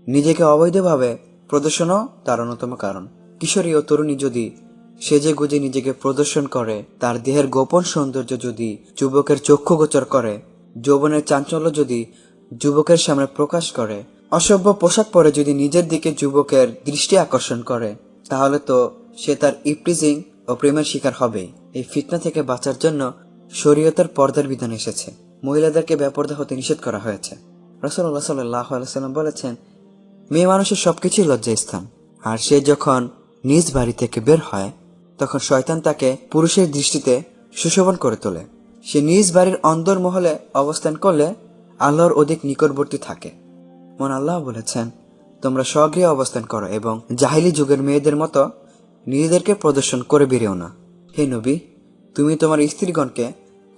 নিজেকে অবৈধভাবে প্রদর্শনও তার অন্যতম কারণ। কিশোরী ও তরুণী যদি সেজে গুজে নিজেকে প্রদর্শন করে, তার দেহের গোপন সৌন্দর্য যদি যুবকের চক্ষু গোচর করে, যৌবনের চাঞ্চল্য যদি যুবকের সামনে প্রকাশ করে, অসভ্য পোশাক পরে যদি নিজের দিকে যুবকের দৃষ্টি আকর্ষণ করে, তাহলে তো সে তার ইপটিজিং ও প্রেমের শিকার হবেই। এই ফিতনা থেকে বাঁচার জন্য শরীয়তের পর্দার বিধান এসেছে। মহিলাদেরকে বেপর্দা হতে নিষেধ করা হয়েছে। রাসূলুল্লাহ সাল্লাল্লাহু আলাইহি ওয়াসাল্লাম বলেছেন, মেয়ে মানুষের সবকিছুই লজ্জাস্থান, আর সে যখন নিজ বাড়ি থেকে বের হয় তখন শয়তান তাকে পুরুষের দৃষ্টিতে সুশোভন করে তোলে। সে নিজ বাড়ির অন্দরমহলে অবস্থান করলে আল্লাহর অধিক নিকটবর্তী থাকে। মন আল্লাহ বলেছেন, তোমরা স্বগৃহে অবস্থান করো এবং জাহিলি যুগের মেয়েদের মতো নিজেদেরকে প্রদর্শন করে বেরিও না। হে নবী, তুমি তোমার স্ত্রীগণকে,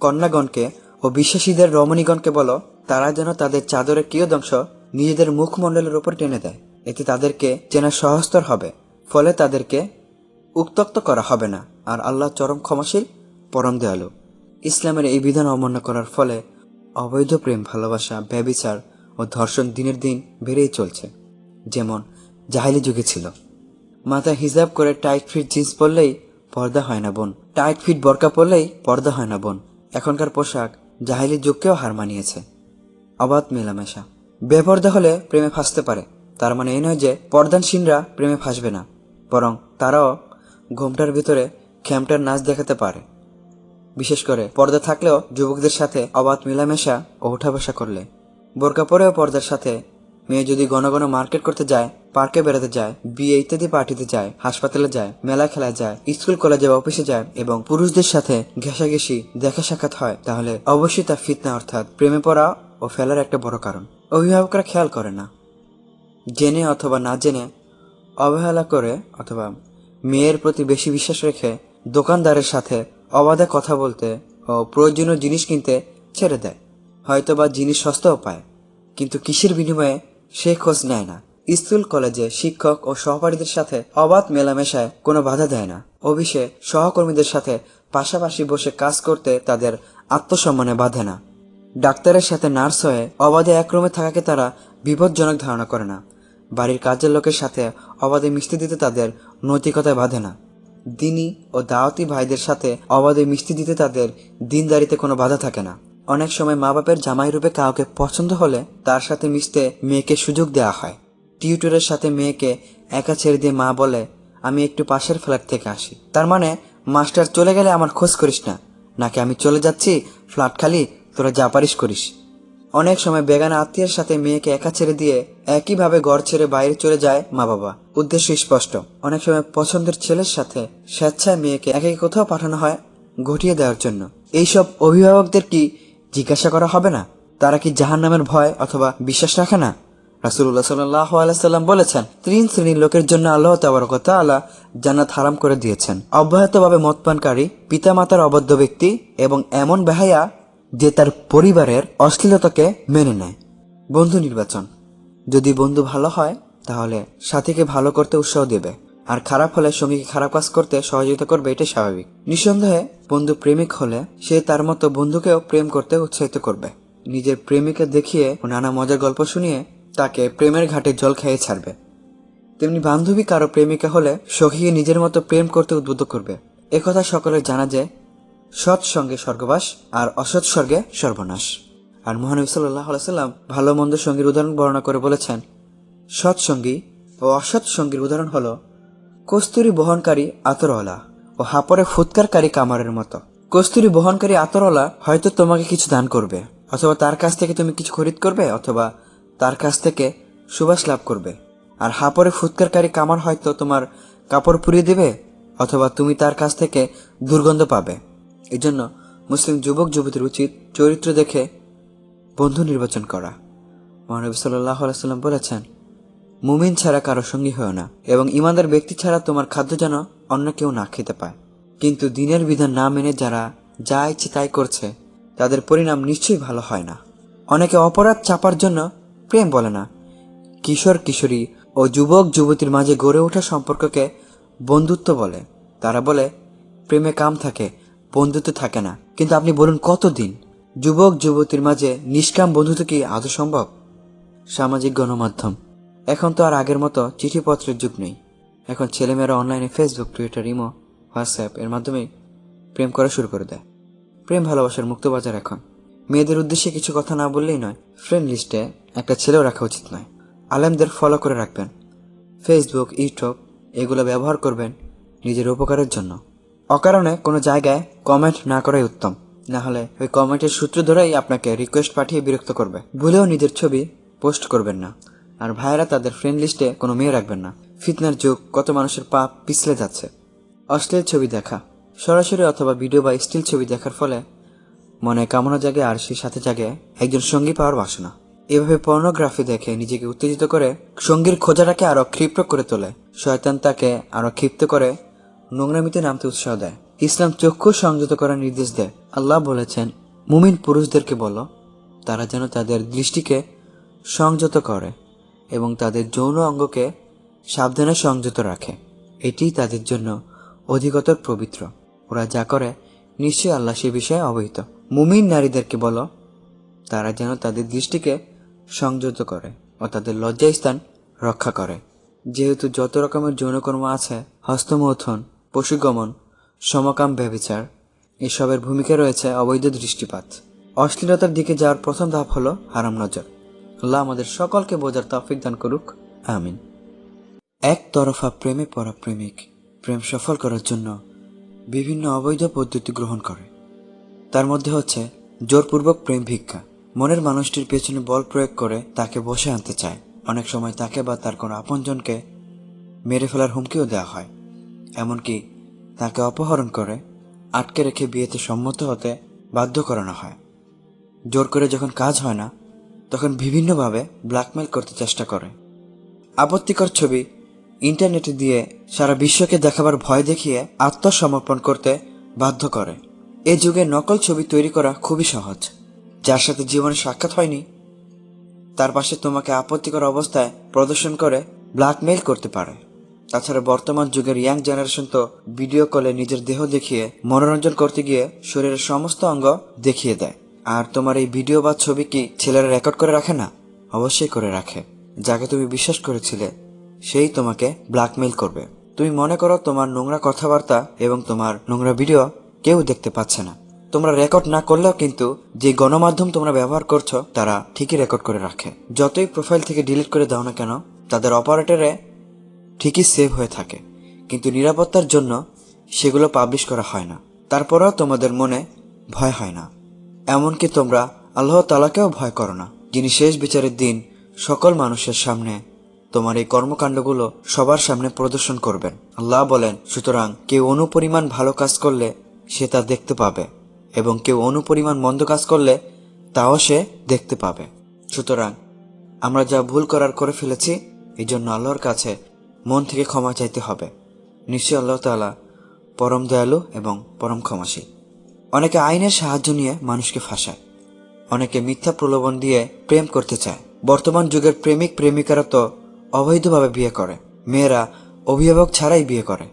কন্যাগণকে ও বিশ্বাসীদের রমণীগণকে বলো, তারা যেন তাদের চাদরের কিয়দংশ নিজেদের মুখমণ্ডলের উপর টেনে দেয়। এতে তাদেরকে চেনা সহজতর হবে, ফলে তাদেরকে উত্ত্যক্ত করা হবে না, আর আল্লাহ চরম ক্ষমাশীল, পরম দয়ালু। ইসলামের এই বিধান অমান্য করার ফলে অবৈধ প্রেম, ভালোবাসা, ব্যভিচার ও ধর্ষণ দিনের দিন বেড়েই চলছে, যেমন জাহিলি যুগে ছিল। মাথায় হিজাব করে টাইট ফিট জিন্স পরলেই পর্দা হয় না বোন, টাইট ফিট বোরকা পরলেই পর্দা হয় না বোন। এখনকার পোশাক জাহিলি যুগকেও হার মানিয়েছে। অবাধ মেলামেশা। বেপর্দা হলে প্রেমে ফাঁসতে পারে, তার মানে এই নয় যে পর্দানসীনরা প্রেমে ফাঁসবে না, বরং তারাও ঘোমটার ভিতরে খেমটার নাচ দেখাতে পারে। বিশেষ করে পর্দা থাকলেও যুবকদের সাথে অবাধ মেলামেশা ও ওঠা বসা করলে। বোরকা পরেও পর্দার সাথে মেয়ে যদি ঘন ঘন মার্কেট করতে যায়, পার্কে বেড়াতে যায়, বিয়ে ইত্যাদি পার্টিতে যায়, হাসপাতালে যায়, মেলা খেলায় যায়, স্কুল কলেজে বা অফিসে যায় এবং পুরুষদের সাথে ঘেঁষাঘেঁষি দেখা সাক্ষাৎ হয়, তাহলে অবশ্যই তা ফিতনা অর্থাৎ প্রেমে পড়া ও ফেলার একটা বড় কারণ। অভিভাবকরা খেয়াল করে না, জেনে অথবা না জেনে অবহেলা করে অথবা মেয়ের প্রতি বেশি বিশ্বাস রেখে দোকানদারের সাথে অবাধে কথা বলতে ও প্রয়োজনীয় জিনিস কিনতে ছেড়ে দেয়। হয়তোবা জিনিস সস্তাও পায়, কিন্তু কিসের বিনিময়ে সে খোঁজ নেয় না। স্কুল কলেজে শিক্ষক ও সহপাঠীদের সাথে অবাধ মেলামেশায় কোনো বাধা দেয় না। অফিসে সহকর্মীদের সাথে পাশাপাশি বসে কাজ করতে তাদের আত্মসম্মানে বাধে না। ডাক্তারের সাথে নার্স হয়ে অবাধে এক রুমে থাকাকে তারা বিপজ্জনক ধারণা করে না। বাড়ির কাজের লোকের সাথে অবাধে মিশতে দিতে তাদের নৈতিকতায় বাধে না। দিনী ও দাওয়াতি ভাইদের সাথে অবাধে মিশতে দিতে তাদের দিনদারিতে কোনো বাধা থাকে না। অনেক সময় মা বাপের জামাই রূপে কাউকে পছন্দ হলে তার সাথে মিশতে মেয়েকে সুযোগ দেওয়া হয়। টিউটরের সাথে মেয়েকে একা ছেড়ে দিয়ে মা বলে, আমি একটু পাশের ফ্ল্যাট থেকে আসি। তার মানে মাস্টার চলে গেলে আমার খোঁজ করিস না, নাকি আমি চলে যাচ্ছি, ফ্ল্যাট খালি, তোরা যা পারিস করিস। অনেক সময় বেগানা আত্মীয়ের সাথে মেয়েকে একা ছেড়ে দিয়ে একইভাবে ঘর ছেড়ে বাইরে চলে যায় মা বাবা। উদ্দেশ্য স্পষ্ট। অনেক সময় পছন্দের ছেলের সাথে স্বেচ্ছায় মেয়েকে একাকি কোথাও পাঠানো হয় ঘটিয়ে দেওয়ার জন্য। এইসব অভিভাবকদের কি জিজ্ঞাসা করা হবে না? তারা কি জাহান্নামের ভয় অথবা বিশ্বাস রাখে না? রাসূলুল্লাহ সাল্লাল্লাহু আলাইহি সাল্লাম বলেছেন, 3 শ্রেণীর লোকের জন্য আল্লাহ তাবারক ওয়া তাআলা জান্নাত হারাম করে দিয়েছেন। অব্যাহতভাবে মদপানকারী, পিতামাতার অবাধ্য ব্যক্তি এবং এমন বেহায়া যে তার পরিবারের অশ্লীলতাকে মেনে নেয়। বন্ধু নির্বাচন। যদি বন্ধু ভালো হয় তাহলে সাথীকে ভালো করতে উৎসাহ দেবে, আর খারাপ হলে সঙ্গীকে খারাপ কাজ করতে সহযোগিতা করবে, এটাই স্বাভাবিক। নিঃসন্দেহে বন্ধু প্রেমিক হলে সে তার মতো বন্ধুকেও প্রেম করতে উৎসাহিত করবে। নিজের প্রেমিকা দেখিয়ে ও নানা মজার গল্প শুনিয়ে তাকে প্রেমের ঘাটে জল খেয়ে ছাড়বে। তেমনি বান্ধবী কারো প্রেমিকা হলে সখীকে নিজের মতো প্রেম করতে উদ্বুদ্ধ করবে। একথা সকলের জানা যে সৎ সঙ্গে স্বর্গবাস আর অসৎ স্বর্গে সর্বনাশ। আর মহানবী সাল্লাল্লাহু আলাইহি সাল্লাম ভালো মন্দ সঙ্গীর উদাহরণ বর্ণনা করে বলেছেন, সৎ সঙ্গী ও অসৎ সঙ্গীর উদাহরণ হলো কস্তুরী বহনকারী আতরওয়ালা ও হাপরে ফুৎকারকারী কামারের মতো। কস্তুরী বহনকারী আতরওয়ালা হয়তো তোমাকে কিছু দান করবে, অথবা তার কাছ থেকে তুমি কিছু খরিদ করবে, অথবা তার কাছ থেকে সুবাস লাভ করবে। আর হাপরে ফুৎকারকারী কামার হয়তো তোমার কাপড় পুড়িয়ে দেবে, অথবা তুমি তার কাছ থেকে দুর্গন্ধ পাবে। এই জন্য মুসলিম যুবক যুবতীর উচিত চরিত্র দেখে বন্ধু নির্বাচন করা। মহানবী সাল্লাল্লাহু আলাইহি সাল্লাম বলেছেন, মুমিন ছাড়া কারো সঙ্গী হয় না, এবং ইমানদার ব্যক্তি ছাড়া তোমার খাদ্য যেন অন্য কেউ না খেতে পায়। কিন্তু দিনের বিধান না মেনে যারা যা ইচ্ছে তাই করছে, তাদের পরিণাম নিশ্চয়ই ভালো হয় না। অনেকে অপরাধ চাপার জন্য প্রেম বলে না। কিশোর কিশোরী ও যুবক যুবতীর মাঝে গড়ে ওঠা সম্পর্ককে বন্ধুত্ব বলে। তারা বলে প্রেমে কাম থাকে, বন্ধুত্ব থাকে না। কিন্তু আপনি বলুন, কতদিন? যুবক যুবতীর মাঝে নিষ্কাম বন্ধুত্ব কি আদৌ সম্ভব? সামাজিক গণমাধ্যম। এখন তো আর আগের মতো চিঠিপত্রের যুগ নেই। এখন ছেলেমেয়েরা অনলাইনে ফেসবুক, টুইটার, ইমো, হোয়াটসঅ্যাপ এর মাধ্যমে প্রেম করা শুরু করে দেয়। প্রেম ভালোবাসার মুক্ত বাজার এখন। মেয়েদের উদ্দেশ্যে কিছু কথা না বললেই নয়, ফ্রেন্ড লিস্টে একটা ছেলেও রাখা উচিত নয়। আলেমদের ফলো করে রাখবেন। ফেসবুক, ইউটিউব এগুলো ব্যবহার করবেন নিজের উপকারের জন্য। অকারণে কোনো জায়গায় কমেন্ট না করাই উত্তম, না হলে ওই কমেন্টের সূত্র ধরেই আপনাকে রিকোয়েস্ট পাঠিয়ে বিরক্ত করবে। ভুলেও নিজের ছবি পোস্ট করবেন না। আর ভাইয়েরা তাদের ফ্রেন্ড লিস্টে কোনো মেয়ে রাখবেন না। ফিতনার যুগ, কত মানুষের পা পিছলে যাচ্ছে। অশ্লীল ছবি দেখা, সরাসরি অথবা ভিডিও বা স্টিল ছবি দেখার ফলে মনে কামনা জাগে, আর সেই সাথে জাগে একজন সঙ্গী পাওয়ার বাসনা। এভাবে পর্নোগ্রাফি দেখে নিজেকে উত্তেজিত করে সঙ্গীর খোঁজাটাকে আরো ক্ষিপ্র করে তোলে। শয়তান তাকে আরো ক্ষিপ্ত করে নোংরামিতে নামতে উৎসাহ দেয়। ইসলাম চক্ষু সংযত করার নির্দেশ দেয়। আল্লাহ বলেছেন, মুমিন পুরুষদেরকে বলো তারা যেন তাদের দৃষ্টিকে সংযত করে এবং তাদের যৌন অঙ্গকে সাবধানে সংযত রাখে। এটিই তাদের জন্য অধিকতর পবিত্র। ওরা যা করে নিশ্চয়ই আল্লাহ সে বিষয়ে অবহিত। মুমিন নারীদেরকে বলো তারা যেন তাদের দৃষ্টিকে সংযত করে ও তাদের লজ্জাস্থান রক্ষা করে। যেহেতু যত রকমের যৌনকর্ম আছে, হস্তমৈথুন, পশুগমন, সমকাম, ব্যভিচার, এসবের ভূমিকা রয়েছে অবৈধ দৃষ্টিপাত। অশ্লীলতার দিকে যাওয়ার প্রথম ধাপ হলো হারাম নজর। আল্লাহ আমাদের সকলকে বোঝার তৌফিক দান করুক, আমিন। একতরফা প্রেমে পড়া প্রেমিক প্রেম সফল করার জন্য বিভিন্ন অবৈধ পদ্ধতি গ্রহণ করে। তার মধ্যে হচ্ছে জোরপূর্বক প্রেম ভিক্ষা। মনের মানুষটির পেছনে বল প্রয়োগ করে তাকে বসে আনতে চায়। অনেক সময় তাকে বা তার কোনো আপনজনকে মেরে ফেলার হুমকিও দেওয়া হয়। এমনকি তাকে অপহরণ করে আটকে রেখে বিয়েতে সম্মত হতে বাধ্য করানো হয়। জোর করে যখন কাজ হয় না, তখন বিভিন্নভাবে ব্ল্যাকমেল করতে চেষ্টা করে। আপত্তিকর ছবি ইন্টারনেটে দিয়ে সারা বিশ্বকে দেখাবার ভয় দেখিয়ে আত্মসমর্পণ করতে বাধ্য করে। এ যুগে নকল ছবি তৈরি করা খুবই সহজ। যার সাথে জীবনে সাক্ষাৎ হয়নি, তার পাশে তোমাকে আপত্তিকর অবস্থায় প্রদর্শন করে ব্ল্যাকমেইল করতে পারে। তাছাড়া বর্তমান যুগের ইয়াং জেনারেশন তো ভিডিও কলে নিজের দেহ দেখিয়ে মনোরঞ্জন করতে গিয়ে শরীরের সমস্ত অঙ্গ দেখিয়ে দেয়। আর তোমার এই ভিডিও বা ছবি কি ছেলেরা রেকর্ড করে রাখে না? অবশ্যই করে রাখে। যাকে তুমি বিশ্বাস করেছিলে সেই তোমাকে ব্ল্যাকমেইল করবে। তুমি মনে করো তোমার নোংরা কথাবার্তা এবং তোমার নোংরা ভিডিও কেউ দেখতে পাচ্ছে না। তোমরা রেকর্ড না করলেও কিন্তু যে গণমাধ্যম তোমরা ব্যবহার করছো তারা ঠিকই রেকর্ড করে রাখে। যতই প্রোফাইল থেকে ডিলিট করে দাও না কেন, তাদের অপারেটরে ঠিকই সেভ হয়ে থাকে, কিন্তু নিরাপত্তার জন্য সেগুলো পাবলিশ করা হয় না। তারপরেও তোমাদের মনে ভয় হয় না। এমনকি তোমরা আল্লাহ তাআলাকেও ভয় করো না, যিনি শেষ বিচারের দিন সকল মানুষের সামনে তোমার এই কর্মকাণ্ডগুলো সবার সামনে প্রদর্শন করবেন। আল্লাহ বলেন, সুতরাং কেউ অনুপরিমাণ ভালো কাজ করলে সে তা দেখতে পাবে, এবং কেউ অনুপরিমাণ মন্দ কাজ করলে তাও সে দেখতে পাবে। সুতরাং আমরা যা ভুল করার করে ফেলেছি, এই জন্য আল্লাহর কাছে মন থেকে ক্ষমা চাইতে হবে। নিশ্চয়ই আল্লাহ তাআলা পরম দয়ালু এবং পরম ক্ষমাশীল। অনেকে আইনের সাহায্য নিয়ে মানুষকে ফাঁসায়, অনেকে মিথ্যা প্রলোভন দিয়ে প্রেম করতে চায়। বর্তমান যুগের প্রেমিক প্রেমিকারা তো অবৈধভাবে বিয়ে করে, মেয়েরা অভিভাবক ছাড়াই বিয়ে করে।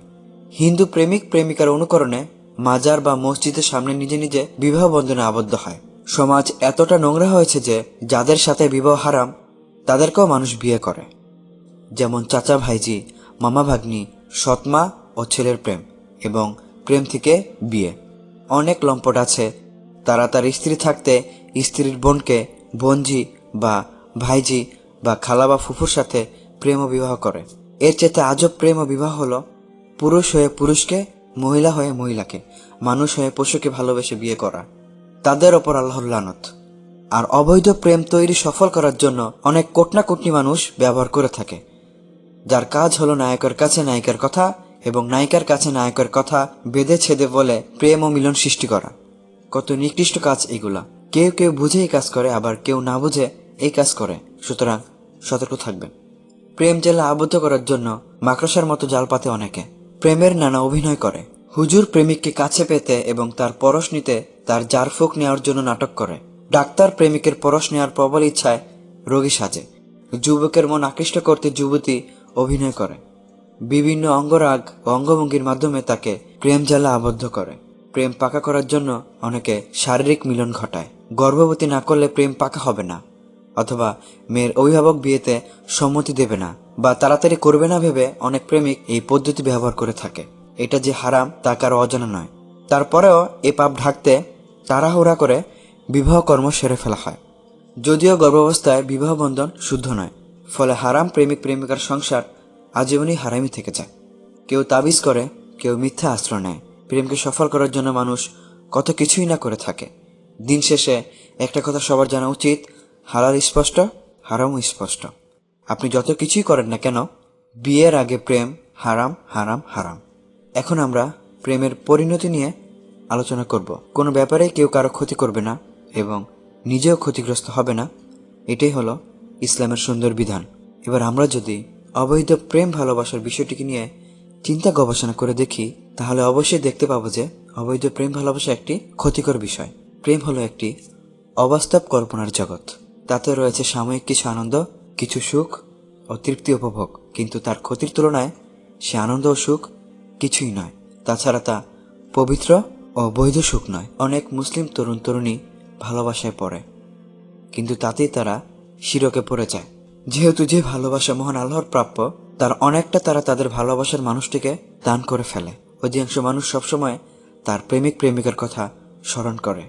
হিন্দু প্রেমিক প্রেমিকার অনুকরণে মাজার বা মসজিদের সামনে নিজে নিজে বিবাহ বন্ধনে আবদ্ধ হয়। সমাজ এতটা নোংরা হয়েছে যে যাদের সাথে বিবাহ হারাম তাদেরকেও মানুষ বিয়ে করে। যেমন চাচা ভাইজি, মামা ভাগ্নি, সৎমা ও ছেলের প্রেম এবং প্রেম থেকে বিয়ে। অনেক লম্পট আছে, তারা তার স্ত্রী থাকতে স্ত্রীর বোনকে বোনজি বা ভাইজি বা খালা বা ফুফুর সাথে প্রেম ও বিবাহ করে। এর চেয়ে আজব প্রেম ও বিবাহ হলো পুরুষ হয়ে পুরুষকে মহিলা হয়ে মহিলাকে, মানুষ হয়ে পশুকে ভালোবেসে বিয়ে করা, তাদের ওপর আল্লাহর লানত। আর অবৈধ প্রেম তৈরি সফল করার জন্য অনেক কোটনাকুটনি মানুষ ব্যবহার করে থাকে, যার কাজ হলো নায়কের কাছে নায়িকার কথা এবং নায়িকার কাছে নায়কের কথা বেঁধে ছেদে বলে প্রেম ও মিলন সৃষ্টি করা। কত নিকৃষ্ট কাজ এগুলা। কেউ কেউ বুঝে এই কাজ করে, আবার কেউ না বুঝে এই কাজ করে। সুতরাং সতর্ক থাকবেন। প্রেম জেলে আবদ্ধ করার জন্য মাকড়সার মতো জাল পাতে অনেকে, প্রেমের নানা অভিনয় করে। হুজুর প্রেমিককে কাছে পেতে এবং তার পরশ নিতে তার জারফুক নেওয়ার জন্য নাটক করে। ডাক্তার প্রেমিকের পরশ নেওয়ার প্রবল ইচ্ছায় রোগী সাজে। যুবকের মন আকৃষ্ট করতে যুবতী অভিনয় করে। বিভিন্ন অঙ্গরাগ ও অঙ্গভঙ্গির মাধ্যমে তাকে প্রেম জালে আবদ্ধ করে। প্রেম পাকা করার জন্য অনেকে শারীরিক মিলন ঘটায়। গর্ভবতী না করলে প্রেম পাকা হবে না, অথবা মেয়ের অভিভাবক বিয়েতে সম্মতি দেবে না বা তাড়াতাড়ি করবে না ভেবে অনেক প্রেমিক এই পদ্ধতি ব্যবহার করে থাকে। এটা যে হারাম তা কারো অজানা নয়। তারপরেও এ পাপ ঢাকতে তাড়াহুড়া করে বিবাহ কর্ম সেরে ফেলা হয়, যদিও গর্ভাবস্থায় বিবাহ বন্ধন শুদ্ধ নয়। ফলে হারাম প্রেমিক প্রেমিকার সংসার আজীবনই হারামই থেকে যায়। কেউ তাবিজ করে, কেউ মিথ্যা আশ্রয় নেয়। প্রেমকে সফল করার জন্য মানুষ কত কিছুই না করে থাকে। দিন শেষে একটা কথা সবার জানা উচিত, হালাল স্পষ্ট, হারামও স্পষ্ট। আপনি যত কিছুই করেন না কেন, বিয়ের আগে প্রেম হারাম, হারাম, হারাম। এখন আমরা প্রেমের পরিণতি নিয়ে আলোচনা করব। কোনো ব্যাপারে কেউ কারো ক্ষতি করবে না এবং নিজেও ক্ষতিগ্রস্ত হবে না, এটাই হলো ইসলামের সুন্দর বিধান। এবার আমরা যদি অবৈধ প্রেম ভালোবাসার বিষয়টিকে নিয়ে চিন্তা গবেষণা করে দেখি, তাহলে অবশ্যই দেখতে পাবো যে অবৈধ প্রেম ভালোবাসা একটি ক্ষতিকর বিষয়। প্রেম হলো একটি অবাস্তব কল্পনার জগৎ। তাতে রয়েছে সাময়িক কিছু আনন্দ, কিছু সুখ ও তৃপ্তি উপভোগ, কিন্তু তার ক্ষতির তুলনায় সে আনন্দ ও সুখ কিছুই নয়। তাছাড়া তা পবিত্র ও বৈধ সুখ নয়। অনেক মুসলিম তরুণ তরুণী ভালোবাসায় পড়ে, কিন্তু তাতেই তারা শিরকে পড়ে যায়। যেহেতু যে ভালোবাসা মহান আল্লাহর প্রাপ্য, তার অনেকটা তারা তাদের ভালোবাসার মানুষটিকে দান করে ফেলে। অধিকাংশ মানুষ সবসময় তার প্রেমিক প্রেমিকার কথা স্মরণ করে,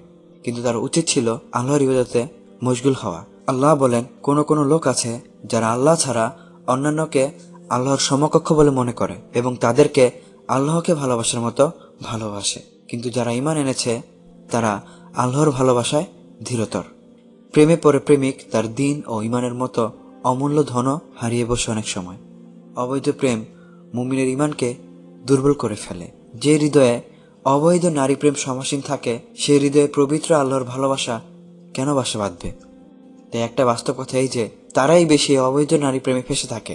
কিন্তু তার উচিত ছিল আল্লাহর ইবাদতে মশগুল হওয়া। আল্লাহ বলেন, কোন কোন লোক আছে যারা আল্লাহ ছাড়া অন্যান্যকে আল্লাহর সমকক্ষ বলে মনে করে এবং তাদেরকে আল্লাহকে ভালোবাসার মতো ভালোবাসে, কিন্তু যারা ঈমান এনেছে তারা আল্লাহর ভালোবাসায় ধীরতর। প্রেমে পড়ে প্রেমিক তার দিন ও ঈমানের মতো অমূল্য ধনও হারিয়ে বসে অনেক সময়। অবৈধ প্রেম মুমিনের ঈমানকে দুর্বল করে ফেলে। যে হৃদয়ে অবৈধ নারী প্রেম সমাসীন থাকে, সেই হৃদয়ে পবিত্র আল্লাহর ভালোবাসা কেন বাসা বাঁধবে? তাই একটা বাস্তব কথা এই যে, তারাই বেশি অবৈধ নারী প্রেমে ফেসে থাকে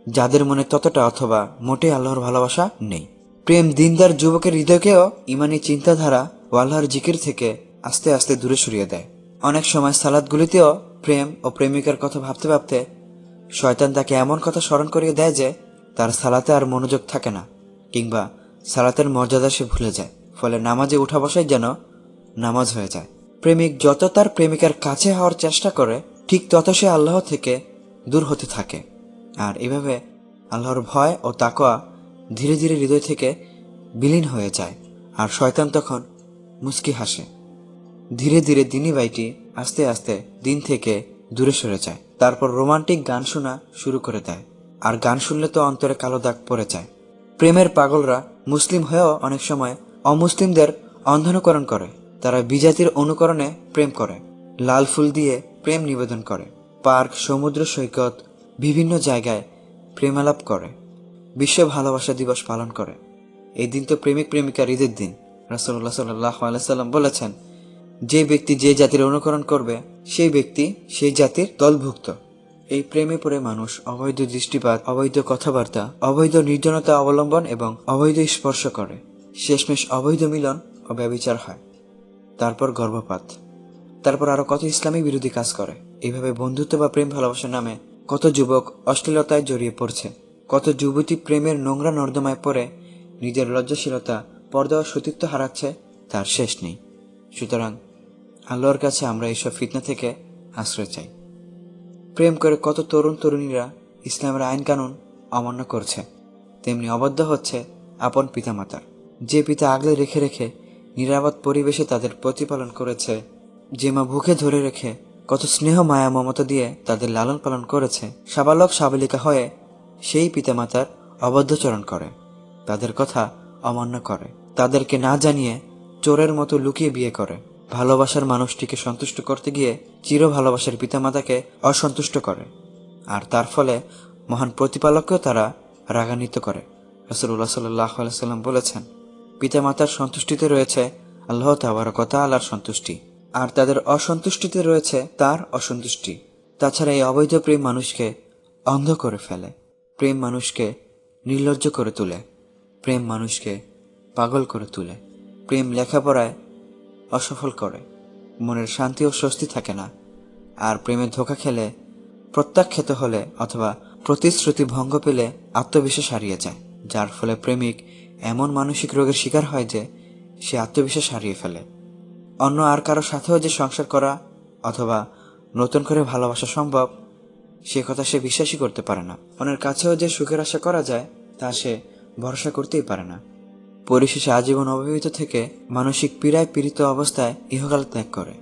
যাদের মনে ততটা অথবা মোটেই আল্লাহর ভালোবাসা নেই। প্রেম দিনদার যুবকের হৃদয়কেও ঈমানি চিন্তাধারা ও আল্লাহর জিকির থেকে আস্তে আস্তে দূরে সরিয়ে দেয়। অনেক সময় সালাতগুলিতেও প্রেম ও প্রেমিকার কথা ভাবতে ভাবতে শয়তান তাকে এমন কথা স্মরণ করিয়ে দেয় যে তার সালাতে আর মনোযোগ থাকে না, কিংবা সালাতের মর্যাদা সে ভুলে যায়। ফলে নামাজে উঠা বসাই যেন নামাজ হয়ে যায়। প্রেমিক যত তার প্রেমিকার কাছে হওয়ার চেষ্টা করে, ঠিক তত সে আল্লাহ থেকে দূর হতে থাকে। আর এভাবে আল্লাহর ভয় ও তাকওয়া ধীরে ধীরে হৃদয় থেকে বিলীন হয়ে যায়, আর শয়তান তখন মুচকি হাসে। ধীরে ধীরে দিনী বাইটি আস্তে আস্তে দিন থেকে দূরে সরে যায়। তারপর রোমান্টিক গান শোনা শুরু করে দেয়, আর গান শুনলে তো অন্তরে কালো দাগ পড়ে যায়। প্রেমের পাগলরা মুসলিম হয়েও অনেক সময় অমুসলিমদের অন্ধনুকরণ করে। তারা বিজাতির অনুকরণে প্রেম করে, লাল ফুল দিয়ে প্রেম নিবেদন করে, পার্ক, সমুদ্র সৈকত, বিভিন্ন জায়গায় প্রেমালাপ করে, বিশ্ব ভালোবাসা দিবস পালন করে। এই দিন তো প্রেমিক প্রেমিকার ঈদের দিন। রাসূলুল্লাহ সাল্লাল্লাহু আলাইহি সাল্লাম বলেছেন, যে ব্যক্তি যে জাতির অনুকরণ করবে সেই ব্যক্তি সেই জাতির দলভুক্ত। এই প্রেমে পড়ে মানুষ অবৈধ দৃষ্টিপাত, অবৈধ কথাবার্তা, অবৈধ নির্জনতা অবলম্বন এবং অবৈধ স্পর্শ করে। শেষমেশ অবৈধ মিলন ও ব্যভিচার হয়, তারপর গর্ভপাত, তারপর আরো কত ইসলামী বিরোধী কাজ করে। এইভাবে বন্ধুত্ব বা প্রেম ভালোবাসার নামে কত যুবক অশ্লীলতায় জড়িয়ে পড়ছে, কত যুবতী প্রেমের নোংরা নর্দমায় পড়ে নিজের লজ্জাশীলতা, পর্দা ও সতীত্ব হারাচ্ছে, তার শেষ নেই। সুতরাং আল্লাহর কাছে আমরা এইসব ফিতনা থেকে আশ্রয় চাই। প্রেম করে কত তরুণ তরুণীরা ইসলামের আইন কানুন অমান্য করছে, তেমনি অবাধ্য হচ্ছে আপন পিতামাতার। যে পিতা আগলে রেখে রেখে নিরাপদ পরিবেশে তাদের প্রতিপালন করেছে, যে মা বুকে ধরে রেখে কত স্নেহ মায়া মমতা দিয়ে তাদের লালন পালন করেছে, সাবালক সাবালিকা হয়ে সেই পিতামাতার অবাধ্যচরণ করে, তাদের কথা অমান্য করে, তাদেরকে না জানিয়ে চোরের মতো লুকিয়ে বিয়ে করে, ভালোবাসার মানুষটিকে সন্তুষ্ট করতে গিয়ে চির ভালোবাসার পিতামাতাকে অসন্তুষ্ট করে, আর তার ফলে মহান প্রতিপালককেও তারা রাগান্বিত করে। রাসূলুল্লাহ সাল্লাল্লাহু আলাইহি সাল্লাম বলেছেন, পিতামাতার সন্তুষ্টিতে রয়েছে আল্লাহ তাবারক ওয়া তাআলার সন্তুষ্টি, আর তাদের অসন্তুষ্টিতে রয়েছে তার অসন্তুষ্টি। তাছাড়া এই অবৈধ প্রেম মানুষকে অন্ধ করে ফেলে, প্রেম মানুষকে নির্লজ্জ করে তোলে, প্রেম মানুষকে পাগল করে তোলে, প্রেম লেখাপড়ায় অসফল করে, মনের শান্তি ও স্বস্তি থাকে না, আর প্রেমে ধোঁকা খেলে, প্রত্যাখ্যাত হলে অথবা প্রতিশ্রুতি ভঙ্গ পেলে আত্মবিশ্বাস হারিয়ে যায়, যার ফলে প্রেমিক এমন মানসিক রোগের শিকার হয় যে সে আত্মবিশ্বাস হারিয়ে ফেলে। অন্য আর কারো সাথেও যে সংসার করা অথবা নতুন করে ভালোবাসা সম্ভব সে কথা সে বিশ্বাসই করতে পারে না। অন্যের কাছেও যে সুখের আশা করা যায় তা সে ভরসা করতেই পারে না। পরিশেষে আজীবন অবিবাহিত থেকে মানসিক পীড়ায় পীড়িত অবস্থায় ইহকাল ত্যাগ করে।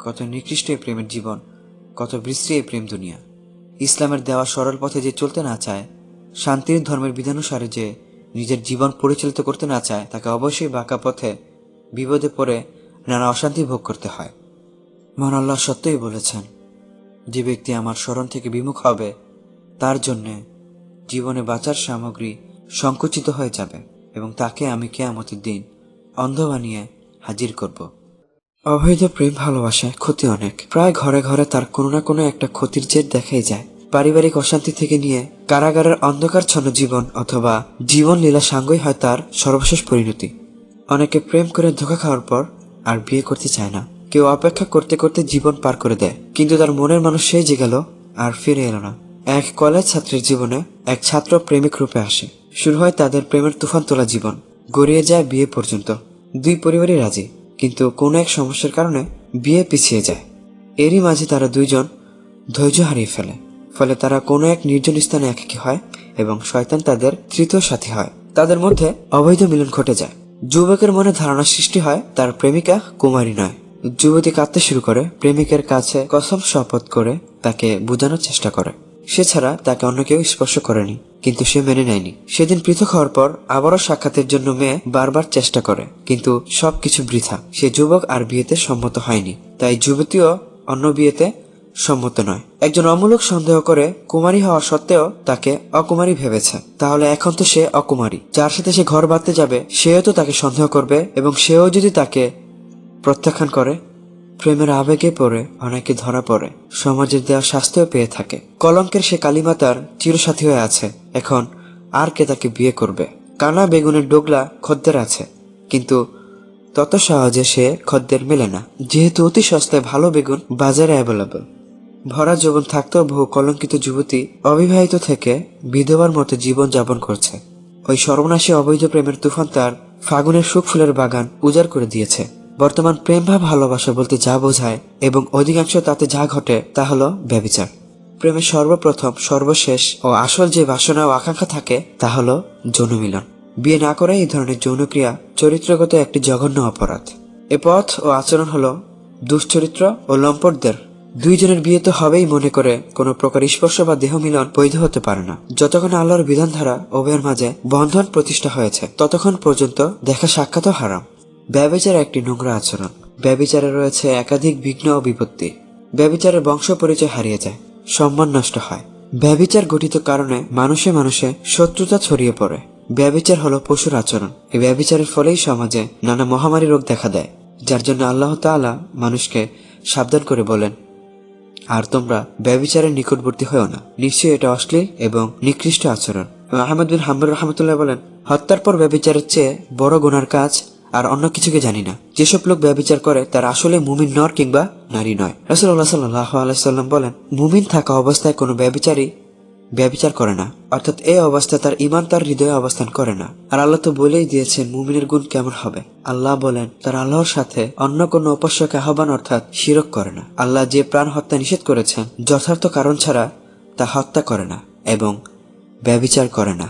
কত নিকৃষ্ট এই প্রেমের জীবন, কত বিশ্রী এই প্রেম দুনিয়া। ইসলামের দেওয়া সরল পথে যে চলতে না চায়, শান্তির ধর্মের বিধানুসারে যে নিজের জীবন পরিচালিত করতে না চায়, তাকে অবশ্যই বাঁকা পথে বিপদে পড়ে নানা অশান্তি ভোগ করতে হয়। মহান আল্লাহ সত্যই বলেছেন, যে ব্যক্তি আমার স্মরণ থেকে বিমুখ হবে তার জন্যে জীবনে বাঁচার সামগ্রী সংকুচিত হয়ে যাবে এবং তাকে আমি কিয়ামতের দিন অন্ধ বানিয়ে হাজির করব। অবৈধ প্রেম ভালোবাসায় ক্ষতি অনেক। প্রায় ঘরে ঘরে তার কোনো না কোনো একটা ক্ষতির জের দেখাই যায়। পারিবারিক অশান্তি থেকে নিয়ে কারাগারের অন্ধকারচ্ছন্ন জীবন অথবা জীবন লীলা সাঙ্গই হয় তার সর্বশেষ পরিণতি। অনেকে প্রেম করে ধোঁকা খাওয়ার পর আর বিয়ে করতে চায় না। কেউ অপেক্ষা করতে করতে জীবন পার করে দেয়, কিন্তু তার মনের মানুষ সেই যে গেল আর ফিরে এলো না। এক কলেজ ছাত্রের জীবনে এক ছাত্র প্রেমিক রূপে আসে। শুরু হয় তাদের প্রেমের তুফান তোলা জীবন, গড়িয়ে যায় বিয়ে পর্যন্ত। দুই পরিবারই রাজি, কিন্তু কোনো এক সমস্যার কারণে বিয়ে পিছিয়ে যায়। এরই মাঝে তারা দুইজন ধৈর্য হারিয়ে ফেলে। ফলে তারা কোনো এক নির্জন স্থানে একাকী হয় এবং শয়তান তাদের তৃতীয় সাথী হয়। তাদের মধ্যে অবৈধ মিলন ঘটে যায়। যুবকের মনে ধারণা সৃষ্টি হয় তার প্রেমিকা কুমারী নয়। যুবতী কাঁদতে শুরু করে, প্রেমিকের কাছে কসম শপথ করে তাকে বোঝানোর চেষ্টা করে সে ছাড়া তাকে অন্য কেউ স্পর্শ করেনি, কিন্তু সে মেনে নেয়নি। সেদিন পৃথক হওয়ার পর আবারও সাক্ষাতের জন্য মেয়ে বারবার চেষ্টা করে, কিন্তু সবকিছু বৃথা। সে যুবক আর বিয়েতে সম্মত হয়নি, তাই যুবতীও অন্য বিয়েতে সম্মত নয়। একজন অমূলক সন্দেহ করে কুমারী হওয়া সত্ত্বেও তাকে অকুমারী ভেবেছে। তাহলে এখন তো সে অকুমারী, যার সাথে সে ঘর বাঁধতে যাবে সেও তো তাকে সন্দেহ করবে, এবং সেও যদি তাকে প্রত্যাখ্যান করে, প্রেমের আবেগে পড়ে অনেকে ধরা পড়ে, সমাজের দেওয়া শাস্তিও পেয়ে থাকে। কলঙ্কের সে কালিমা তার চিরসাথী হয়ে আছে। এখন আর কে তাকে বিয়ে করবে? কানা বেগুনের ডোগলা খদ্দের আছে, কিন্তু তত সহজে সে খদ্দের মেলে না, যেহেতু অতি সস্তায় ভালো বেগুন বাজারে অ্যাভেলেবল। ভরা যৌবন থাকতেও বহু কলঙ্কিত যুবতী অবিবাহিত থেকে বিধবার মতো জীবন যাপন করছে। ওই সর্বনাশী অবৈধ প্রেমের তুফান তার ফাগুনের সুখ ফুলের বাগান উজাড় করে দিয়েছে। বর্তমান প্রেম বা ভালোবাসা বলতে যা বোঝায় এবং অধিকাংশ তাতে যা ঘটে তা হলো ব্যভিচার। প্রেমের সর্বপ্রথম, সর্বশেষ ও আসল যে বাসনা ও আকাঙ্ক্ষা থাকে তা হলো যৌন মিলন। বিয়ে না করে এই ধরনের যৌনক্রিয়া চরিত্রগত একটি জঘন্য অপরাধ। এ পথ ও আচরণ হলো দুশ্চরিত্র ও লম্পটদের। দুইজনের বিয়ে তো হবেই মনে করে কোনো প্রকার স্পর্শ বা দেহ মিলন বৈধ হতে পারে না। যতক্ষণ আল্লাহর বিধানধারা উভয়ের মাঝে বন্ধন প্রতিষ্ঠা হয়েছে ততক্ষণ পর্যন্ত দেখা সাক্ষাৎও হারাম। ব্যভিচার একটি নোংরা আচরণ। ব্যভিচারে রয়েছে একাধিক বিঘ্ন ও বিপত্তি। ব্যভিচারের বংশ পরিচয় হারিয়ে যায়, সম্মান নষ্ট হয়। ব্যভিচার গঠিত কারণে মানুষে মানুষে শত্রুতা ছড়িয়ে পড়ে। ব্যভিচার হলো পশুর আচরণ। এই ব্যভিচারের ফলেই সমাজে নানা মহামারী রোগ দেখা দেয়, যার জন্য আল্লাহ তাআলা মানুষকে সাবধান করে বলেন, আর তোমরা ব্যভিচারের নিকটবর্তী হয়েও না, নিশ্চয়ই এটা অশ্লীল এবং নিকৃষ্ট আচরণ। আহমদ বিন হাম্বল রাহমাতুল্লাহ বলেন, হত্যার পর ব্যভিচারের চেয়ে বড় গুনার কাজ আর অন্য কিছুকে জানি না। যেসব লোক ব্যভিচার করে তারা আসলে মুমিন নর কিংবা নারী নয়। রাসূলুল্লাহ সাল্লাল্লাহু আলাইহি সাল্লাম বলেন, মুমিন থাকা অবস্থায় কোনো ব্যভিচারী ব্যভিচার করে না, অর্থাৎ এই অবস্থায় তার ঈমান তার হৃদয়ে অবস্থান করে না। আর আল্লাহ তো বলেই দিয়েছেন মুমিনের গুণ কেমন হবে। আল্লাহ বলেন, তারা আল্লাহর সাথে অন্য কোনো উপাস্যকে আহ্বান অর্থাৎ শিরক করে না। আল্লাহ যে প্রাণ হত্যা নিষেধ করেছেন যথার্থ কারণ ছাড়া তা হত্যা করে না এবং ব্যভিচার করে না।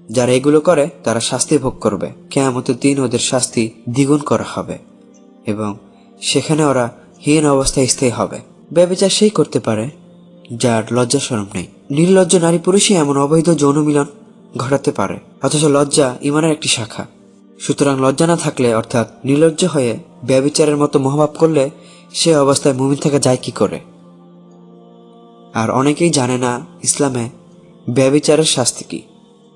যারা এগুলো করে তারা শাস্তি ভোগ করবে। কিয়ামতের দিন ওদের শাস্তি দ্বিগুণ করা হবে এবং সেখানে ওরা হীন অবস্থায় স্থায়ী হবে। ব্যভিচার সেই করতে পারে যার লজ্জা শরম নেই। নির্লজ্জ নারী পুরুষই এমন অবৈধ যৌন মিলন ঘটাতে পারে, অথচ লজ্জা ঈমানের একটি শাখা। সুতরাং লজ্জা না থাকলে অর্থাৎ নির্লজ্জ হয়ে ব্যভিচারের মতো মহাপাপ করলে সে অবস্থায় মুমিন থাকা যায় কি করে? আর অনেকেই জানে না ইসলামে ব্যভিচারের শাস্তি কি।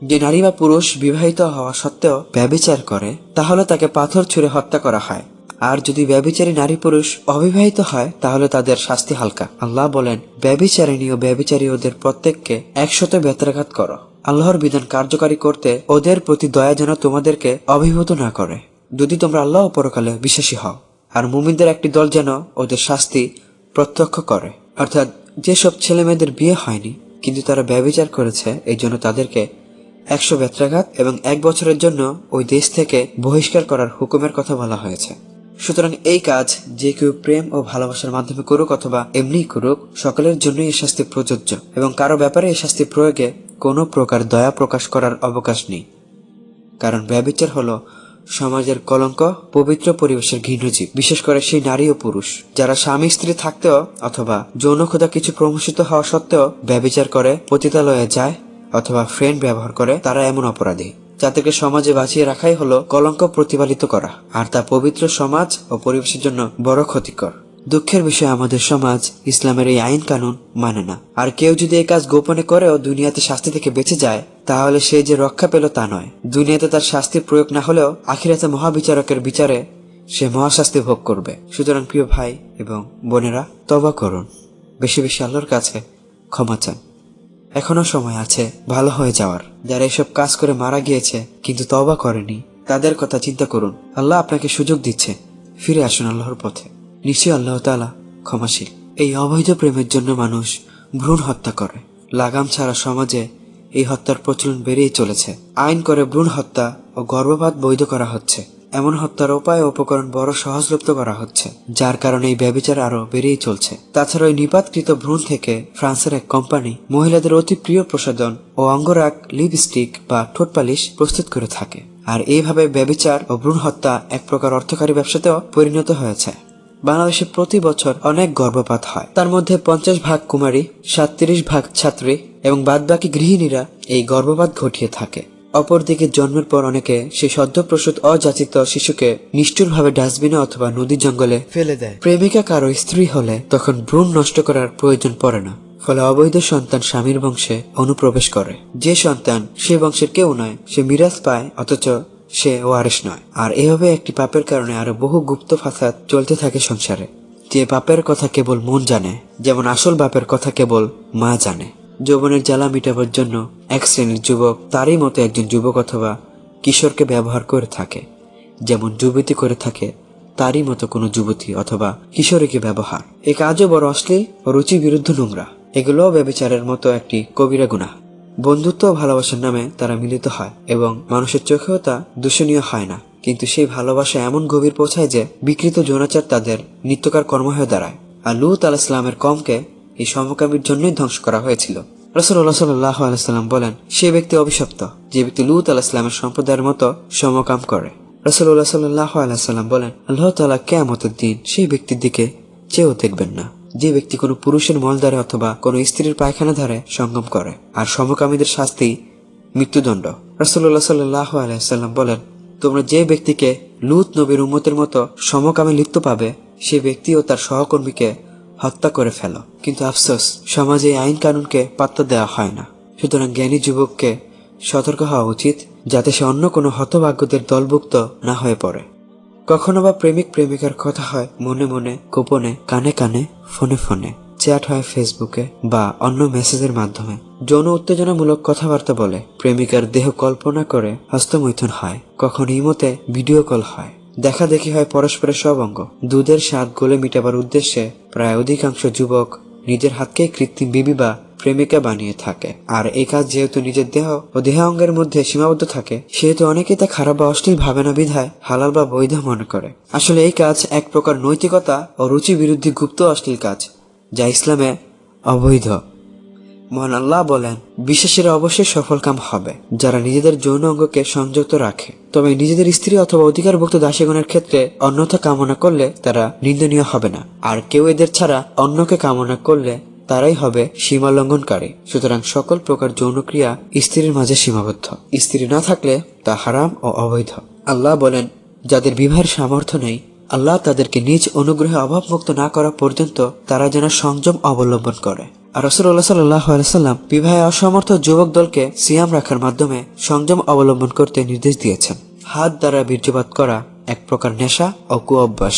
যে নারী বা পুরুষ বিবাহিত হওয়া সত্ত্বেও ব্যভিচার করে তাহলে তাকে পাথর ছুঁড়ে হত্যা করা হয়। আর যদি ব্যভিচারী নারী পুরুষ অবিবাহিত হয় তাহলে তাদের শাস্তি হালকা। আল্লাহ বলেন, ব্যভিচারিণী ও ব্যভিচারী ওদের প্রত্যেককে 100 বেত্রাঘাত করো। আল্লাহর বিধান কার্যকারী করতে ওদের প্রতি দয়া যেন তোমাদেরকে অভিভূত না করে, যদি তোমরা আল্লাহ ও পরকালে বিশ্বাসী হও। আর মুমিনদের একটি দল যেন ওদের শাস্তি প্রত্যক্ষ করে, অর্থাৎ যেসব ছেলে মেয়েদের বিয়ে হয়নি কিন্তু তারা ব্যভিচার করেছে, এই জন্য তাদেরকে 100 বেত্রাঘাত এবং 1 বছরের জন্য ওই দেশ থেকে বহিষ্কার করার হুকুমের কথা বলা হয়েছে। সুতরাং এই কাজ যে কেউ প্রেম ও ভালোবাসার মাধ্যমে করুক অথবা এমনিই করুক, সকলের জন্যই এই শাস্তি প্রযোজ্য এবং কারো ব্যাপারে এই শাস্তি প্রয়োগে কোনো প্রকার দয়া প্রকাশ করার অবকাশ নেই। কারণ ব্যভিচার হলো সমাজের কলঙ্ক, পবিত্র পরিবেশের ঘৃণ্যজীব, বিশেষ করে সেই নারী ও পুরুষ যারা স্বামী স্ত্রী থাকতেও অথবা যৌনক্ষুধা কিছু প্রমোশিত হওয়া সত্ত্বেও ব্যভিচার করে, পতিতালয়ে যায় অথবা ফ্রেন্ড ব্যবহার করে, তারা এমন অপরাধী যাদেরকে সমাজে বাঁচিয়ে রাখাই হলো কলঙ্ক প্রতিপালিত করা, আর তা পবিত্র সমাজ ও পরিবেশের জন্য বড় ক্ষতিকর। দুঃখের বিষয় আমাদের সমাজ ইসলামের এই আইন কানুন মানে না। আর কেউ যদি এই কাজ গোপনে করেও দুনিয়াতে শাস্তি থেকে বেঁচে যায় তাহলে সে যে রক্ষা পেল তা নয়, দুনিয়াতে তার শাস্তির প্রয়োগ না হলেও আখিরাতে মহাবিচারকের বিচারে সে মহাশাস্তি ভোগ করবে। সুতরাং প্রিয় ভাই এবং বোনেরা, তওবা করুন, বেশি বেশি আল্লাহর কাছে ক্ষমা চান। এখনো সময় আছে ভালো হয়ে যাওয়ার। যারা এসব কাজ করে মারা গিয়েছে কিন্তু তওবা করেনি তাদের কথা চিন্তা করুন। আল্লাহ আপনাকে সুযোগ দিচ্ছে, ফিরে আসুন আল্লাহর পথে। নিশ্চয়ই আল্লাহ তাআলা ক্ষমাশীল। এই অবৈধ প্রেমের জন্য মানুষ ভ্রূণ হত্যা করে। লাগাম ছাড়া সমাজে এই হত্যার প্রচলন বেড়েই চলেছে। আইন করে ভ্রূণ হত্যা ও গর্ভপাত বৈধ করা হচ্ছে। এমন হত্যার উপায় ও উপকরণ বড় সহজলভ্য করা হচ্ছে, যার কারণে এই ব্যভিচার আরো বেড়েই চলছে। তাছাড়া ওই নিপাতকৃত ভ্রূণ থেকে ফ্রান্সের এক কোম্পানি মহিলাদের অতি প্রিয় প্রসাধন ও অঙ্গরাগ, লিপস্টিক বা ঠোঁট পালিশ প্রস্তুত করে থাকে। আর এইভাবে ব্যভিচার ও ভ্রূণ হত্যা এক প্রকার অর্থকারী ব্যবসাতেও পরিণত হয়েছে। বাংলাদেশে প্রতি বছর অনেক গর্ভপাত হয়, তার মধ্যে 50% কুমারী, 37% ছাত্রী এবং বাদবাকি গৃহিণীরা এই গর্ভপাত ঘটিয়ে থাকে। অপরদিকে জন্মের পর অনেকে সেই সদ্যপ্রসূত অযাচিত শিশুকে নিষ্ঠুরভাবে ডাস্টবিনে অথবা নদী জঙ্গলে ফেলে দেয়। প্রেমিকা কারো স্ত্রী হলে তখন ভ্রূণ নষ্ট করার প্রয়োজন পড়ে না, ফলে অবৈধ সন্তান স্বামীর বংশে অনুপ্রবেশ করে। যে সন্তান সে বংশের কেউ নয়, সে মিরাজ পায় অথচ সে ওয়ারিশ নয়। আর এভাবে একটি পাপের কারণে আরো বহু গুপ্ত ফাসাদ চলতে থাকে সংসারে। যে পাপের কথা কেবল মন জানে, যেমন আসল বাপের কথা কেবল মা জানে। যৌবনের জ্বালা মিটাবার জন্য এক শ্রেণীর যুবক তারই মতো একজন যুবক অথবা কিশোরকে ব্যবহার করে থাকে, যেমন যুবতী করে থাকে তারই মতো কোনো যুবতী অথবা কিশোরীকে ব্যবহার। এই কাজও বড় অশ্লীল ও রুচি বিরুদ্ধ নোংরা। এগুলোও ব্যভিচারের মতো একটি কবিরা গুনাহ। বন্ধুত্ব ও ভালোবাসার নামে তারা মিলিত হয় এবং মানুষের চোখেও তা দূষণীয় হয় না, কিন্তু সেই ভালোবাসা এমন গভীর পৌঁছায় যে বিকৃত যৌনাচার তাদের নিত্যকার কর্ম হয়ে দাঁড়ায়। আর লূত আলাইহিস সালামের কওমকে এই সমকামীর জন্যই ধ্বংস করা হয়েছিল। রাসূলুল্লাহ সাল্লাল্লাহু আলাইহি সাল্লাম বলেন, সে ব্যক্তি অভিশপ্ত যে ব্যক্তি লূত আলাইহিস সালামের সম্প্রদায়ের মতো সমকাম করে। রাসূলুল্লাহ সাল্লাল্লাহু আলাইহি সাল্লাম বলেন, আল্লাহ তাআলা কিয়ামতের দিন সেই ব্যক্তির দিকে চেয়েও দেখবেন না যে ব্যক্তি কোনো পুরুষের মলদ্বারে অথবা কোনো স্ত্রীর পায়খানা ধারে সঙ্গম করে। আর সমকামীদের শাস্তি মৃত্যুদণ্ড। রাসূলুল্লাহ সাল্লাল্লাহু আলাইহি সাল্লাম বলেন, তোমরা যে ব্যক্তিকে লূত নবীর উম্মতের মতো সমকামে লিপ্ত পাবে সে ব্যক্তি ও তার সহকর্মীকে হত্যা করে ফেলো। কিন্তু আফসোস, সমাজে এই আইন কানুনকে পাত্তা দেওয়া হয় না। সুতরাং জ্ঞানী যুবককে সতর্ক হওয়া উচিত যাতে সে অন্য কোনো হতভাগ্যদের দলভুক্ত না হয়ে পড়ে। কখনো বা প্রেমিক প্রেমিকার কথা হয় মনে মনে, গোপনে, কানে কানে, ফোনে ফোনে, চ্যাট হয় ফেসবুকে বা অন্য মেসেজের মাধ্যমে, যৌন উত্তেজনামূলক কথাবার্তা বলে, প্রেমিকার দেহ কল্পনা করে হস্তমৈথুন হয়, কখনো ইমোতে ভিডিও কল হয়, দেখা দেখি হয় পরস্পরের সব অঙ্গ। দুধের স্বাদ গোলে মিটাবার উদ্দেশ্যে প্রায় অধিকাংশ যুবক নিজের হাতকে কৃত্রিম বিবি বা প্রেমিকা বানিয়ে থাকে। আর এই কাজ যেহেতু নিজের দেহ ও দেহ অঙ্গের মধ্যে সীমাবদ্ধ থাকে, সেহেতু অনেকেই তা খারাপ বা অশ্লীল ভাবে না বিধায় হালাল বা বৈধ মনে করে। আসলে এই কাজ এক প্রকার নৈতিকতা ও রুচি বিরুদ্ধে গুপ্ত অশ্লীল কাজ, যা ইসলামে অবৈধ। মহান আল্লাহ বলেন, বিশ্বাসীরা অবশ্যই সফল কাম হবে যারা নিজেদের যৌন অঙ্গকে সংযুক্ত রাখে, তবে নিজেদের স্ত্রী অথবা অধিকারভুক্ত দাসীগণের ক্ষেত্রে অন্যথা কামনা করলে তারা নিন্দনীয় হবে না। আর কেউ এদের ছাড়া অন্যকে কামনা করলে তারাই হবে সীমা লঙ্ঘনকারী। সুতরাং সকল প্রকার যৌনক্রিয়া স্ত্রীর মাঝে সীমাবদ্ধ। স্ত্রী না থাকলে তা হারাম ও অবৈধ। আল্লাহ বলেন, যাদের বিবাহের সামর্থ্য নেই, আল্লাহ তাদেরকে নিজ অনুগ্রহে অভাবমুক্ত না করা পর্যন্ত তারা যেন সংযম অবলম্বন করে। আর রাসূলুল্লাহ সাল্লাল্লাহু আলাইহি সাল্লাম বিবাহে অসমর্থ যুবক দলকে সিয়াম রাখার মাধ্যমে সংযম অবলম্বন করতে নির্দেশ দিয়েছেন। হাত দ্বারা বীর্যপাত করা এক প্রকার নেশা ও কুঅভ্যাস,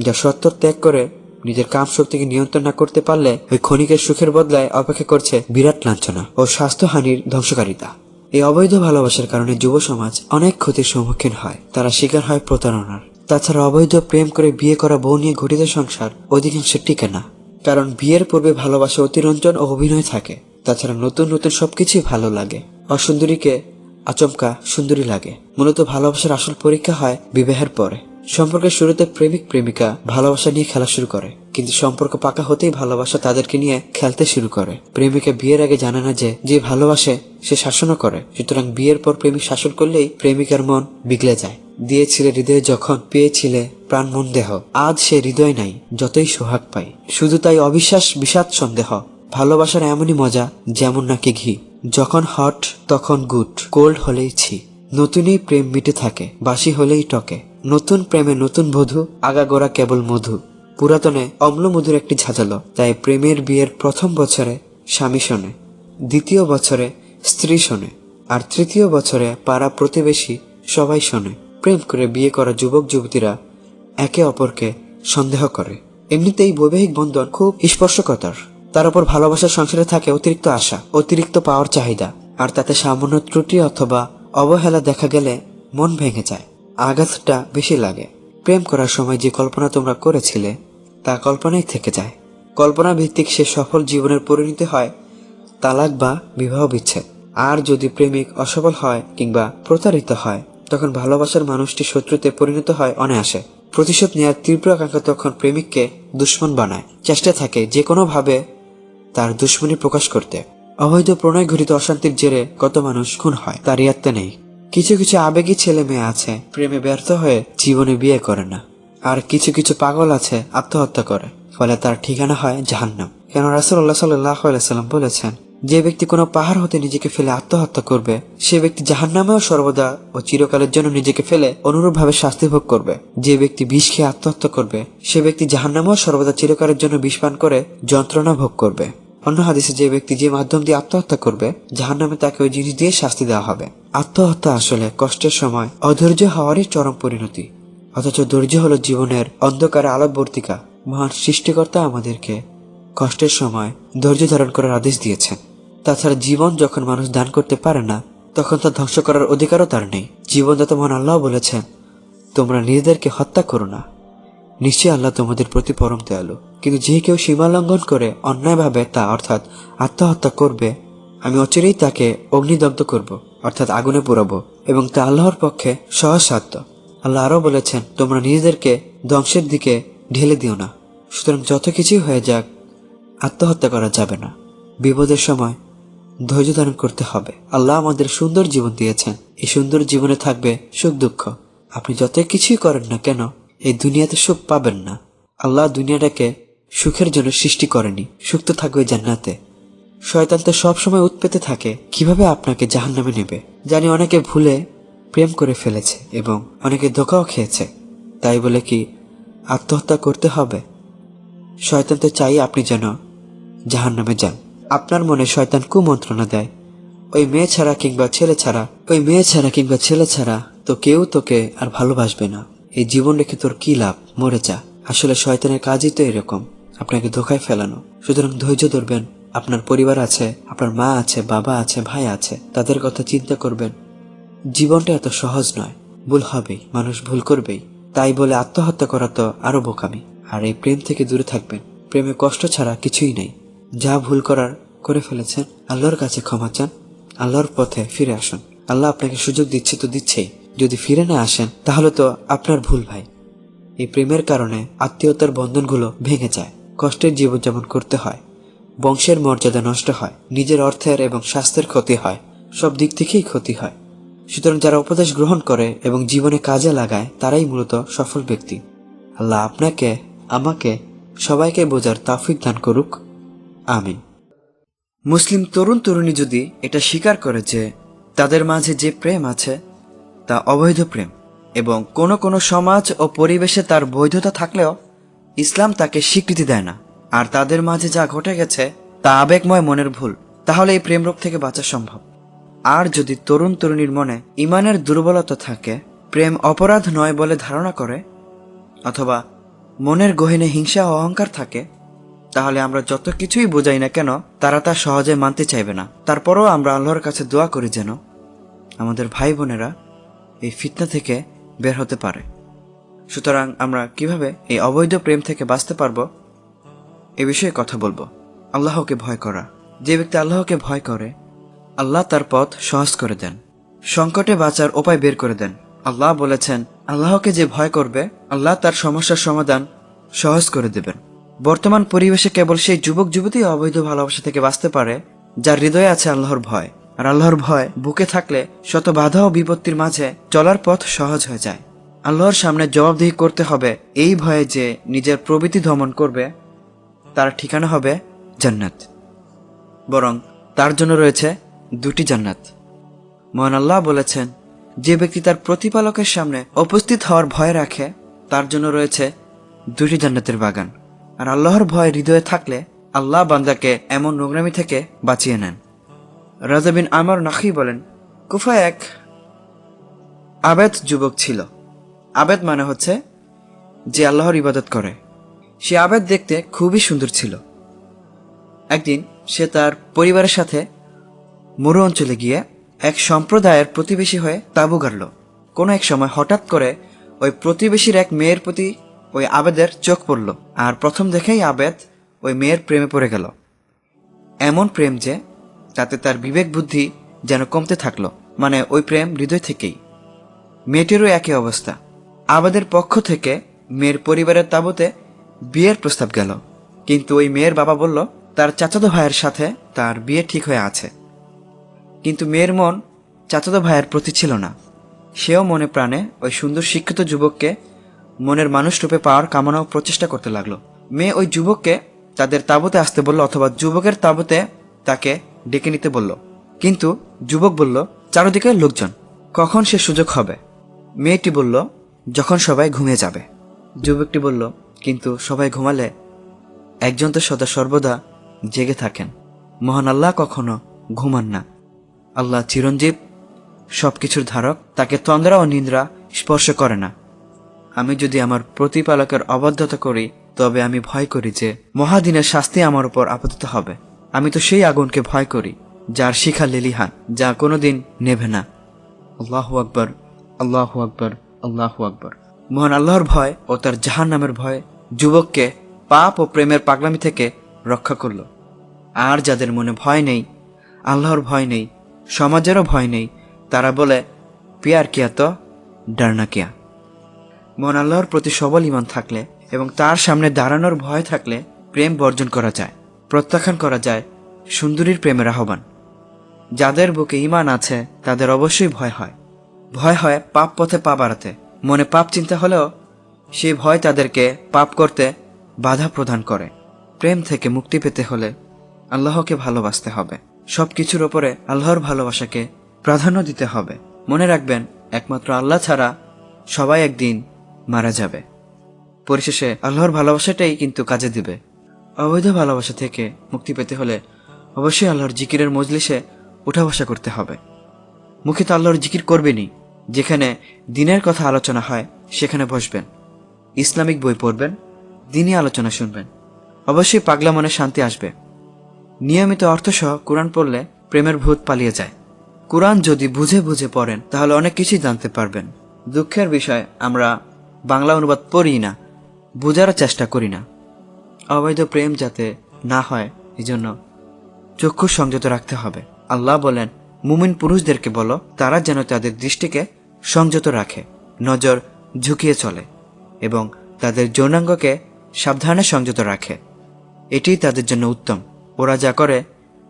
যা সত্তর ত্যাগ করে নিজের কাম শক্তিকে নিয়ন্ত্রণ না করতে পারলে ওই ক্ষণিকের সুখের বদলায় অপেক্ষা করছে বিরাট লাঞ্ছনা ও স্বাস্থ্যহানির ধ্বংসকারিতা। এই অবৈধ ভালোবাসার কারণে যুব সমাজ অনেক ক্ষতির সম্মুখীন হয়, তারা শিকার হয় প্রতারণার। তাছাড়া অবৈধ প্রেম করে বিয়ে করা বউ নিয়ে গঠিত সংসার অধিকাংশ টিকে না, কারণ বিয়ের পূর্বে ভালোবাসা অতিরঞ্জন ও অভিনয় থাকে। তাছাড়া নতুন নতুন সবকিছুই ভালো লাগে, অসুন্দরীকে আচমকা সুন্দরী লাগে। মূলত ভালোবাসার আসল পরীক্ষা হয় বিবাহের পরে। সম্পর্কের শুরুতে প্রেমিক প্রেমিকা ভালোবাসা নিয়ে খেলা শুরু করে, কিন্তু সম্পর্ক পাকা হতেই ভালোবাসা তাদেরকে নিয়ে খেলতে শুরু করে। প্রেমিকা বিয়ের আগে জানে না যে ভালোবাসে সে শাসনও করে, সুতরাং বিয়ের পর প্রেমিক শাসন করলেই প্রেমিকার মন বিগড়ে যায়। দিয়েছিলে হৃদয়ে যখন, পেয়েছিলে প্রাণ মন দেহ, আজ সে হৃদয় নাই, যতই সোহাগ পাই। শুধু তাই অবিশ্বাস বিষাদ সন্দেহ, ভালোবাসার এমনই মজা যেমন নাকি ঘি, যখন হট তখন গুড, কোল্ড হলেই ছি। নতুনই প্রেম মিটে থাকে, বাসি হলেই টকে। নতুন প্রেমে নতুন বধূ, আগাগোড়া কেবল মধু। পুরাতনে অম্ল মধুর একটি ঝাঁঝালো। তাই প্রেমের বিয়ের প্রথম বছরে স্বামী শোনে, দ্বিতীয় বছরে স্ত্রী শোনে, আর তৃতীয় বছরে পাড়া প্রতিবেশী সবাই শোনে। প্রেম করে বিয়ে করা যুবক যুবতীরা একে অপরকে সন্দেহ করে। এমনিতেই বৈবাহিক বন্ধন খুব স্পর্শকাতর। তার উপর ভালোবাসার সংসারে থাকে অতিরিক্ত আশা, অতিরিক্ত পাওয়ার চাহিদা, আর তাতে সামান্য ত্রুটি অথবা অবহেলা দেখা গেলে মন ভেঙে যায়, আঘাতটা বেশি লাগে। প্রেম করার সময় যে কল্পনা তোমরা করেছিলে তা কল্পনাই থেকে যায়। কল্পনা ভিত্তিক সে সফল জীবনের পরিণতি হয় তালাক বা বিবাহ বিচ্ছেদ। আর যদি প্রেমিক অসফল হয় কিংবা প্রতারিত হয়, তখন ভালোবাসার মানুষটি শত্রুতে পরিণত হয় অনায়াসে। প্রতিশোধ নেওয়ার তীব্র আকাঙ্ক্ষা তখন প্রেমিককে দুশ্মন বানায়, চেষ্টা থাকে যে কোনো ভাবে তার দুশ্মনী প্রকাশ করতে। অবৈধ প্রণয় ঘটিত অশান্তির জেরে কত মানুষ খুন হয় তার ইয়াত্তা নেই। কিছু কিছু আবেগী ছেলে মেয়ে আছে প্রেমে ব্যর্থ হয়ে জীবনে বিয়ে করে না, আর কিছু কিছু পাগল আছে আত্মহত্যা করে, ফলে তার ঠিকানা হয় জাহান্নাম। কেন রাসূলুল্লাহ সাল্লাল্লাহু আলাইহি সাল্লাম বলেছেন, যে ব্যক্তি কোনো পাহাড় হতে নিজেকে ফেলে আত্মহত্যা করবে, সে ব্যক্তি জাহান্নামেও সর্বদা ও চিরকালের জন্য নিজেকে ফেলে অনুরূপভাবে শাস্তি ভোগ করবে। যে ব্যক্তি বিষ খেয়ে আত্মহত্যা করবে, সে ব্যক্তি জাহান্নামেও সর্বদা চিরকালের জন্য বিষ পান করে যন্ত্রণা ভোগ করবে। অন্য হাদিসে যে ব্যক্তি যে মাধ্যম দিয়ে আত্মহত্যা করবে, জাহান্নামে তাকে ওই জিনিস দিয়ে শাস্তি দেওয়া হবে। আত্মহত্যা আসলে কষ্টের সময় অধৈর্য হওয়ারই চরম পরিণতি, অথচ ধৈর্য হলো জীবনের অন্ধকারে আলোকবর্তিকা। মহান সৃষ্টিকর্তা আমাদেরকে কষ্টের সময় ধৈর্য ধারণ করার আদেশ দিয়েছেন। তাছাড়া জীবন যখন মানুষ দান করতে পারে না, তখন তা ধ্বংস করার অধিকারও তার নেই। জীবনদাতা মহান আল্লাহ বলেছেন, তোমরা নিজেদেরকে হত্যা করো না, নিশ্চয়ই আল্লাহ তোমাদের প্রতি পরম দয়ালু। কিন্তু যে কেউ সীমা লঙ্ঘন করে অন্যায়ভাবে তা অর্থাৎ আত্মহত্যা করবে, আমি অচিরেই তাকে অগ্নিদগ্ধ করব, অর্থাৎ আগুনে পোড়াবো, এবং তা আল্লাহর পক্ষে সহজসাধ্য। আল্লাহ আরো বলেছেন, তোমরা নিজেদেরকে ধ্বংসের দিকে ঢেলে দিও না। সুতরাং যত কিছুই হয়ে যাক, আত্মহত্যা করা যাবে না। বিপদের সময় ধৈর্য ধারণ করতে হবে। আল্লাহ আমাদের সুন্দর জীবন দিয়েছেন, এই সুন্দর জীবনে থাকবে সুখ দুঃখ। আপনি যত কিছুই করেন না কেন, এই দুনিয়াতে সুখ পাবেন না। আল্লাহ দুনিয়াটাকে সুখের জন্য সৃষ্টি করেনি, সুখ তো থাকবে জান্নাতে। শয়তান তো সবসময় উৎপেতে থাকে কিভাবে আপনাকে জাহান্নামে নেবে। জানি অনেকে ভুলে প্রেম করে ফেলেছে এবং অনেকে ধোঁকাও খেয়েছে, তাই বলে কি আত্মহত্যা করতে হবে? শয়তান তো চাই আপনি যেন জাহান্নামে যান। আপনার মনে শয়তান কুমন্ত্রণা দেয়, ওই মেয়ে ছাড়া কিংবা ছেলে ছাড়া তো কেউ তোকে আর ভালোবাসবে না, এই জীবন রেখে তোর কি লাভ, মরে যা। আসলে শয়তানের কাজই তো এরকম, আপনাকে ধোকায় ফেলানো। সুতরাং ধৈর্য ধরবেন। আপনার পরিবার আছে, আপনার মা আছে, বাবা আছে, ভাই আছে, তাদের কথা চিন্তা করবেন। জীবনটা এত সহজ নয়, ভুল হবেই, মানুষ ভুল করবেই। তাই বলে আত্মহত্যা করা তো আরো বোকামি। আর এই প্রেম থেকে দূরে থাকবেন। প্রেমে কষ্ট ছাড়া কিছুই নেই। যা ভুল করার করে ফেলেছেন, আল্লাহর কাছে ক্ষমা চান, আল্লাহর পথে ফিরে আসুন। আল্লাহ আপনাকে সুযোগ দিচ্ছে তো দিচ্ছেই। যদি ফিরে না আসেন তাহলে তো আপনার ভুল ভাই। এই প্রেমের কারণে আত্মীয়তার বন্ধনগুলো ভেঙে যায়, কষ্টের জীবনযাপন করতে হয়, বংশের মর্যাদা নষ্ট হয়, নিজের অর্থের এবং স্বাস্থ্যের ক্ষতি হয়, সব দিক থেকেই ক্ষতি হয়। সুতরাং যারা উপদেশ গ্রহণ করে এবং জীবনে কাজে লাগায়, তারাই মূলত সফল ব্যক্তি। আল্লাহ আপনাকে, আমাকে, সবাইকে বোঝার তৌফিক দান করুক, আমিন। মুসলিম তরুণ তরুণী যদি এটা স্বীকার করে যে তাদের মাঝে যে প্রেম আছে তা অবৈধ প্রেম, এবং কোনো কোনো সমাজ ও পরিবেশে তার বৈধতা থাকলেও ইসলাম তাকে স্বীকৃতি দেয় না। আর তাদের মাঝে যা ঘটে গেছে তা আবেগময় মনের ভুল। তাহলে এই প্রেম রোগ থেকে বাঁচা সম্ভব। আর যদি তরুণ তরুণীর মনে ইমানের দুর্বলতা থাকে, প্রেম অপরাধ নয় বলে ধারণা করে, অথবা মনের গহীনে হিংসা ও অহংকার থাকে, তাহলে আমরা যত কিছুই বোঝাই না কেন তারা তা সহজে মানতে চাইবে না। তারপরও আমরা আল্লাহর কাছে দোয়া করি যেন আমাদের ভাই বোনেরা এই ফিতনা থেকে বের হতে পারে। সুতরাং আমরা কিভাবে এই অবৈধ প্রেম থেকে বাঁচতে পারবো এ বিষয়ে কথা বলবো। আল্লাহকে ভয় করা। যে ব্যক্তি আল্লাহকে ভয় করে, আল্লাহ তার পথ সহজ করে দেন, সংকটে বাঁচার উপায় বের করে দেন। আল্লাহ বলেছেন, আল্লাহকে যে ভয় করবে আল্লাহ তার সমস্যার সমাধান সহজ করে দেবেন। বর্তমান পরিবেশে কেবল সেই যুবক যুবতী অবৈধ ভালোবাসা থেকে বাঁচতে পারে যার হৃদয়ে আছে আল্লাহর ভয়। আর আল্লাহর ভয় বুকে থাকলে শত বাধা ও বিপত্তির মাঝে চলার পথ সহজ হয়ে যায়। আল্লাহর সামনে জবাবদিহি করতে হবে এই ভয়ে যে নিজের প্রবৃত্তি দমন করবে তার ঠিকানা হবে জান্নাত। বরং তার জন্য রয়েছে দুটি জান্নাত। মহান আল্লাহ বলেছেন, যে ব্যক্তি তার প্রতিপালকের সামনে উপস্থিত হওয়ার ভয় রাখে তার জন্য রয়েছে দুটি জান্নাতের বাগান। আর আল্লাহর ভয় হৃদয়ে থাকলে আল্লাহ বান্দাকে এমন নোংরামি থেকে বাঁচিয়ে নেন। রাজা বিন আমর নাখি বলেন, কুফায় এক আবেদ যুবক ছিল। আবেদ মানে হচ্ছে যে আল্লাহর ইবাদত করে। সে আবেদ দেখতে খুবই সুন্দর ছিল। একদিন সে তার পরিবারের সাথে মরু অঞ্চলে গিয়ে এক সম্প্রদায়ের প্রতিবেশী হয়ে তাঁবু গাড়ল। কোনো এক সময় হঠাৎ করে ওই প্রতিবেশীর এক মেয়ের প্রতি ওই আবেদের চোখ পড়ল। আর প্রথম দেখেই আবেদ ওই মেয়ের প্রেমে পড়ে গেল। এমন প্রেম যে তাতে তার বিবেক বুদ্ধি যেন কমতে থাকলো। মানে ওই প্রেম হৃদয় থেকেই। মেয়েটিরও একই অবস্থা। আবেদের পক্ষ থেকে মেয়ের পরিবারের তাঁবুতে বিয়ের প্রস্তাব গেল, কিন্তু ওই মেয়ের বাবা বলল তার চাচাতো ভাইয়ের সাথে তার বিয়ে ঠিক হয়ে আছে। কিন্তু মেয়ের মন চাচাতো ভাইয়ের প্রতি ছিল না। সেও মনে প্রাণে ওই সুন্দর শিক্ষিত যুবককে মনের মানুষ রূপে পাওয়ার কামনা ও প্রচেষ্টা করতে লাগলো। মেয়ে ওই যুবককে তাদের তাঁবুতে আসতে বলল, অথবা যুবকের তাঁবুতে তাকে ডেকে নিতে বলল। কিন্তু যুবক বলল, চারদিকে লোকজন, কখন সে সুযোগ হবে? মেয়েটি বলল, যখন সবাই ঘুমিয়ে যাবে। যুবকটি বলল, কিন্তু সবাই ঘুমালে একজন তো সদা সর্বদা জেগে থাকেন। মহান আল্লাহ কখনো ঘুমান না। আল্লাহ চিরঞ্জীব, সবকিছুর ধারক, তাকে তন্দ্রা ও নিদ্রা স্পর্শ করে না। আমি যদি আমার প্রতিপালকের অবাধ্যতা করি তবে আমি ভয় করি যে মহাদিনের শাস্তি আমার উপর আপতিত হবে। আমি তো সেই আগুনকে ভয় করি যার শিখা লেলিহান, যা কোনোদিন নেভে না। আল্লাহু আকবার, আল্লাহু আকবার, আল্লাহু আকবার। মহান আল্লাহর ভয় ও তার জাহান্নামের ভয় যুবককে পাপ ও প্রেমের পাগলামি থেকে রক্ষা করল। আর যাদের মনে ভয় নেই, আল্লাহর ভয় নেই, সমাজেরও ভয় নেই, তারা বলে পিয়ার কিয়া তো ডারনা কিয়া। মহান আল্লাহর প্রতি সবল ঈমান থাকলে এবং তার সামনে দাঁড়ানোর ভয় থাকলে প্রেম বর্জন করা যায়, প্রত্যাখ্যান করা যায় সুন্দরীর প্রেমের আহ্বান। যাদের বুকে ঈমান আছে তাদের অবশ্যই ভয় হয়। ভয় হয় পাপ পথে পা বাড়াতে। মনে পাপ চিন্তা হলেও সেই ভয় তাদেরকে পাপ করতে বাধা প্রদান করে। প্রেম থেকে মুক্তি পেতে হলে আল্লাহকে ভালোবাসতে হবে। সব কিছুর ওপরে আল্লাহর ভালোবাসাকে প্রাধান্য দিতে হবে। মনে রাখবেন, একমাত্র আল্লাহ ছাড়া সবাই একদিন মারা যাবে। পরিশেষে আল্লাহর ভালোবাসাটাই কিন্তু কাজে দিবে। অবৈধ ভালোবাসা থেকে মুক্তি পেতে হলে অবশ্যই আল্লাহর জিকিরের মজলিসে উঠা বসা করতে হবে। মুখে তো আল্লাহর জিকির করবেনই। যেখানে দিনের কথা আলোচনা হয় সেখানে বসবেন, ইসলামিক বই পড়বেন, দিনই আলোচনা শুনবেন। অবশ্যই পাগলা মনে শান্তি আসবে। নিয়মিত অর্থসহ কোরআন পড়লে প্রেমের ভূত পালিয়ে যায়। কোরআন যদি বুঝে বুঝে পড়েন তাহলে অনেক কিছুই জানতে পারবেন। দুঃখের বিষয়, আমরা বাংলা অনুবাদ পড়ি না, বোঝার চেষ্টা করি না। অবৈধ প্রেম যাতে না হয় এজন্য চক্ষু সংযত রাখতে হবে। আল্লাহ বলেন, মুমিন পুরুষদেরকে বলো তারা যেন তাদের দৃষ্টিকে সংযত রাখে, নজর ঝুঁকিয়ে চলে এবং তাদের যৌনাঙ্গকে সাবধানে সংযত রাখে। এটিই তাদের জন্য উত্তম। ওরা যা করে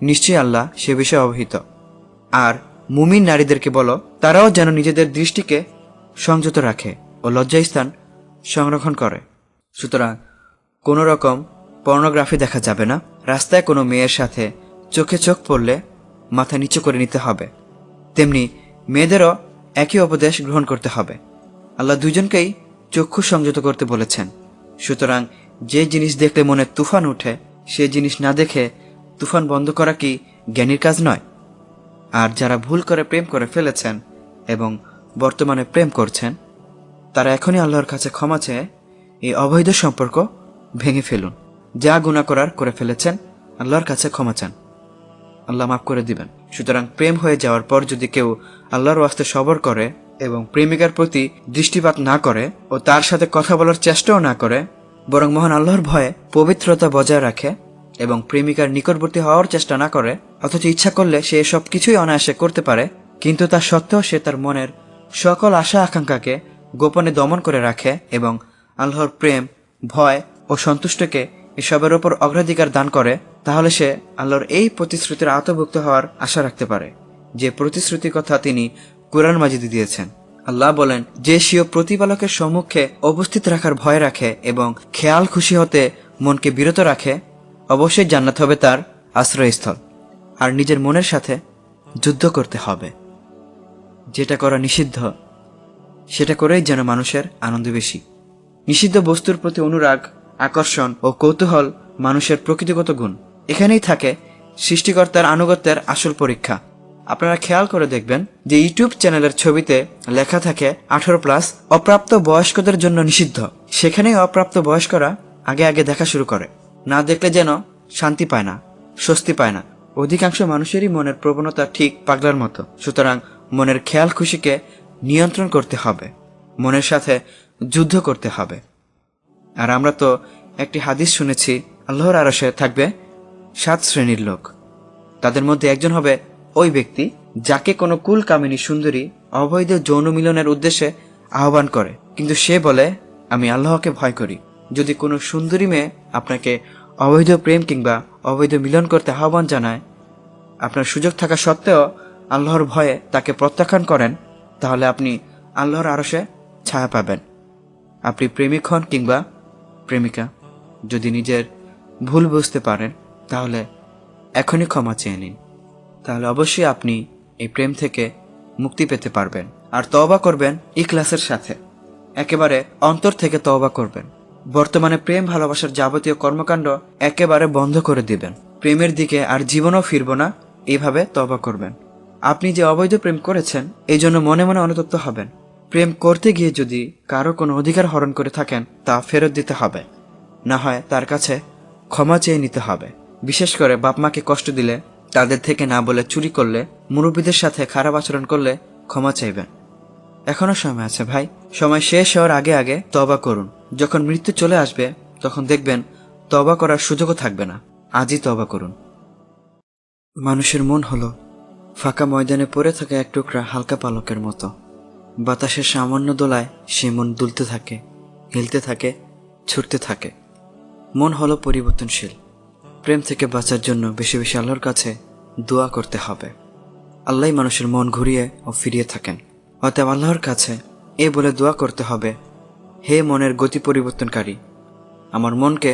নিশ্চয়ই আল্লাহ সে বিষয়ে অবহিত। আর মুমিন নারীদেরকে বলো তারাও যেন নিজেদের দৃষ্টিকে সংযত রাখে ও লজ্জাস্থান সংরক্ষণ করে। সুতরাং কোনো রকম পর্নোগ্রাফি দেখা যাবে না। রাস্তায় কোনো মেয়ের সাথে চোখে চোখ পড়লে মাথা নিচু করে নিতে হবে। তেমনি মেয়েদেরও একই উপদেশ গ্রহণ করতে হবে। আল্লাহ দুইজনকেই চক্ষু সংযত করতে বলেছেন। সুতরাং যে জিনিস দেখলে মনে তুফান উঠে, সে জিনিস না দেখে তুফান বন্ধ করা কি জ্ঞানীর কাজ নয়? আর যারা ভুল করে প্রেম করে ফেলেছেন এবং বর্তমানে প্রেম করছেন, তারা এখনই আল্লাহর কাছে ক্ষমা চেয়ে এই অবৈধ সম্পর্ক ভেঙে ফেলুন। যা গুনাহ করার করে ফেলেছেন, আল্লাহর কাছে ক্ষমা চান, আল্লাহ মাফ করে দিবেন। সুতরাং প্রেম হয়ে যাওয়ার পর যদি কেউ আল্লাহর ওয়াস্তে সবর করে এবং প্রেমিকার প্রতি দৃষ্টিপাত না করে ও তার সাথে কথা বলার চেষ্টাও না করে, বরং মহান আল্লাহর ভয়ে পবিত্রতা বজায় রাখে এবং প্রেমিকার নিকটবর্তী হওয়ার চেষ্টা না করে, অথচ ইচ্ছা করলে সে সব কিছুই অনায়াসে করতে পারে, কিন্তু তা সত্ত্বেও সে তার মনের সকল আশা আকাঙ্ক্ষাকে গোপনে দমন করে রাখে এবং আল্লাহর প্রেম, ভয় ও সন্তুষ্টকে এসবের ওপর অগ্রাধিকার দান করে, তাহলে সে আল্লাহর এই প্রতিশ্রুতির আওতাভুক্ত হওয়ার আশা রাখতে পারে, যে প্রতিশ্রুতির কথা তিনি কুরআন মাজিদে দিয়েছেন। আল্লাহ বলেন, যে স্বীয় প্রতিপালকের সম্মুখে উপস্থিত রাখার ভয় রাখে এবং খেয়াল খুশি হতে মনকে বিরত রাখে, অবশ্যই জান্নাত হবে তার আশ্রয়স্থল। আর নিজের মনের সাথে যুদ্ধ করতে হবে। যেটা করা নিষিদ্ধ সেটা করেই যেন মানুষের আনন্দ বেশি। নিষিদ্ধ বস্তুর প্রতি অনুরাগ, আকর্ষণ ও কৌতূহল মানুষের প্রকৃতিগত গুণ। এখানেই থাকে সৃষ্টিকর্তার আনুগত্যের আসল পরীক্ষা। আপনারা খেয়াল করে দেখবেন যে ইউটিউব চ্যানেলের ছবিতে লেখা থাকে 18+, অপ্রাপ্ত বয়স্কদের জন্য নিষিদ্ধ। সেখানেই অপ্রাপ্ত বয়স্করা আগে আগে দেখা শুরু করে। না দেখলে যেন শান্তি পায় না, স্বস্তি পায় না। অধিকাংশ মানুষেরই মনের প্রবণতা ঠিক পাগলার মতো। সুতরাং মনের খেয়াল খুশিকে নিয়ন্ত্রণ করতে হবে, মনের সাথে যুদ্ধ করতে হবে। আর আমরা তো একটি হাদিস শুনেছি, আল্লাহর আরশে থাকবে 7 শ্রেণীর লোক। তাদের মধ্যে একজন হবে ওই ব্যক্তি যাকে কোনো কুলকামিনী সুন্দরী অবৈধ যৌন মিলনের উদ্দেশ্যে আহ্বান করে, কিন্তু সে বলে আমি আল্লাহকে ভয় করি। যদি কোনো সুন্দরী মেয়ে আপনাকে অবৈধ প্রেম কিংবা অবৈধ মিলন করতে আহ্বান জানায়, আপনার সুযোগ থাকা সত্ত্বেও আল্লাহর ভয়ে তাকে প্রত্যাখ্যান করেন, তাহলে আপনি আল্লাহর আরশে ছায়া পাবেন। আপনি প্রেমিক হন কিংবা প্রেমিকা, যদি নিজের ভুল বুঝতে পারেন তাহলে এখনই ক্ষমা চেয়ে নিন। তাহলে অবশ্যই আপনি এই প্রেম থেকে মুক্তি পেতে পারবেন। আর তওবা করবেন ইখলাসের সাথে, একেবারে অন্তর থেকে তওবা করবেন। বর্তমানে প্রেম ভালোবাসার যাবতীয় কর্মকাণ্ড একেবারে বন্ধ করে দিবেন। প্রেমের দিকে আর জীবনও ফিরব না, এইভাবে তওবা করবেন। আপনি যে অবৈধ প্রেম করেছেন এই জন্য মনে মনে অনুতপ্ত হবেন। প্রেম করতে গিয়ে যদি কারো কোনো অধিকার হরণ করে থাকেন তা ফেরত দিতে হবে, না হয় তার কাছে ক্ষমা চেয়ে নিতে হবে। বিশেষ করে বাপ মাকে কষ্ট দিলে, তাদের থেকে না বলে চুরি করলে, মুরব্বীদের সাথে খারাপ আচরণ করলে ক্ষমা চাইবেন। এখনো সময় আছে ভাই, সময় শেষ হওয়ার আগে আগে তওবা করুন। যখন মৃত্যু চলে আসবে তখন দেখবেন তওবা করার সুযোগও থাকবে না। আজই তওবা করুন। মানুষের মন হলো ফাঁকা ময়দানে পড়ে থাকা এক টুকরা হালকা পালকের মতো। বাতাসের সামান্য দোলায় সে মন দুলতে থাকে, হিলতে থাকে, ছুটতে থাকে। মন হলো পরিবর্তনশীল। প্রেম থেকে বাঁচার জন্য বেশি বেশি আল্লাহর কাছে দোয়া করতে হবে। আল্লাহই মানুষের মন ঘুরিয়ে ও ফিরিয়ে থাকেন। অতএব আল্লাহর কাছে এ বলে দোয়া করতে হবে, হে মনের গতি পরিবর্তনকারী, আমার মনকে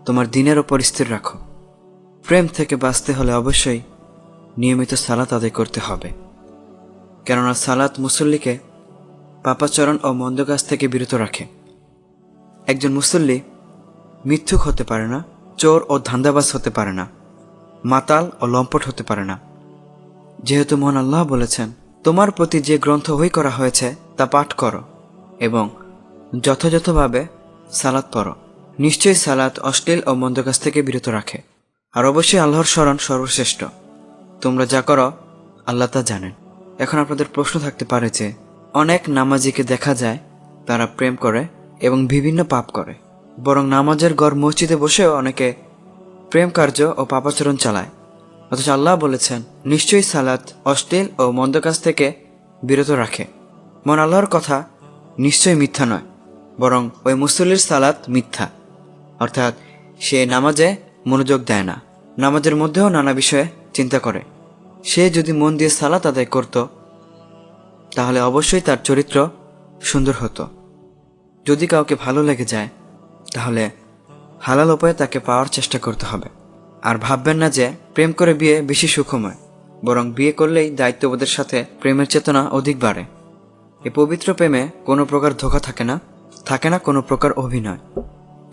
তোমার দিনের ওপর স্থির রাখো। প্রেম থেকে বাঁচতে হলে অবশ্যই নিয়মিত সালাত আদায় করতে হবে, কেননা সালাত মুসল্লিকে পাপাচরণ ও মন্দ কাজ থেকে বিরত রাখে। একজন মুসল্লি মিথ্যুক হতে পারে না, চোর ও ধান্দাবাজ হতে পারে না, মাতাল ও লম্পট হতে পারে না। যেহেতু মহান আল্লাহ বলেছেন, তোমার প্রতি যে গ্রন্থ ওহী করা হয়েছে তা পাঠ করো এবং যথাযথভাবে সালাত পড়ো। নিশ্চয়ই সালাত অশ্লীল ও মন্দ কাজ থেকে বিরত রাখে। আর অবশ্যই আল্লাহর স্মরণ সর্বশ্রেষ্ঠ। তোমরা যা করো আল্লাহ তা জানেন। এখন আপনাদের প্রশ্ন থাকতে পারে যে, অনেক নামাজিকে দেখা যায় তারা প্রেম করে এবং বিভিন্ন পাপ করে, বরং নামাজের গড় মসজিদে বসেও অনেকে প্রেম কার্য ও পাপাচরণ চালায়। অথচ আল্লাহ বলেছেন, নিশ্চয়ই সালাত অশ্লীল ও মন্দ কাজ থেকে বিরত রাখে। মন আল্লাহর কথা নিশ্চয়ই মিথ্যা নয়, বরং ওই মুসল্লির সালাত মিথ্যা, অর্থাৎ সে নামাজে মনোযোগ দেয় না, নামাজের মধ্যেও নানা বিষয়ে চিন্তা করে। সে যদি মন দিয়ে সালাত আদায় করত তাহলে অবশ্যই তার চরিত্র সুন্দর হতো। যদি কাউকে ভালো লেগে যায় তাহলে হালাল উপায়ে তাকে পাওয়ার চেষ্টা করতে হবে। আর ভাববেন না যে প্রেম করে বিয়ে বেশি সুখময়, বরং বিয়ে করলেই দায়িত্ববোধের সাথে প্রেমের চেতনা অধিক বাড়ে। এই পবিত্র প্রেমে কোনো প্রকার ধোঁকা থাকে না কোনো প্রকার অভিনয়।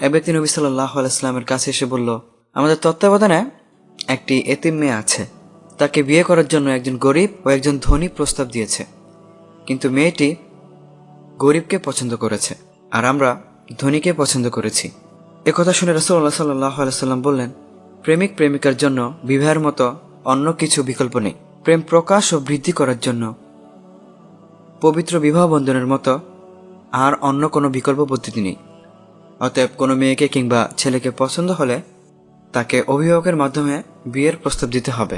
এক ব্যক্তি নবী সাল্লাল্লাহু আলাইহি ওয়াসাল্লামের কাছে এসে বলল, আমাদের তত্ত্বাবধানে একটি এতিম মেয়ে আছে, তাকে বিয়ে করার জন্য একজন গরিব ও একজন ধনী প্রস্তাব দিয়েছে, কিন্তু মেয়েটি গরিবকে পছন্দ করেছে আর আমরা ধনীকে পছন্দ করেছি। একথা শুনে রাসূলুল্লাহ সাল্লাল্লাহু আলাইহি ওয়াসাল্লাম বললেন, প্রেমিক প্রেমিকার জন্য বিবাহের মতো অন্য কিছু বিকল্প নেই। প্রেম প্রকাশ ও বৃদ্ধি করার জন্য পবিত্র বিবাহ বন্ধনের মতো আর অন্য কোনো বিকল্প পদ্ধতি নেই। অতএব কোনো মেয়েকে কিংবা ছেলেকে পছন্দ হলে তাকে অভিভাবকের মাধ্যমে বিয়ের প্রস্তাব দিতে হবে।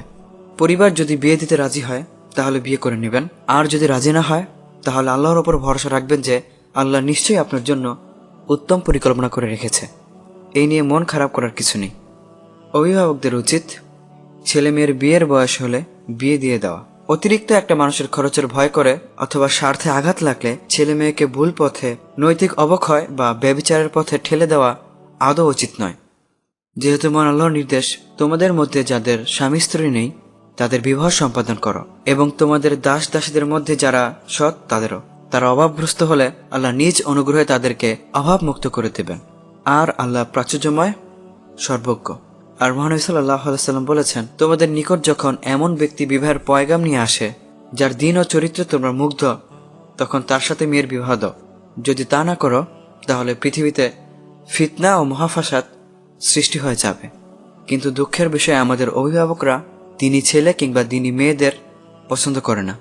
পরিবার যদি বিয়ে দিতে রাজি হয় তাহলে বিয়ে করে নেবেন, আর যদি রাজি না হয় তাহলে আল্লাহর ওপর ভরসা রাখবেন যে আল্লাহ নিশ্চয়ই আপনার জন্য উত্তম পরিকল্পনা করে রেখেছে। এই নিয়ে মন খারাপ করার কিছু নেই। অভিভাবকদের উচিত ছেলে মেয়ের বিয়ের বয়স হলে বিয়ে দিয়ে দেওয়া। অতিরিক্ত একটা মানুষের খরচের ভয় করে অথবা স্বার্থে আঘাত লাগলে ছেলে মেয়েকে ভুল পথে, নৈতিক অবক্ষয় বা ব্যভিচারের পথে ঠেলে দেওয়া আদৌ উচিত নয়। যেহেতু মহান আল্লাহর নির্দেশ, তোমাদের মধ্যে যাদের স্বামী স্ত্রী নেই তাদের বিবাহ সম্পাদন করো, এবং তোমাদের দাস দাসীদের মধ্যে যারা সৎ তাদেরও। তারা অভাবগ্রস্ত হলে আল্লাহ নিজ অনুগ্রহে তাদেরকে অভাব মুক্ত করে দেবেন, আর আল্লাহ প্রাচুর্যময় সর্বজ্ঞ। আর মহানবী সাল্লাল্লাহু আলাইহি ওয়াসাল্লাম বলেছেন, তোমাদের নিকট যখন এমন ব্যক্তি বিবাহের পয়গাম নিয়ে আসে যার দিন ও চরিত্রে তোমরা মুগ্ধ, তখন তার সাথে মেয়ের বিবাহ দাও। যদি তা না করো তাহলে পৃথিবীতে ফিতনা ও মহাফাসাদ সৃষ্টি হয়ে যাবে। কিন্তু দুঃখের বিষয়ে আমাদের অভিভাবকরা দিনী ছেলে কিংবা দিনী মেয়েদের পছন্দ করে না।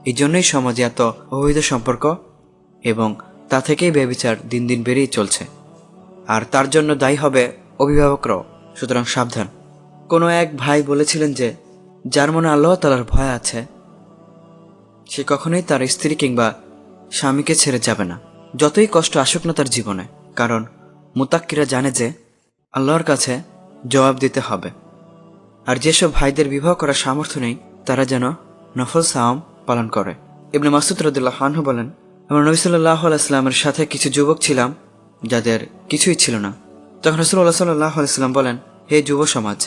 এই জন্যই সমাজে এত অবৈধ সম্পর্ক এবং তা থেকেই ব্যভিচার দিন দিন বেড়েই চলছে, আর তার জন্য দায়ী হবে অভিভাবকরাও। সুতরাং সাবধান। কোনো এক ভাই বলেছিলেন যে, যার মনে আল্লাহ তাআলার ভয় আছে সে কখনোই তার স্ত্রী কিংবা স্বামীকে ছেড়ে যাবে না, যতই কষ্ট আসুক না তার জীবনে, কারণ মুতাক্কিরা জানে যে আল্লাহর কাছে জবাব দিতে হবে। আর যেসব ভাইদের বিবাহ করার সামর্থ্য নেই তারা যেন নফল সাওম পালন করে। ইবনে মাসউদ রাদিয়াল্লাহু আনহু বলেন, আমরা নবী সাল্লাল্লাহু আলাইহি ওয়াসাল্লামের সাথে কিছু যুবক ছিলাম যাদের কিছুই ছিল না। তখন রাসূলুল্লাহ সাল্লাল্লাহু আলাইহি ওয়াসাল্লাম বলেন, হে যুব সমাজ,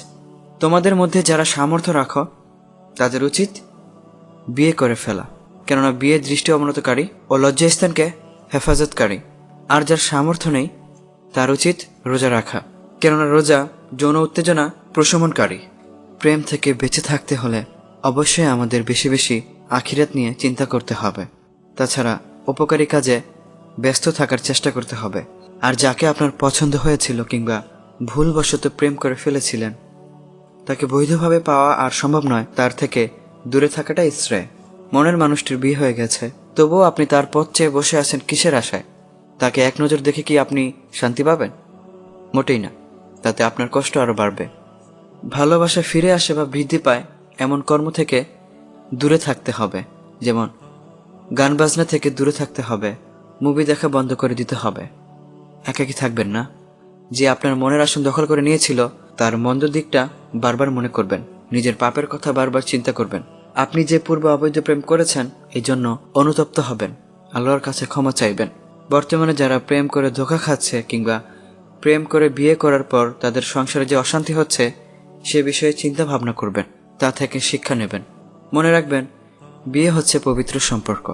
তোমাদের মধ্যে যারা সামর্থ্য রাখো তাদের উচিত বিয়ে করে ফেলা, কেননা বিয়ে দৃষ্টি অবনতকারী ও লজ্জাস্থানকে হেফাজতকারী। আর যার সামর্থ্য নেই তার উচিত রোজা রাখা, কেননা রোজা যৌন উত্তেজনা প্রশমনকারী। প্রেম থেকে বেঁচে থাকতে হলে অবশ্যই আমাদের বেশি বেশি আখিরাত নিয়ে চিন্তা করতে হবে। তাছাড়া উপকারী কাজে ব্যস্ত থাকার চেষ্টা করতে হবে। আর যাকে আপনার পছন্দ হয়েছিল কিংবা ভুলবশত প্রেম করে ফেলেছিলেন তাকে বৈধভাবে পাওয়া আর সম্ভব নয়, তার থেকে দূরে থাকাটাই শ্রেয়। মনের মানুষটির বিয়ে হয়ে গেছে, তবুও আপনি তার পথ চেয়ে বসে আছেন কিসের আশায়? তাকে এক নজর দেখে কি আপনি শান্তি পাবেন? মোটেই না, তাতে আপনার কষ্ট আরও বাড়বে। ভালোবাসা ফিরে আসে বা বৃদ্ধি পায় এমন কর্ম থেকে দূরে থাকতে হবে, যেমন গান বাজনা থেকে দূরে থাকতে হবে, মুভি দেখা বন্ধ করে দিতে হবে। একাকী থাকবেন না। যে আপনার মনের আসন দখল করে নিয়েছিল তার মন্দ দিকটা বারবার মনে করবেন, নিজের পাপের কথা বারবার চিন্তা করবেন। আপনি যে পূর্বে অবৈধ প্রেম করেছেন এই জন্য অনুতপ্ত হবেন, আল্লাহর কাছে ক্ষমা চাইবেন। বর্তমানে যারা প্রেম করে ধোঁকা খাচ্ছে কিংবা প্রেম করে বিয়ে করার পর তাদের সংসারে যে অশান্তি হচ্ছে সে বিষয়ে চিন্তা ভাবনা করবেন, তা থেকে শিক্ষা নেবেন। মনে রাখবেন, বিয়ে হচ্ছে পবিত্র সম্পর্ক,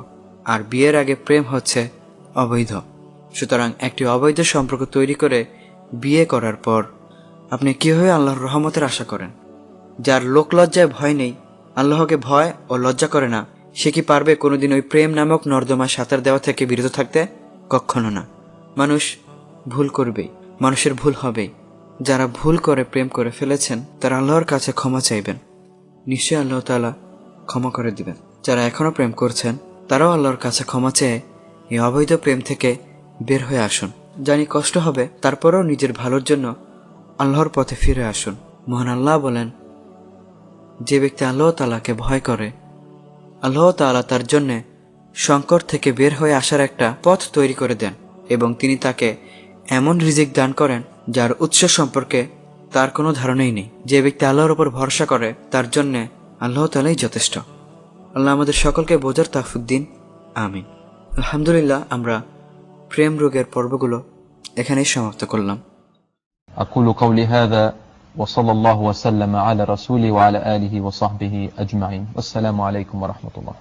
আর বিয়ের আগে প্রেম হচ্ছে অবৈধ। সুতরাং একটি অবৈধ সম্পর্ক তৈরি করে বিয়ে করার পর আপনি কীভাবে আল্লাহর রহমতের আশা করেন? যার লোকলজ্জায় ভয় নেই, আল্লাহকে ভয় ও লজ্জা করে না, সে কি পারবে কোনোদিন ওই প্রেম নামক নর্দমায় সাঁতার দেওয়া থেকে বিরত থাকতে? কখনো না। মানুষ ভুল করবেই, মানুষের ভুল হবেই। যারা ভুল করে প্রেম করে ফেলেছেন তারা আল্লাহর কাছে ক্ষমা চাইবেন, নিশ্চয়ই আল্লাহ তাআলা ক্ষমা করে দিবেন। যারা এখনও প্রেম করছেন তারাও আল্লাহর কাছে ক্ষমা চেয়ে এই অবৈধ প্রেম থেকে বের হয়ে আসুন। জানি কষ্ট হবে, তারপরেও নিজের ভালোর জন্য আল্লাহর পথে ফিরে আসুন। মহান আল্লাহ বলেন, যে ব্যক্তি আল্লাহ তাআলাকে ভয় করে আল্লাহ তাআলা তার জন্যে সংকট থেকে বের হয়ে আসার একটা পথ তৈরি করে দেন, এবং তিনি তাকে এমন রিজিক দান করেন যার উৎস সম্পর্কে তার কোনো ধারণাই নেই। যে ব্যক্তি আল্লাহর উপর ভরসা করে তার জন্যে আল্লাহ তাআলাই যথেষ্ট। আল্লাহ আমাদের সকলকে বোঝার তৌফিক দিন, আমিন। আলহামদুলিল্লাহ, আমরা প্রেম রোগের পর্বগুলো এখানেই সমাপ্ত করলাম। أقول قولي هذا وصلى الله وسلم على رسوله وعلى آله وصحبه أجمعين. والسلام عليكم ورحمة الله.